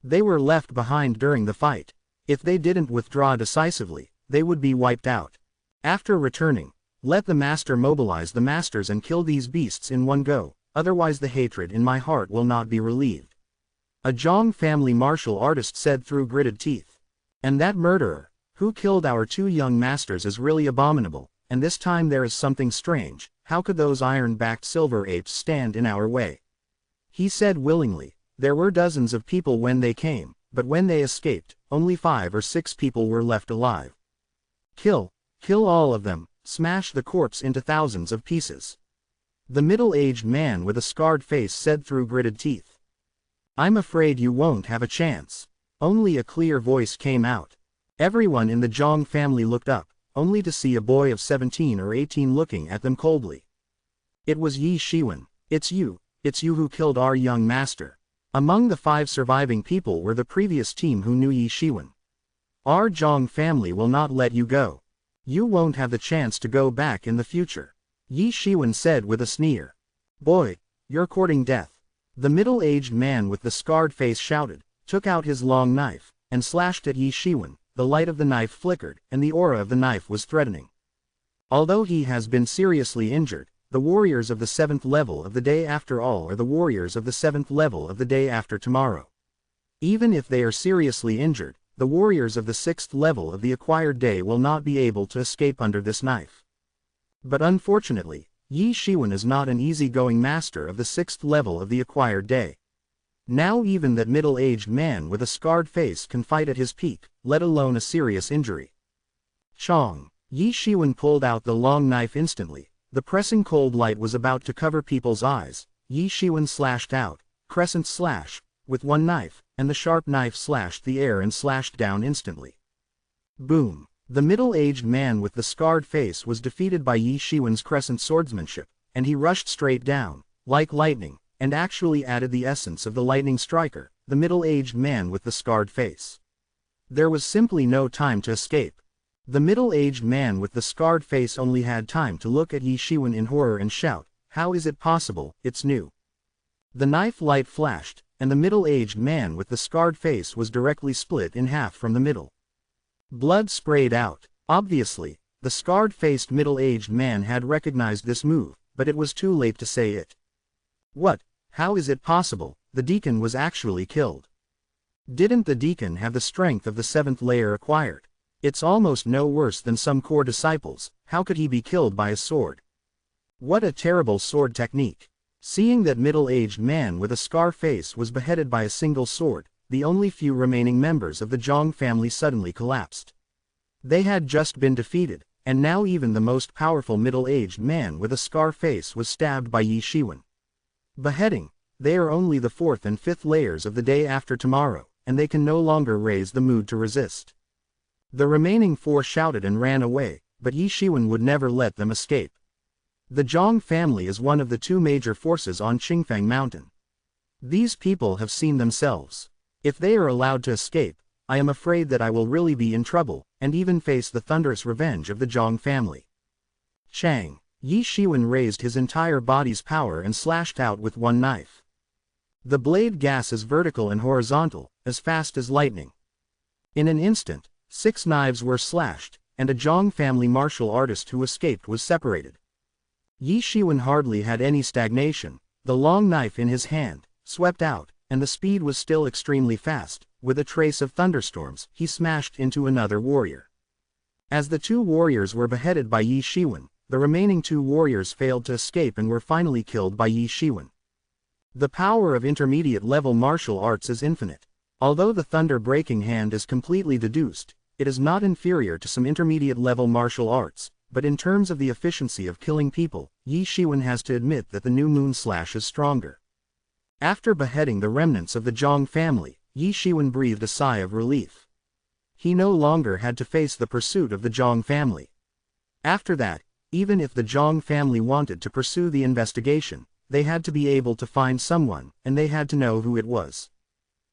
They were left behind during the fight. If they didn't withdraw decisively, they would be wiped out. After returning, let the master mobilize the masters and kill these beasts in one go, otherwise the hatred in my heart will not be relieved. A Zhang family martial artist said through gritted teeth. And that murderer, who killed our 2 young masters, is really abominable, and this time there is something strange. How could those iron-backed silver apes stand in our way? He said willingly. There were dozens of people when they came, but when they escaped, only 5 or 6 people were left alive. Kill all of them, smash the corpse into thousands of pieces. The middle-aged man with a scarred face said through gritted teeth. I'm afraid you won't have a chance. Only a clear voice came out. Everyone in the Zhang family looked up, only to see a boy of 17 or 18 looking at them coldly. It was Ye Xiwen. It's you who killed our young master. Among the 5 surviving people were the previous team who knew Ye Xiwen. Our Zhang family will not let you go. You won't have the chance to go back in the future. Ye Xiwen said with a sneer. Boy, you're courting death. The middle-aged man with the scarred face shouted, took out his long knife, and slashed at Ye Xiwen. The light of the knife flickered, and the aura of the knife was threatening. Although he has been seriously injured, the warriors of the 7th level of the day after all are the warriors of the 7th level of the day after tomorrow. Even if they are seriously injured, the warriors of the 6th level of the acquired day will not be able to escape under this knife. But unfortunately, Ye Xiwen is not an easy-going master of the 6th level of the acquired day. Now even that middle-aged man with a scarred face can fight at his peak, let alone a serious injury. Chong. Ye Xiwen pulled out the long knife instantly. The pressing cold light was about to cover people's eyes. Ye Xiwen slashed out, crescent slash, with one knife, and the sharp knife slashed the air and slashed down instantly. Boom. The middle-aged man with the scarred face was defeated by Ye Xiwen's crescent swordsmanship, and he rushed straight down, like lightning, and actually added the essence of the lightning striker, the middle-aged man with the scarred face. There was simply no time to escape. The middle-aged man with the scarred face only had time to look at Ye Xiwen in horror and shout, "How is it possible? It's new." The knife light flashed, and the middle-aged man with the scarred face was directly split in half from the middle. Blood sprayed out. Obviously, the scarred-faced middle-aged man had recognized this move, but it was too late to say it. What? How is it possible? The deacon was actually killed. Didn't the deacon have the strength of the 7th layer acquired? It's almost no worse than some core disciples. How could he be killed by a sword? What a terrible sword technique. Seeing that middle-aged man with a scar face was beheaded by a single sword, the only few remaining members of the Zhang family suddenly collapsed. They had just been defeated, and now even the most powerful middle-aged man with a scar face was stabbed by Ye Xiwen. Beheading. They are only the 4th and 5th layers of the day after tomorrow, and they can no longer raise the mood to resist. The remaining 4 shouted and ran away, but Ye Xiwen would never let them escape. The Zhang family is one of the 2 major forces on Qingfeng Mountain. These people have seen themselves. If they are allowed to escape, I am afraid that I will really be in trouble, and even face the thunderous revenge of the Zhang family. Chang. Ye Xiwen raised his entire body's power and slashed out with one knife. The blade gas is vertical and horizontal, as fast as lightning. In an instant, 6 knives were slashed, and a Zhang family martial artist who escaped was separated. Ye Xiwen hardly had any stagnation. The long knife in his hand swept out, and the speed was still extremely fast. With a trace of thunderstorms, he smashed into another warrior. As the 2 warriors were beheaded by Ye Xiwen, the remaining 2 warriors failed to escape and were finally killed by Ye Xiwen. The power of intermediate-level martial arts is infinite. Although the thunder-breaking hand is completely deduced, it is not inferior to some intermediate-level martial arts, but in terms of the efficiency of killing people, Ye Xiwen has to admit that the new moon slash is stronger. After beheading the remnants of the Zhang family, Ye Xiwen breathed a sigh of relief. He no longer had to face the pursuit of the Zhang family. After that, even if the Zhang family wanted to pursue the investigation, they had to be able to find someone, and they had to know who it was.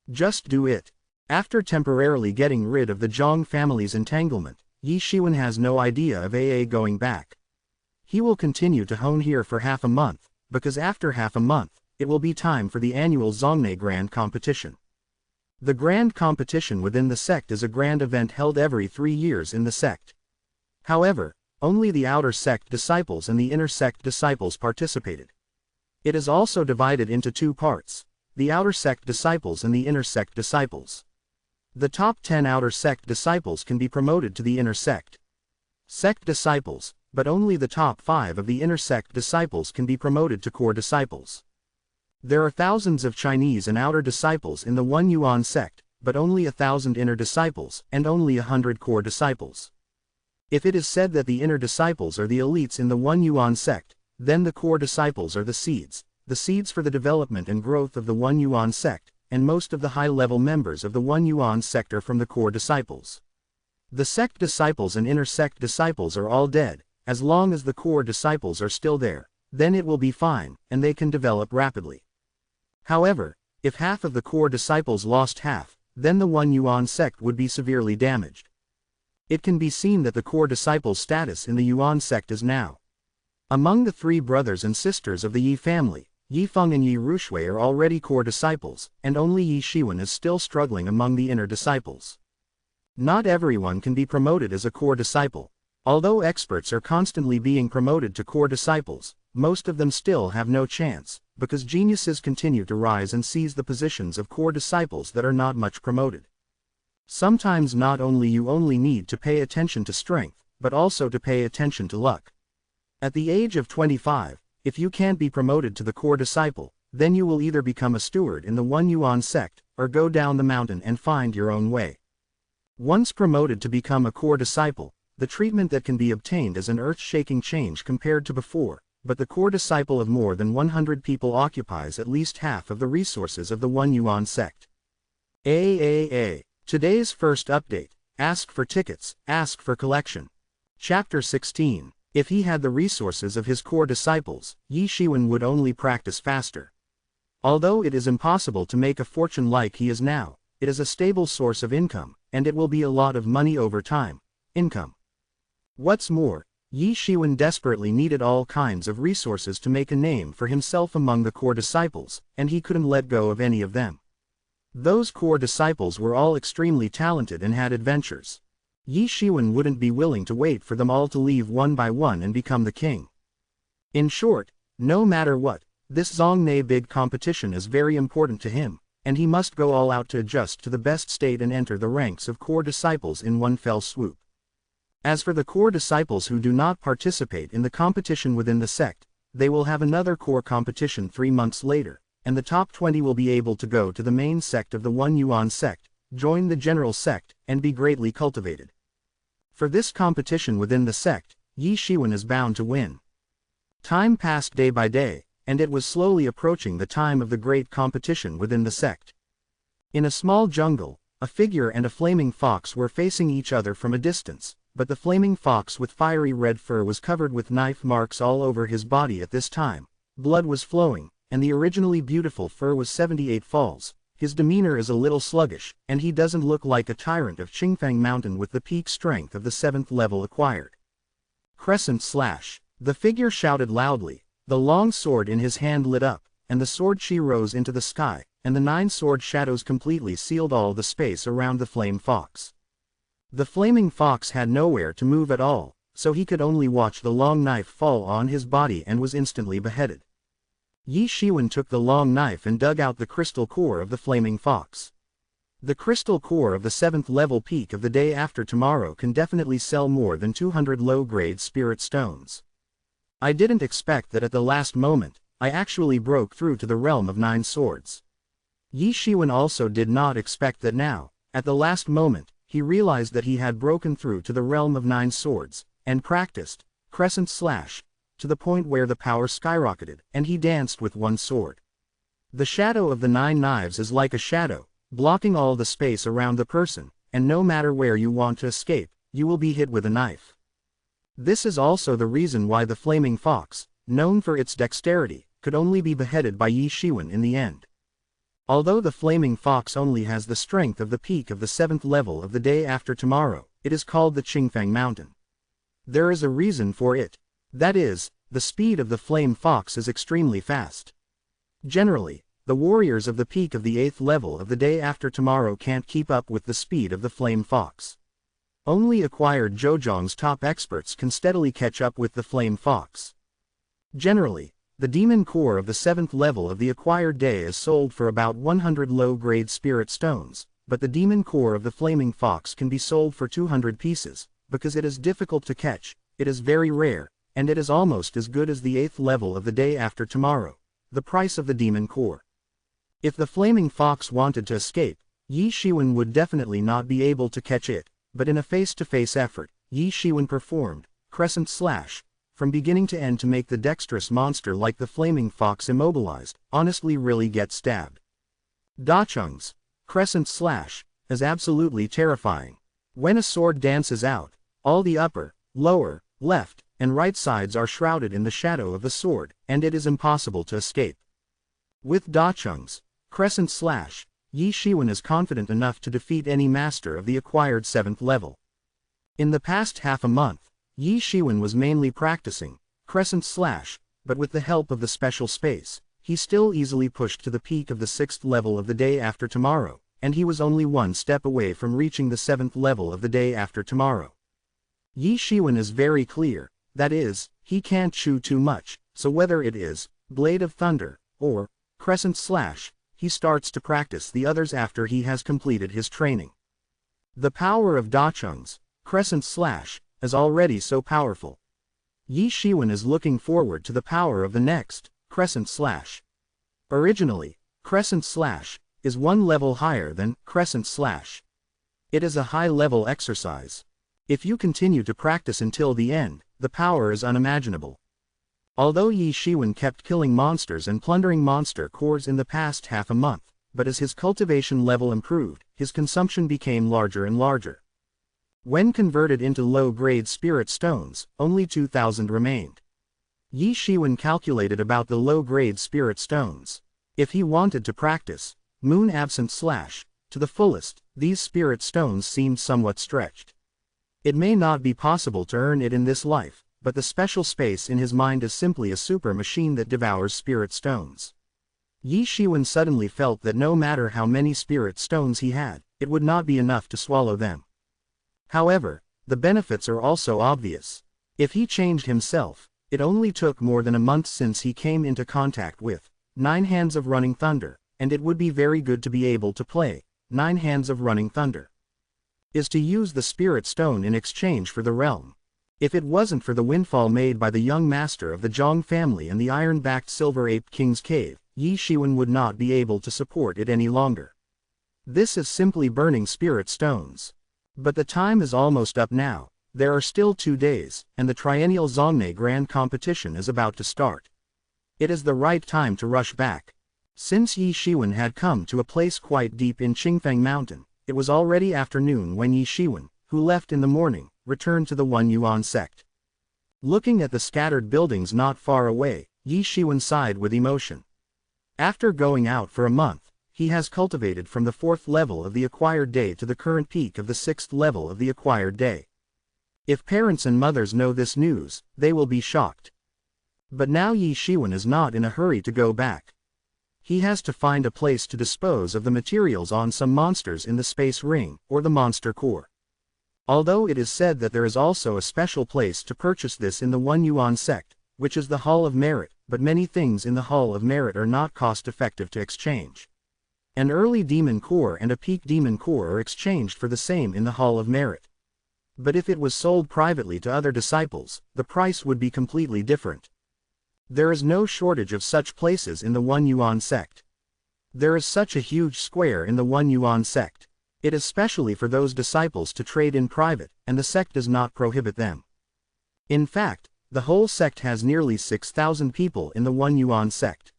Just do it. After temporarily getting rid of the Zhang family's entanglement, Ye Xiwen has no idea of going back. He will continue to hone here for half a month, because after half a month, it will be time for the annual Zongnei Grand Competition. The Grand Competition within the sect is a grand event held every 3 years in the sect. However, only the outer sect disciples and the inner sect disciples participated. It is also divided into 2 parts, the outer sect disciples and the inner sect disciples. The top 10 outer sect disciples can be promoted to the inner sect disciples, but only the top 5 of the inner sect disciples can be promoted to core disciples. There are thousands of Chinese and outer disciples in the One Yuan sect, but only 1,000 inner disciples, and only 100 core disciples. If it is said that the inner disciples are the elites in the One Yuan sect, then the core disciples are the seeds for the development and growth of the One Yuan sect, and most of the high-level members of the One Yuan sect are from the core disciples. The sect disciples and inner sect disciples are all dead. As long as the core disciples are still there, then it will be fine, and they can develop rapidly. However, if half of the core disciples lost half, then the One Yuan sect would be severely damaged. It can be seen that the core disciples' status in the Yuan sect is now. Among the three brothers and sisters of the Ye family, Ye Feng and Ye Rushui are already core disciples, and only Ye Xiwen is still struggling among the inner disciples. Not everyone can be promoted as a core disciple. Although experts are constantly being promoted to core disciples, most of them still have no chance, because geniuses continue to rise and seize the positions of core disciples that are not much promoted. Sometimes not only you only need to pay attention to strength, but also to pay attention to luck. At the age of 25, if you can't be promoted to the core disciple, then you will either become a steward in the One Yuan sect, or go down the mountain and find your own way. Once promoted to become a core disciple, the treatment that can be obtained is an earth-shaking change compared to before, but the core disciple of more than 100 people occupies at least half of the resources of the One Yuan sect. Today's first update: ask for tickets, ask for collection. Chapter 16. If he had the resources of his core disciples, Ye Xiwen would only practice faster. Although it is impossible to make a fortune like he is now, it is a stable source of income, and it will be a lot of money over time. Income. What's more, Ye Xiwen desperately needed all kinds of resources to make a name for himself among the core disciples, and he couldn't let go of any of them. Those core disciples were all extremely talented and had adventures. Ye Xiwen wouldn't be willing to wait for them all to leave one by one and become the king. In short, no matter what, this Zongnei big competition is very important to him, and he must go all out to adjust to the best state and enter the ranks of core disciples in one fell swoop. As for the core disciples who do not participate in the competition within the sect, they will have another core competition 3 months later, and the top 20 will be able to go to the main sect of the One Yuan sect, join the general sect, and be greatly cultivated. For this competition within the sect, Ye Xiwen is bound to win. Time passed day by day, and it was slowly approaching the time of the great competition within the sect. In a small jungle, a figure and a flaming fox were facing each other from a distance, but the flaming fox with fiery red fur was covered with knife marks all over his body at this time. Blood was flowing, and the originally beautiful fur was 78 falls. His demeanor is a little sluggish, and he doesn't look like a tyrant of Qingfang Mountain with the peak strength of the 7th level acquired. Crescent slash. The figure shouted loudly. The long sword in his hand lit up, and the sword chi rose into the sky, and the 9 sword shadows completely sealed all the space around the flame fox. The flaming fox had nowhere to move at all, so he could only watch the long knife fall on his body and was instantly beheaded. Ye Xiwen took the long knife and dug out the crystal core of the flaming fox. The crystal core of the 7th level peak of the day after tomorrow can definitely sell more than 200 low-grade spirit stones. I didn't expect that at the last moment, I actually broke through to the realm of 9 swords. Ye Xiwen also did not expect that now, at the last moment, he realized that he had broken through to the realm of 9 swords, and practiced, crescent slash, to the point where the power skyrocketed, and he danced with 1 sword. The shadow of the 9 knives is like a shadow, blocking all the space around the person, and no matter where you want to escape, you will be hit with a knife. This is also the reason why the flaming fox, known for its dexterity, could only be beheaded by Ye Xiwen in the end. Although the flaming fox only has the strength of the peak of the 7th level of the day after tomorrow, it is called the Qingfang Mountain. There is a reason for it. That is, the speed of the flame fox is extremely fast. Generally, the warriors of the peak of the 8th level of the day after tomorrow can't keep up with the speed of the flame fox. Only acquired Zhouzhang's top experts can steadily catch up with the flame fox. Generally, the demon core of the 7th level of the acquired day is sold for about 100 low-grade spirit stones, but the demon core of the flaming fox can be sold for 200 pieces, because it is difficult to catch, it is very rare, and it is almost as good as the 8th level of the day after tomorrow, the price of the demon core. If the flaming fox wanted to escape, Ye Xiwen would definitely not be able to catch it, but in a face-to-face effort, Ye Xiwen performed, crescent slash, from beginning to end to make the dexterous monster like the flaming fox immobilized, honestly really get stabbed. Dachung's crescent slash is absolutely terrifying. When a sword dances out, all the upper, lower, left, and right sides are shrouded in the shadow of the sword, and it is impossible to escape. With Dacheng's crescent slash, Ye Xiwen is confident enough to defeat any master of the acquired 7th level. In the past half a month, Ye Xiwen was mainly practicing crescent slash, but with the help of the special space, he still easily pushed to the peak of the 6th level of the day after tomorrow, and he was only one step away from reaching the 7th level of the day after tomorrow. Ye Xiwen is very clear, that is, he can't chew too much, so whether it is Blade of Thunder or Crescent Slash, he starts to practice the others after he has completed his training. The power of Dacheng's Crescent Slash is already so powerful. Ye Xiwen is looking forward to the power of the next Crescent Slash. Originally, Crescent Slash is one level higher than Crescent Slash. It is a high-level exercise. If you continue to practice until the end, the power is unimaginable. Although Ye Xiwen kept killing monsters and plundering monster cores in the past half a month, but as his cultivation level improved, his consumption became larger and larger. When converted into low-grade spirit stones, only 2,000 remained. Ye Xiwen calculated about the low-grade spirit stones. If he wanted to practice Moon Absent Slash to the fullest, these spirit stones seemed somewhat stretched. It may not be possible to earn it in this life, but the special space in his mind is simply a super machine that devours spirit stones. Ye Xiwen suddenly felt that no matter how many spirit stones he had, it would not be enough to swallow them. However, the benefits are also obvious. If he changed himself, it only took more than a month since he came into contact with 9 Hands of Running Thunder, and it would be very good to be able to play 9 Hands of Running Thunder. Is to use the spirit stone in exchange for the realm. If it wasn't for the windfall made by the young master of the Zhang family and the iron-backed Silver Ape King's cave, Ye Xiwen would not be able to support it any longer. This is simply burning spirit stones. But the time is almost up now. There are still 2 days, and the triennial Zhongnei Grand Competition is about to start. It is the right time to rush back. Since Ye Xiwen had come to a place quite deep in Qingfeng Mountain, it was already afternoon when Ye Xiwen, who left in the morning, returned to the One Yuan sect. Looking at the scattered buildings not far away, Ye Xiwen sighed with emotion. After going out for a month, he has cultivated from the 4th level of the acquired day to the current peak of the 6th level of the acquired day. If parents and mothers know this news, they will be shocked. But now Ye Xiwen is not in a hurry to go back. He has to find a place to dispose of the materials on some monsters in the space ring, or the monster core. Although it is said that there is also a special place to purchase this in the One Yuan sect, which is the Hall of Merit, but many things in the Hall of Merit are not cost-effective to exchange. An early demon core and a peak demon core are exchanged for the same in the Hall of Merit. But if it was sold privately to other disciples, the price would be completely different. There is no shortage of such places in the One Yuan sect. There is such a huge square in the One Yuan sect. It is specially for those disciples to trade in private, and the sect does not prohibit them. In fact, the whole sect has nearly 6,000 people in the One Yuan sect.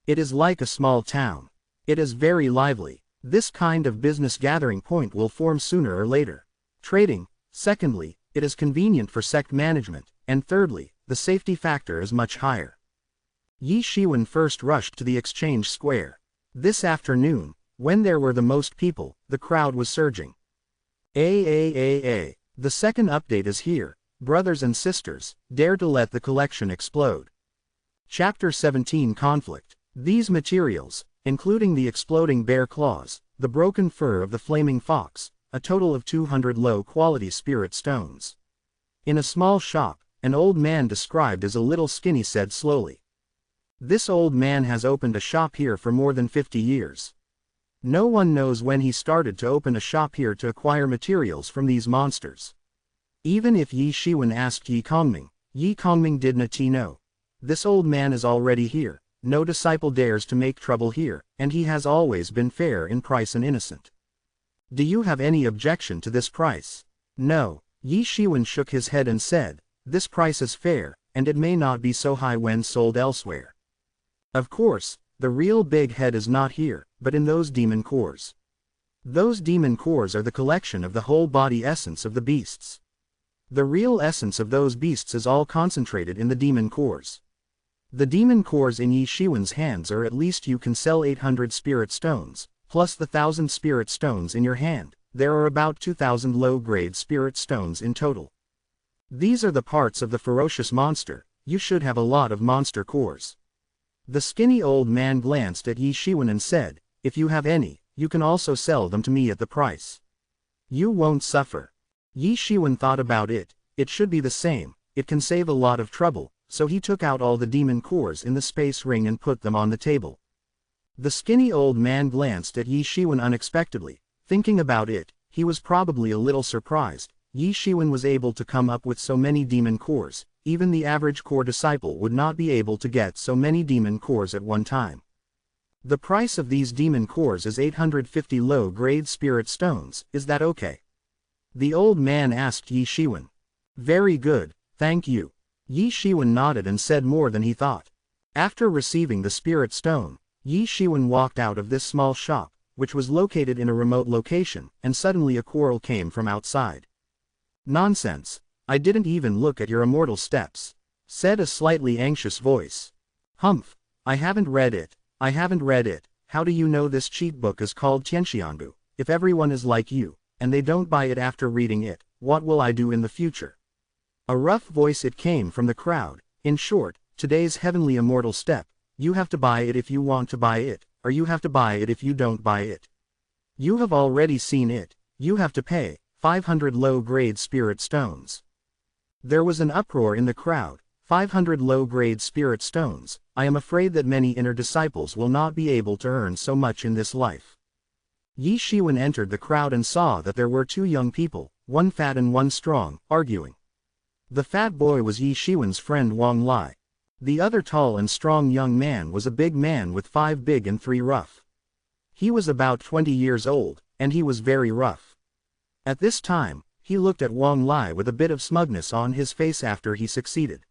It is like a small town. It is very lively. This kind of business gathering point will form sooner or later. Trading. Secondly, it is convenient for sect management, and thirdly, the safety factor is much higher. Ye Xiwen first rushed to the exchange square. This afternoon, when there were the most people, the crowd was surging. The second update is here. Brothers and sisters, dare to let the collection explode. Chapter 17 Conflict. These materials, including the exploding bear claws, the broken fur of the flaming fox, a total of 200 low-quality spirit stones. In a small shop, an old man described as a little skinny said slowly. This old man has opened a shop here for more than 50 years. No one knows when he started to open a shop here to acquire materials from these monsters. Even if Ye Xiwen asked Ye Kongming did not know. This old man is already here, no disciple dares to make trouble here, and he has always been fair in price and innocent. Do you have any objection to this price? No. Ye Xiwen shook his head and said, this price is fair, and it may not be so high when sold elsewhere. Of course, the real big head is not here, but in those demon cores. Those demon cores are the collection of the whole body essence of the beasts. The real essence of those beasts is all concentrated in the demon cores. The demon cores in Ye Xiwen's hands are at least you can sell 800 spirit stones, plus the 1,000 spirit stones in your hand. There are about 2,000 low-grade spirit stones in total. These are the parts of the ferocious monster. You should have a lot of monster cores. The skinny old man glanced at Ye Xiwen and said, if you have any, you can also sell them to me at the price. You won't suffer. Ye Xiwen thought about it. It should be the same, it can save a lot of trouble, so he took out all the demon cores in the space ring and put them on the table. The skinny old man glanced at Ye Xiwen unexpectedly. Thinking about it, he was probably a little surprised. Ye Xiwen was able to come up with so many demon cores. Even the average core disciple would not be able to get so many demon cores at one time. The price of these demon cores is 850 low-grade spirit stones. Is that okay? The old man asked Ye Xiwen. Very good, thank you. Ye Xiwen nodded and said more than he thought. After receiving the spirit stone, Ye Xiwen walked out of this small shop, which was located in a remote location, and suddenly a quarrel came from outside. Nonsense, I didn't even look at your immortal steps, said a slightly anxious voice. Humph, I haven't read it. How do you know this cheat book is called Tianxianbu? If everyone is like you, and they don't buy it after reading it, what will I do in the future? A rough voice it came from the crowd. In short, today's heavenly immortal step, you have to buy it if you want to buy it, or you have to buy it if you don't buy it. You have already seen it, you have to pay 500 low-grade spirit stones. There was an uproar in the crowd. 500 low-grade spirit stones. I am afraid that many inner disciples will not be able to earn so much in this life. Ye Xiwen entered the crowd and saw that there were two young people, one fat and one strong, arguing. The fat boy was Ye Xiwen's friend Wang Lai. The other tall and strong young man was a big man with 5 big and 3 rough. He was about 20 years old, and he was very rough. At this time, he looked at Wang Lai with a bit of smugness on his face after he succeeded.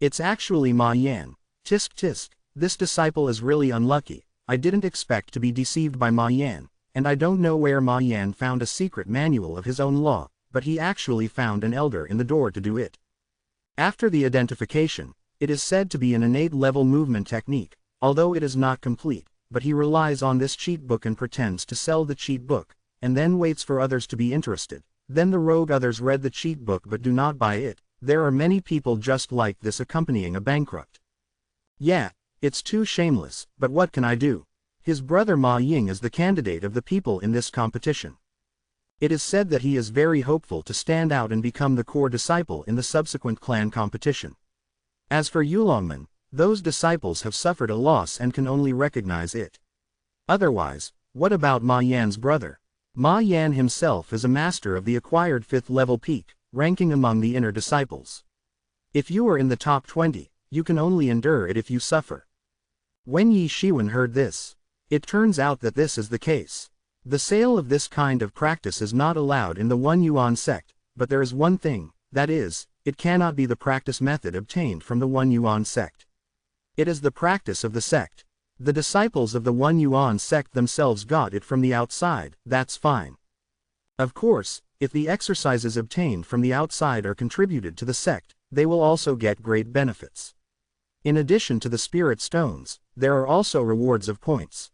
It's actually Ma Yan. Tisk tisk, this disciple is really unlucky. I didn't expect to be deceived by Ma Yan, and I don't know where Ma Yan found a secret manual of his own law, but he actually found an elder in the door to do it. After the identification, it is said to be an innate level movement technique, although it is not complete, but he relies on this cheat book and pretends to sell the cheat book, and then waits for others to be interested. Then the rogue others read the cheat book but do not buy it. There are many people just like this accompanying a bankrupt. Yeah, it's too shameless, but what can I do? His brother Ma Ying is the candidate of the people in this competition. It is said that he is very hopeful to stand out and become the core disciple in the subsequent clan competition. As for Yulongmen, those disciples have suffered a loss and can only recognize it. Otherwise, what about Ma Yan's brother? Ma Yan himself is a master of the acquired 5th level peak, ranking among the inner disciples. If you are in the top 20, you can only endure it if you suffer. When Ye Xiwen heard this, it turns out that this is the case. The sale of this kind of practice is not allowed in the 1 Yuan sect, but there is one thing, that is, it cannot be the practice method obtained from the 1 Yuan sect. It is the practice of the sect. The disciples of the 1 Yuan sect themselves got it from the outside, that's fine. Of course, if the exercises obtained from the outside are contributed to the sect, they will also get great benefits. In addition to the spirit stones, there are also rewards of points.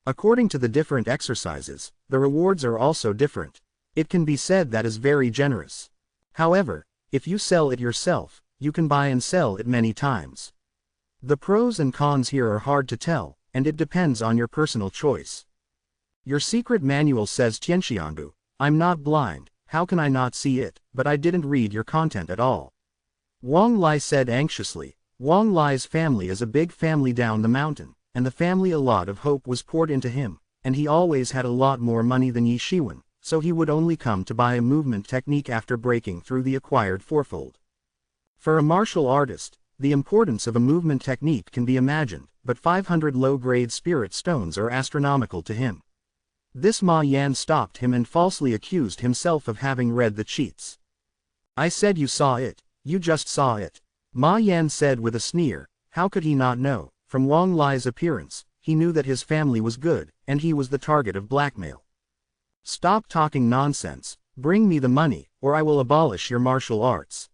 According to the different exercises, the rewards are also different. It can be said that is very generous. However, if you sell it yourself, you can buy and sell it many times. The pros and cons here are hard to tell, and it depends on your personal choice. Your secret manual says Tianxianbu. I'm not blind, how can I not see it, but I didn't read your content at all. Wang Lai said anxiously. Wang Lai's family is a big family down the mountain, and the family a lot of hope was poured into him, and he always had a lot more money than Ye Xiwen, so he would only come to buy a movement technique after breaking through the acquired 4-fold. For a martial artist, the importance of a movement technique can be imagined, but 500 low-grade spirit stones are astronomical to him. This Ma Yan stopped him and falsely accused himself of having read the cheats. I said you saw it, you just saw it. Ma Yan said with a sneer. How could he not know? From Wang Lai's appearance, he knew that his family was good, and he was the target of blackmail. Stop talking nonsense, bring me the money, or I will abolish your martial arts.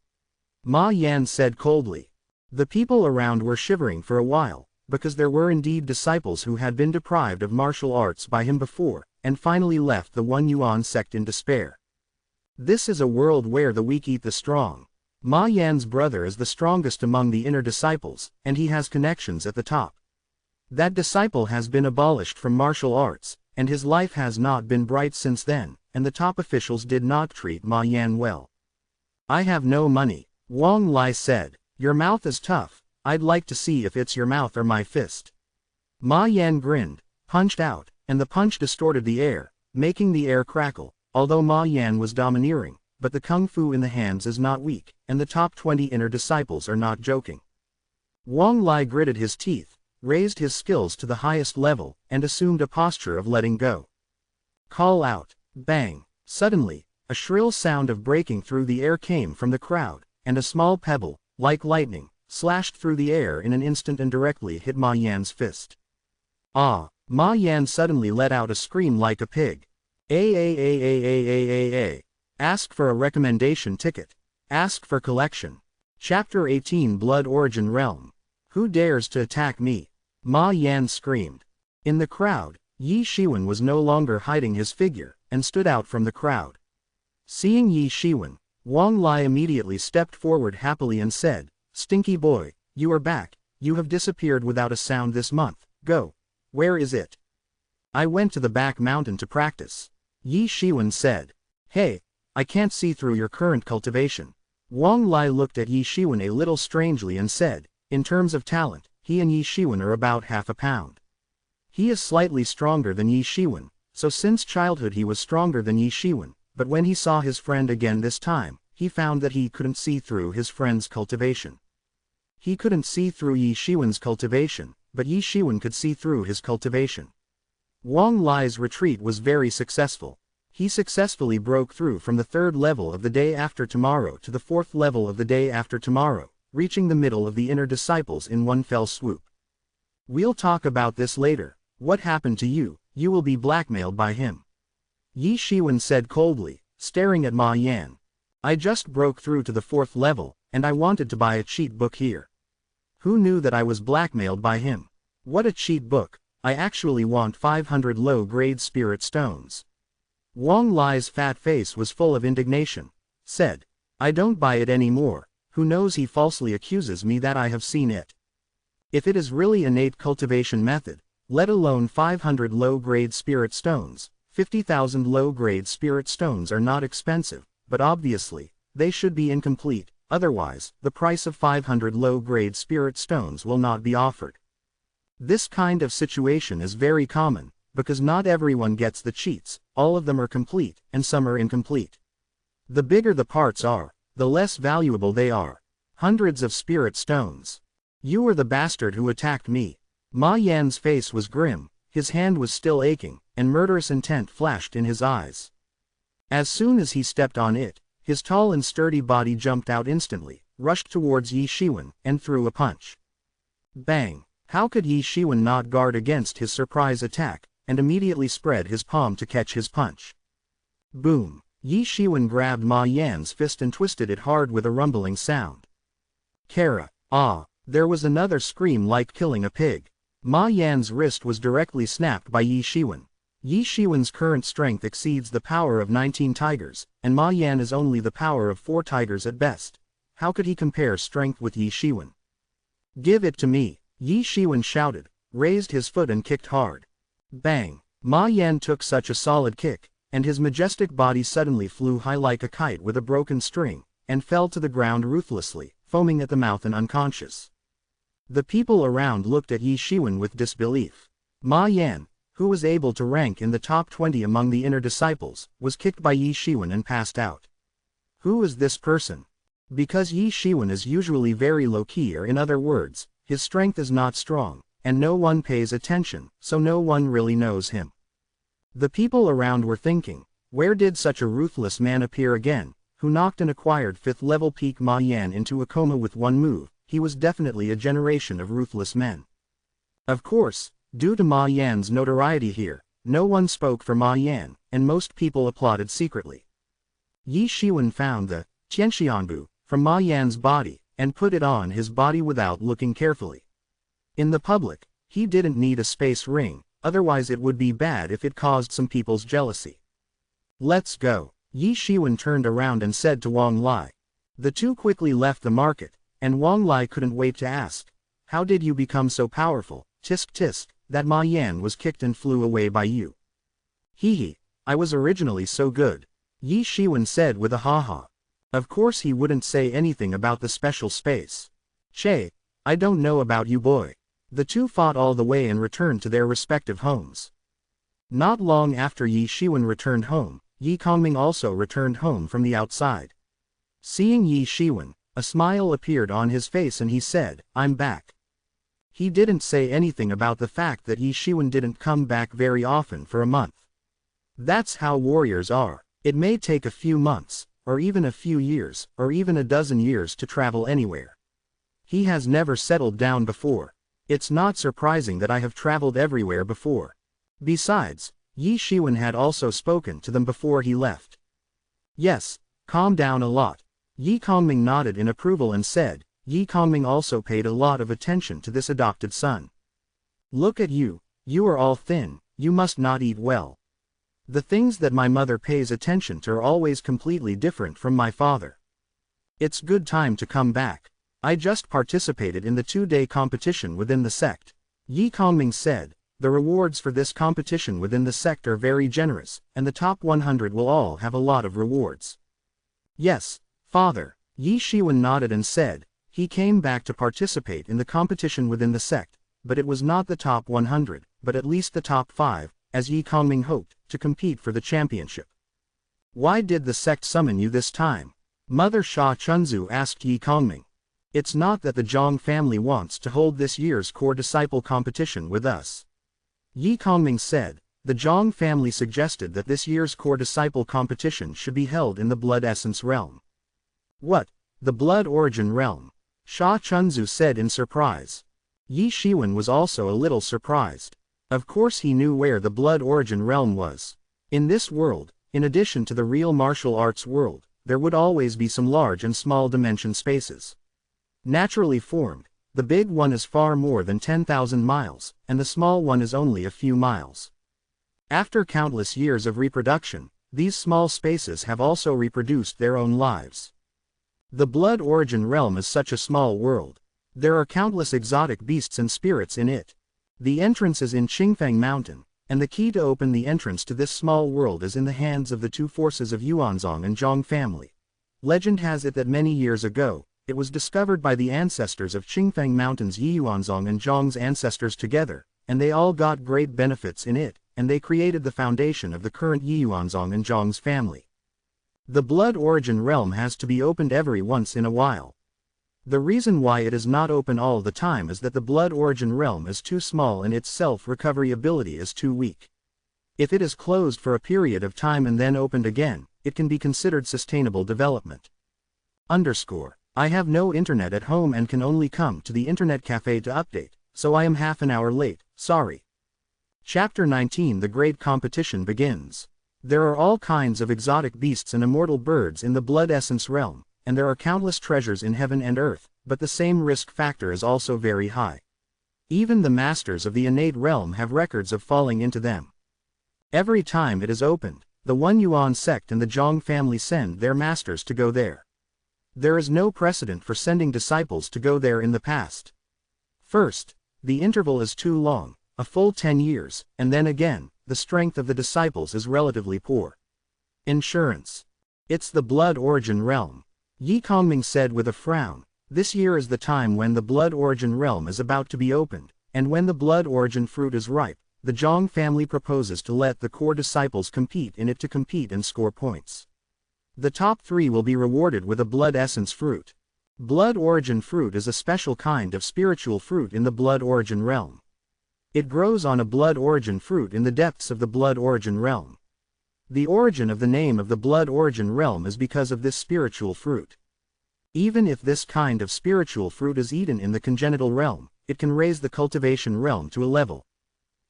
Ma Yan said coldly. The people around were shivering for a while, because there were indeed disciples who had been deprived of martial arts by him before, and finally left the One Yuan sect in despair. This is a world where the weak eat the strong. Ma Yan's brother is the strongest among the inner disciples, and he has connections at the top. That disciple has been abolished from martial arts, and his life has not been bright since then, and the top officials did not treat Ma Yan well. I have no money, Wang Lai said. Your mouth is tough, I'd like to see if it's your mouth or my fist. Ma Yan grinned, punched out, and the punch distorted the air, making the air crackle, although Ma Yan was domineering, but the kung fu in the hands is not weak, and the top 20 inner disciples are not joking. Wang Lai gritted his teeth, raised his skills to the highest level, and assumed a posture of letting go. Call out, bang! Suddenly, a shrill sound of breaking through the air came from the crowd, and a small pebble, like lightning, slashed through the air in an instant and directly hit Ma Yan's fist. Ah! Ma Yan suddenly let out a scream like a pig. Ask for a recommendation ticket. Ask for collection. Chapter 18 Blood Origin Realm. Who dares to attack me? Ma Yan screamed. In the crowd, Ye Xiwen was no longer hiding his figure, and stood out from the crowd. Seeing Ye Xiwen, Wang Lai immediately stepped forward happily and said, Stinky boy, you are back, you have disappeared without a sound this month, go. Where is it? I went to the back mountain to practice. Ye Xiwen said. Hey, I can't see through your current cultivation. Wang Lai looked at Ye Xiwen a little strangely and said, in terms of talent, he and Ye Xiwen are about half a pound. He is slightly stronger than Ye Xiwen, so since childhood he was stronger than Ye Xiwen, but when he saw his friend again this time, he found that he couldn't see through his friend's cultivation. He couldn't see through Ye Xiwen's cultivation, but Ye Xiwen could see through his cultivation. Wang Lai's retreat was very successful. He successfully broke through from the 3rd level of the day after tomorrow to the 4th level of the day after tomorrow, reaching the middle of the inner disciples in one fell swoop. We'll talk about this later. What happened to you? You will be blackmailed by him. Ye Xiwen said coldly, staring at Ma Yan. I just broke through to the 4th level, and I wanted to buy a cheat book here. Who knew that I was blackmailed by him? What a cheat book, I actually want 500 low-grade spirit stones. Wang Lai's fat face was full of indignation. Said, I don't buy it anymore, who knows he falsely accuses me that I have seen it. If it is really innate cultivation method, let alone 500 low-grade spirit stones, 50,000 low-grade spirit stones are not expensive, but obviously, they should be incomplete, otherwise, the price of 500 low-grade spirit stones will not be offered. This kind of situation is very common, because not everyone gets the cheats, all of them are complete, and some are incomplete. The bigger the parts are, the less valuable they are. Hundreds of spirit stones. You are the bastard who attacked me. Ma Yan's face was grim, his hand was still aching, and murderous intent flashed in his eyes. As soon as he stepped on it, his tall and sturdy body jumped out instantly, rushed towards Ye Xiwen, and threw a punch. Bang! How could Ye Xiwen not guard against his surprise attack, and immediately spread his palm to catch his punch? Boom! Ye Xiwen grabbed Ma Yan's fist and twisted it hard with a rumbling sound. Kara! Ah! There was another scream like killing a pig. Ma Yan's wrist was directly snapped by Ye Xiwen. Ye Xiwen's current strength exceeds the power of 19 tigers, and Ma Yan is only the power of 4 tigers at best. How could he compare strength with Ye Xiwen? Give it to me! Ye Xiwen shouted, raised his foot and kicked hard. Bang! Ma Yan took such a solid kick, and his majestic body suddenly flew high like a kite with a broken string, and fell to the ground ruthlessly, foaming at the mouth and unconscious. The people around looked at Ye Xiwen with disbelief. Ma Yan, who was able to rank in the top 20 among the inner disciples, was kicked by Ye Xiwen and passed out. Who is this person? Because Ye Xiwen is usually very low-key, or in other words, his strength is not strong, and no one pays attention, so no one really knows him. The people around were thinking, where did such a ruthless man appear again, who knocked and acquired 5th level peak Ma Yan into a coma with one move? He was definitely a generation of ruthless men. Of course, due to Ma Yan's notoriety here, No one spoke for Ma Yan, and most people applauded secretly. Ye Xiwen found the Tianxianbu from Ma Yan's body, and put it on his body without looking carefully. In the public, he didn't need a space ring, otherwise it would be bad if it caused some people's jealousy. Let's go. Ye Xiwen turned around and said to Wang Lai. The two quickly left the market, and Wang Lai couldn't wait to ask, how did you become so powerful? Tisk tisk, that Ma Yan was kicked and flew away by you. Hee, I was originally so good. Ye Xiwen said with a ha-ha. Of course he wouldn't say anything about the special space. Che, I don't know about you boy. The two fought all the way and returned to their respective homes. Not long after Ye Xiwen returned home, Ye Kongming also returned home from the outside. Seeing Ye Xiwen, a smile appeared on his face and he said, I'm back. He didn't say anything about the fact that Ye Xiwen didn't come back very often for a month. That's how warriors are. It may take a few months, or even a few years, or even a dozen years to travel anywhere. He has never settled down before. It's not surprising that I have traveled everywhere before. Besides, Ye Xiwen had also spoken to them before he left. Yes, calm down a lot. Ye Kongming nodded in approval and said, Ye Kongming also paid a lot of attention to this adopted son. Look at you, you are all thin, you must not eat well. The things that my mother pays attention to are always completely different from my father. It's good time to come back. I just participated in the 2-day competition within the sect. Ye Kongming said, the rewards for this competition within the sect are very generous, and the top 100 will all have a lot of rewards. Yes, father. Ye Xiwen nodded and said, he came back to participate in the competition within the sect, but it was not the top 100, but at least the top 5, as Ye Kongming hoped, to compete for the championship. Why did the sect summon you this time? Mother Sha Chunzu asked Ye Kongming. It's not that the Zhang family wants to hold this year's core disciple competition with us. Ye Kongming said, the Zhang family suggested that this year's core disciple competition should be held in the blood essence realm. What? The blood origin realm? Sha Chunzu said in surprise. Ye Xiwen was also a little surprised. Of course he knew where the blood origin realm was. In this world, in addition to the real martial arts world, there would always be some large and small dimension spaces. Naturally formed, the big one is far more than 10,000 miles, and the small one is only a few miles. After countless years of reproduction, these small spaces have also reproduced their own lives. The blood origin realm is such a small world. There are countless exotic beasts and spirits in it. The entrance is in Qingfeng Mountain, and the key to open the entrance to this small world is in the hands of the two forces of Yuanzong and Zhang family. Legend has it that many years ago, it was discovered by the ancestors of Qingfeng Mountain's Yi Yuanzong and Zhang's ancestors together, and they all got great benefits in it, and they created the foundation of the current Yi Yuanzong and Zhang's family. The blood origin realm has to be opened every once in a while. The reason why it is not open all the time is that the blood origin realm is too small and its self-recovery ability is too weak. If it is closed for a period of time and then opened again, it can be considered sustainable development. I have no internet at home and can only come to the internet cafe to update, so I am half an hour late, sorry. Chapter 19 The Great Competition begins. There are all kinds of exotic beasts and immortal birds in the blood essence realm, and there are countless treasures in heaven and earth, but the same risk factor is also very high. Even the masters of the innate realm have records of falling into them. Every time it is opened, the One Yuan sect and the Zhang family send their masters to go there. There is no precedent for sending disciples to go there in the past. First, the interval is too long, a full 10 years, and then again, the strength of the disciples is relatively poor. Insurance. It's the blood origin realm. Ye Kongming said with a frown, this year is the time when the blood origin realm is about to be opened, and when the blood origin fruit is ripe, the Zhang family proposes to let the core disciples compete in it to compete and score points. The top 3 will be rewarded with a blood essence fruit. Blood origin fruit is a special kind of spiritual fruit in the blood origin realm. It grows on a blood origin fruit in the depths of the blood origin realm. The origin of the name of the blood origin realm is because of this spiritual fruit. Even if this kind of spiritual fruit is eaten in the congenital realm, it can raise the cultivation realm to a level.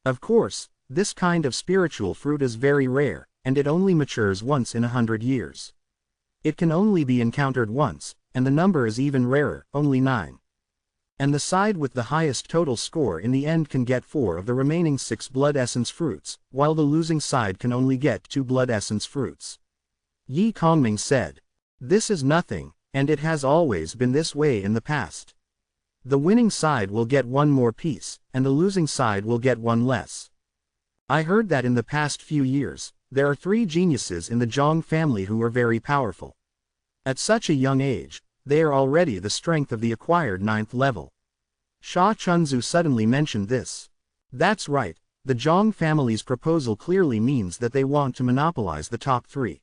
Of course, This kind of spiritual fruit is very rare, and it only matures once in 100 years. It can only be encountered once, and the number is even rarer, only 9. And the side with the highest total score in the end can get 4 of the remaining 6 blood essence fruits, while the losing side can only get 2 blood essence fruits. Ye Xiwen said. This is nothing, and it has always been this way in the past. The winning side will get 1 more piece, and the losing side will get 1 less. I heard that in the past few years, there are 3 geniuses in the Zhang family who are very powerful. At such a young age, they are already the strength of the acquired 9th level. Sha Chunzu suddenly mentioned this. That's right, the Zhang family's proposal clearly means that they want to monopolize the top 3.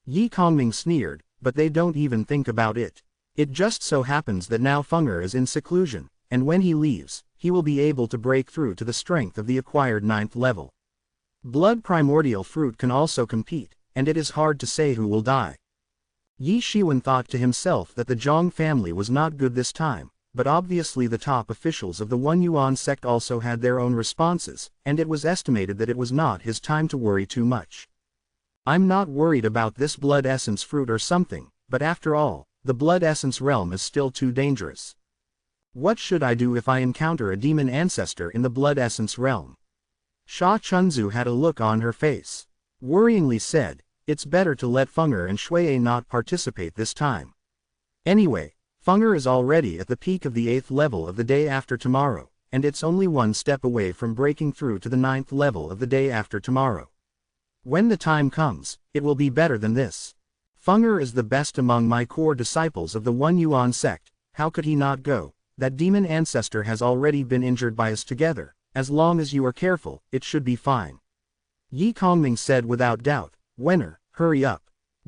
Ye Xiwen sneered, but they don't even think about it. It just so happens that now Fenger is in seclusion, and when he leaves, he will be able to break through to the strength of the acquired 9th level. Blood primordial fruit can also compete, and it is hard to say who will die. Ye Xiwen thought to himself that the Zhang family was not good this time, but obviously the top officials of the One Yuan sect also had their own responses, and it was estimated that it was not his time to worry too much. I'm not worried about this blood essence fruit or something, but after all, the blood essence realm is still too dangerous. What should I do if I encounter a demon ancestor in the blood essence realm? Sha Chunzu had a look on her face. Worryingly said, it's better to let Fenger and Shui not participate this time. Anyway, Fenger is already at the peak of the 8th level of the day after tomorrow, and it's only 1 step away from breaking through to the 9th level of the day after tomorrow. When the time comes, it will be better than this. Fenger is the best among my core disciples of the One Yuan sect, how could he not go? That demon ancestor has already been injured by us together, as long as you are careful, it should be fine. Ye Xiwen said without doubt, Wenner, hurry up.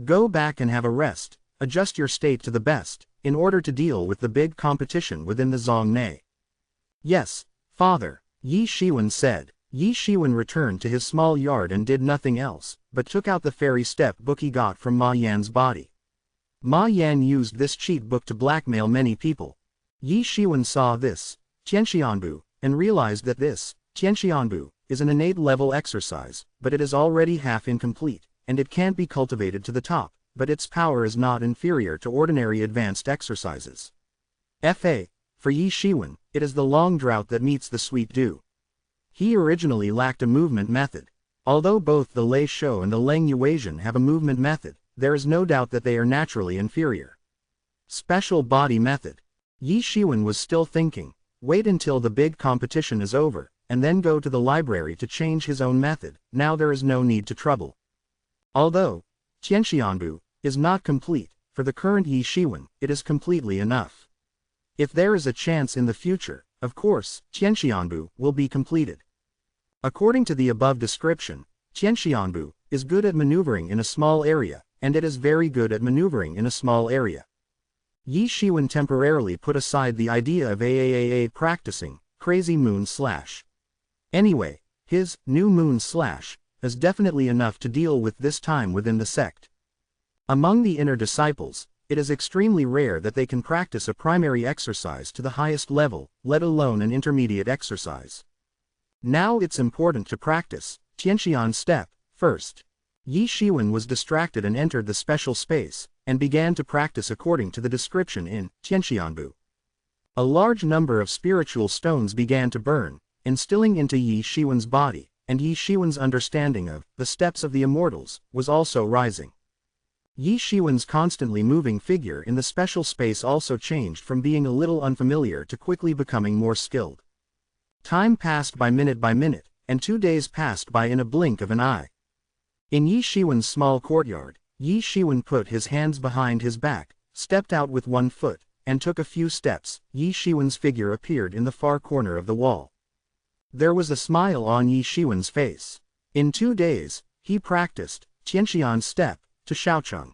Go back and have a rest, adjust your state to the best, in order to deal with the big competition within the Zongnei. Yes, father, Ye Xiwen said. Ye Xiwen returned to his small yard and did nothing else, but took out the fairy step book he got from Ma Yan's body. Ma Yan used this cheat book to blackmail many people. Ye Xiwen saw this, Tianxianbu, and realized that this, Tianxianbu, is an innate level exercise, but it is already half incomplete, and it can't be cultivated to the top, but its power is not inferior to ordinary advanced exercises. For Ye Xiwen, it is the long drought that meets the sweet dew. He originally lacked a movement method. Although both the Lei Shou and the Leng Yuasian have a movement method, there is no doubt that they are naturally inferior. Special body method. Ye Xiwen was still thinking, wait until the big competition is over, and then go to the library to change his own method, now there is no need to trouble. Although Tianxianbu is not complete, for the current Ye Xiwen, it is completely enough. If there is a chance in the future, of course, Tianxianbu will be completed. According to the above description, Tianxianbu is good at maneuvering in a small area, and it is very good at maneuvering in a small area. Ye Xiwen temporarily put aside the idea of practicing Crazy Moon Slash. Anyway, his New Moon Slash is definitely enough to deal with this time within the sect. Among the inner disciples, it is extremely rare that they can practice a primary exercise to the highest level, let alone an intermediate exercise. Now it's important to practice Tianxian step first. Ye Xiwen was distracted and entered the special space, and began to practice according to the description in Tianxianbu. A large number of spiritual stones began to burn, instilling into Ye Xiwen's body, and Ye Xiwen's understanding of the steps of the immortals was also rising. Ye Xiwen's constantly moving figure in the special space also changed from being a little unfamiliar to quickly becoming more skilled. Time passed by minute, and 2 days passed by in a blink of an eye. In Ye Xiwen's small courtyard, Ye Xiwen put his hands behind his back, stepped out with 1 foot, and took a few steps. Ye Xiwen's figure appeared in the far corner of the wall. There was a smile on Ye Xiwen's face. In 2 days, he practiced Tianxian step to Shaocheng.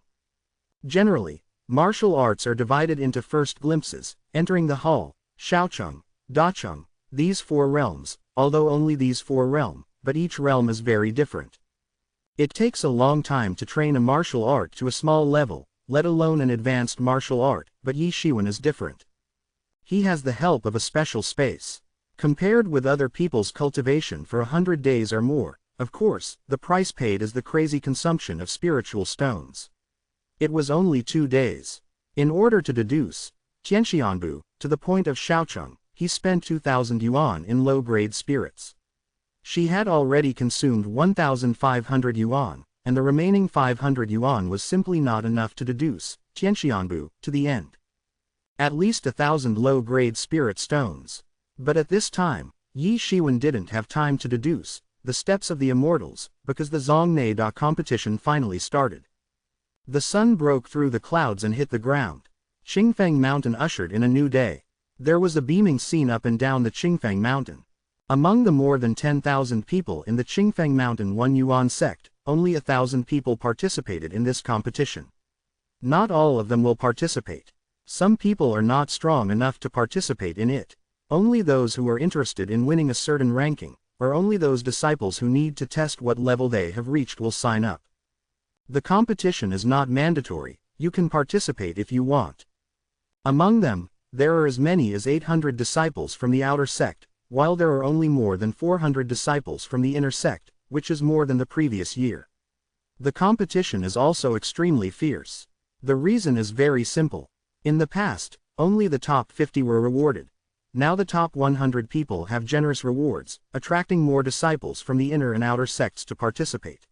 Generally, martial arts are divided into first glimpses, entering the hall, Shaocheng, Dacheng, these 4 realms, although only these 4 realms, but each realm is very different. It takes a long time to train a martial art to a small level, let alone an advanced martial art, but Ye Xiwen is different. He has the help of a special space. Compared with other people's cultivation for 100 days or more, of course, the price paid is the crazy consumption of spiritual stones. It was only 2 days. In order to deduce Tianxianbu to the point of Shaocheng, he spent 2,000 yuan in low-grade spirits. She had already consumed 1,500 yuan, and the remaining 500 yuan was simply not enough to deduce Tianxianbu to the end. At least 1,000 low-grade spirit stones. But at this time, Ye Xiwen didn't have time to deduce the steps of the immortals, because the Zhongnei Da competition finally started. The sun broke through the clouds and hit the ground. Qingfeng Mountain ushered in a new day. There was a beaming scene up and down the Qingfeng Mountain. Among the more than 10,000 people in the Qingfeng Mountain 1 Yuan sect, only 1,000 people participated in this competition. Not all of them will participate. Some people are not strong enough to participate in it. Only those who are interested in winning a certain ranking, or only those disciples who need to test what level they have reached will sign up. The competition is not mandatory, you can participate if you want. Among them, there are as many as 800 disciples from the outer sect, while there are only more than 400 disciples from the inner sect, which is more than the previous year. The competition is also extremely fierce. The reason is very simple. In the past, only the top 50 were rewarded. Now the top 100 people have generous rewards, attracting more disciples from the inner and outer sects to participate.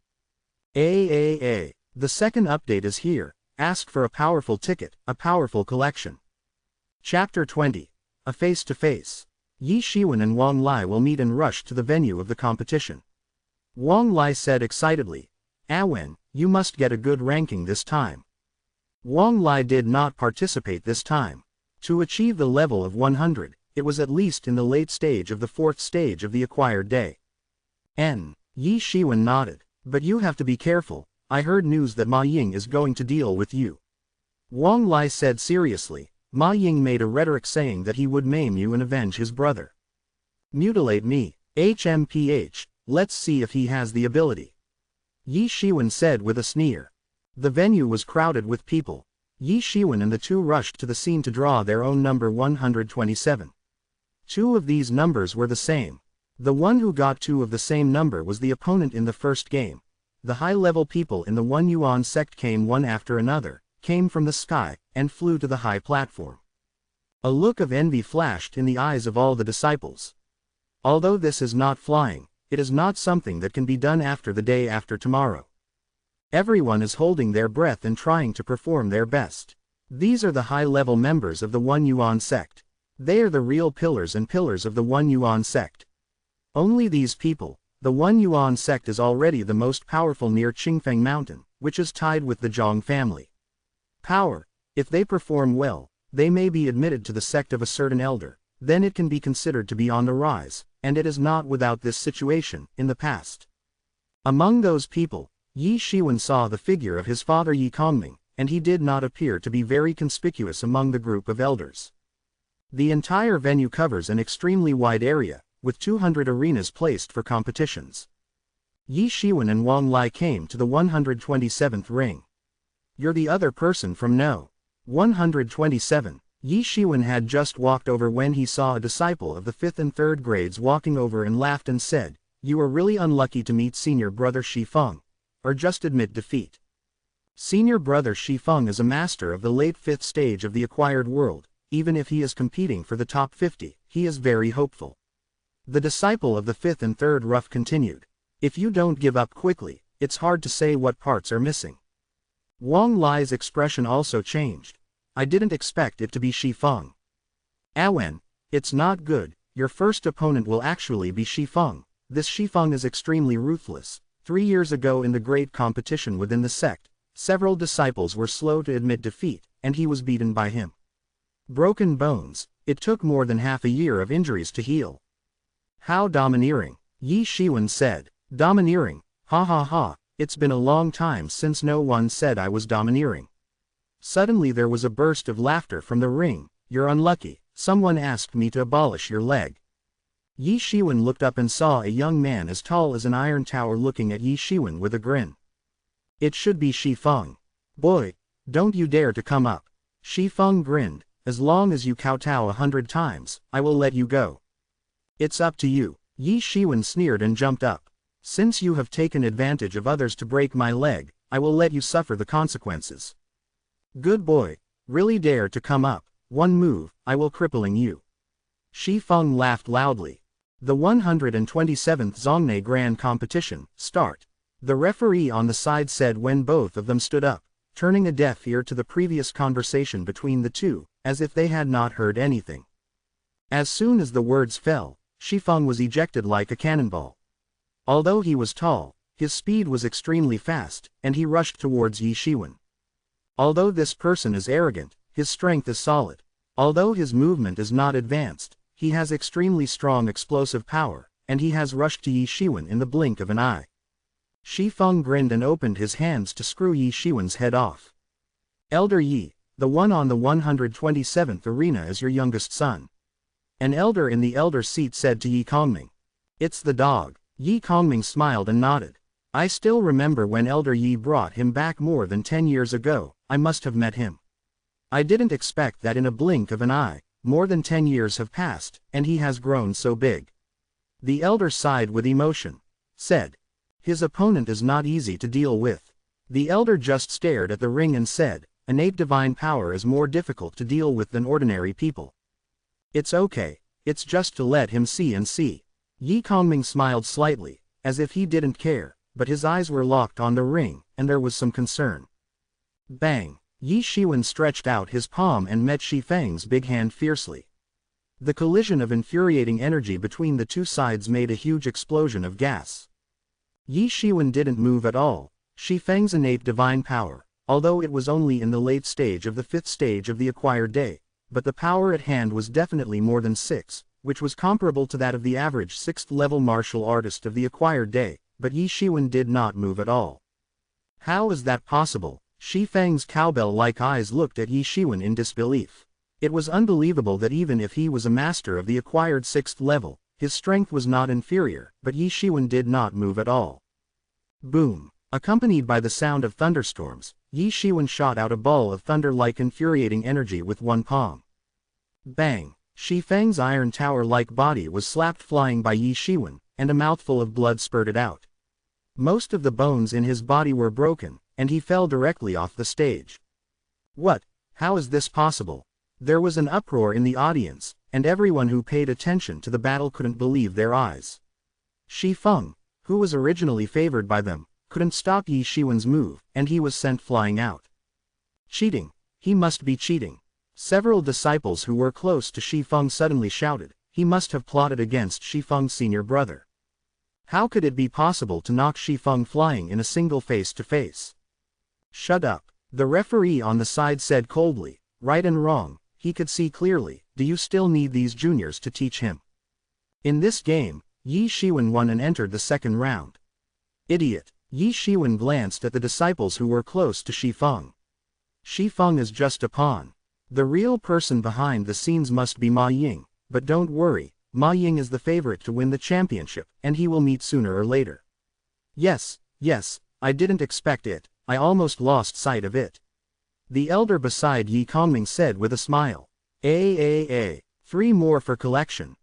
The second update is here. Ask for a powerful ticket, a powerful collection. Chapter 20. A face-to-face. Ye Xiwen and Wang Lai will meet and rush to the venue of the competition. Wang Lai said excitedly, "Awen, you must get a good ranking this time." Wang Lai did not participate this time. To achieve the level of 100, it was at least in the late stage of the 4th stage of the acquired day. Ye Xiwen nodded. "But you have to be careful, I heard news that Ma Ying is going to deal with you." Wang Lai said seriously. Ma Ying made a rhetoric saying that he would maim you and avenge his brother. "Mutilate me, HMPH, let's see if he has the ability." Ye Xiwen said with a sneer. The venue was crowded with people. Ye Xiwen and the two rushed to the scene to draw their own number 127. 2 of these numbers were the same. The one who got 2 of the same number was the opponent in the first game. The high-level people in the 1 Yuan sect came one after another, came from the sky, and flew to the high platform. A look of envy flashed in the eyes of all the disciples. Although this is not flying, it is not something that can be done after the day after tomorrow. Everyone is holding their breath and trying to perform their best. These are the high-level members of the 1 Yuan sect. They are the real pillars of the 1 Yuan sect. Only these people. The 1 Yuan sect is already the most powerful near Qingfeng Mountain, which is tied with the Zhang family. Power. If they perform well, they may be admitted to the sect of a certain elder, then it can be considered to be on the rise, and it is not without this situation in the past. Among those people, Ye Xiwen saw the figure of his father Ye Kongming, and he did not appear to be very conspicuous among the group of elders. The entire venue covers an extremely wide area, with 200 arenas placed for competitions. Ye Xiwen and Wang Lai came to the 127th ring. "You're the other person from No. 127. Ye Xiwen had just walked over when he saw a disciple of the 5th and 3rd grades walking over and laughed and said, "You are really unlucky to meet senior brother Shi Feng. Or just admit defeat." Senior brother Shi Feng is a master of the late 5th stage of the acquired world. Even if he is competing for the top 50, he is very hopeful. The disciple of the 5th and 3rd rough continued. "If you don't give up quickly, it's hard to say what parts are missing." Wang Lai's expression also changed. "I didn't expect it to be Shi Feng." "Awen, it's not good, your first opponent will actually be Shi Feng. This Shi Feng is extremely ruthless. 3 years ago in the great competition within the sect, several disciples were slow to admit defeat, and he was beaten by him. Broken bones, it took more than half a year of injuries to heal." "How domineering," Ye Xiwen said. "Domineering, ha ha ha, it's been a long time since no one said I was domineering." Suddenly there was a burst of laughter from the ring. "You're unlucky, someone asked me to abolish your leg." Ye Xiwen looked up and saw a young man as tall as an iron tower looking at Ye Xiwen with a grin. "It should be Shi Feng. Boy, don't you dare to come up." Shi Feng grinned. "As long as you kowtow 100 times, I will let you go." It's up to you. Ye Xiwen sneered and jumped up. Since you have taken advantage of others to break my leg, I will let you suffer the consequences. Good boy. Really dare to come up. One move, I will crippling you. Shi Feng laughed loudly. The 127th Zhongnei Grand Competition, start. The referee on the side said when both of them stood up, turning a deaf ear to the previous conversation between the two, as if they had not heard anything. As soon as the words fell, Shi Feng was ejected like a cannonball. Although he was tall, his speed was extremely fast, and he rushed towards Ye Xiwen. Although this person is arrogant, his strength is solid. Although his movement is not advanced, he has extremely strong explosive power, and he has rushed to Ye Xiwen in the blink of an eye. Shi Feng grinned and opened his hands to screw Ye Xiwen's head off. Elder Yi, the one on the 127th arena is your youngest son. An elder in the elder seat said to Ye Kongming. It's the dog. Ye Kongming smiled and nodded. I still remember when Elder Yi brought him back more than 10 years ago, I must have met him. I didn't expect that in a blink of an eye, more than 10 years have passed, and he has grown so big. The elder sighed with emotion. Said. His opponent is not easy to deal with. The elder just stared at the ring and said, innate divine power is more difficult to deal with than ordinary people. It's okay, it's just to let him see and see. Ye Kongming smiled slightly, as if he didn't care, but his eyes were locked on the ring, and there was some concern. Bang! Ye Xiwen stretched out his palm and met Shi Feng's big hand fiercely. The collision of infuriating energy between the two sides made a huge explosion of gas. Ye Xiwen didn't move at all. Shi Feng's innate divine power, although it was only in the late stage of the 5th stage of the acquired day, but the power at hand was definitely more than 6, which was comparable to that of the average 6th level martial artist of the acquired day, but Ye Xiwen did not move at all. How is that possible? Shi Feng's cowbell-like eyes looked at Ye Xiwen in disbelief. It was unbelievable that even if he was a master of the acquired 6th level, his strength was not inferior, but Ye Xiwen did not move at all. Boom! Accompanied by the sound of thunderstorms, Ye Xiwen shot out a ball of thunder-like infuriating energy with one palm. Bang! Shi Feng's iron tower-like body was slapped flying by Ye Xiwen, and a mouthful of blood spurted out. Most of the bones in his body were broken, and he fell directly off the stage. What? How is this possible? There was an uproar in the audience, and everyone who paid attention to the battle couldn't believe their eyes. Shi Feng, who was originally favored by them, couldn't stop Ye Xiwen's move, and he was sent flying out. Cheating! He must be cheating! Several disciples who were close to Shi Feng suddenly shouted, he must have plotted against Shi Feng's senior brother. How could it be possible to knock Shi Feng flying in a single face-to-face? Shut up, the referee on the side said coldly, right and wrong, he could see clearly, do you still need these juniors to teach him? In this game, Ye Xiwen won and entered the second round. Idiot! Ye Xiwen glanced at the disciples who were close to Shi Feng. Shi Feng is just a pawn. The real person behind the scenes must be Ma Ying, but don't worry, Ma Ying is the favorite to win the championship, and he will meet sooner or later. Yes, I didn't expect it, I almost lost sight of it. The elder beside Ye Kongming said with a smile. 3 more for collection,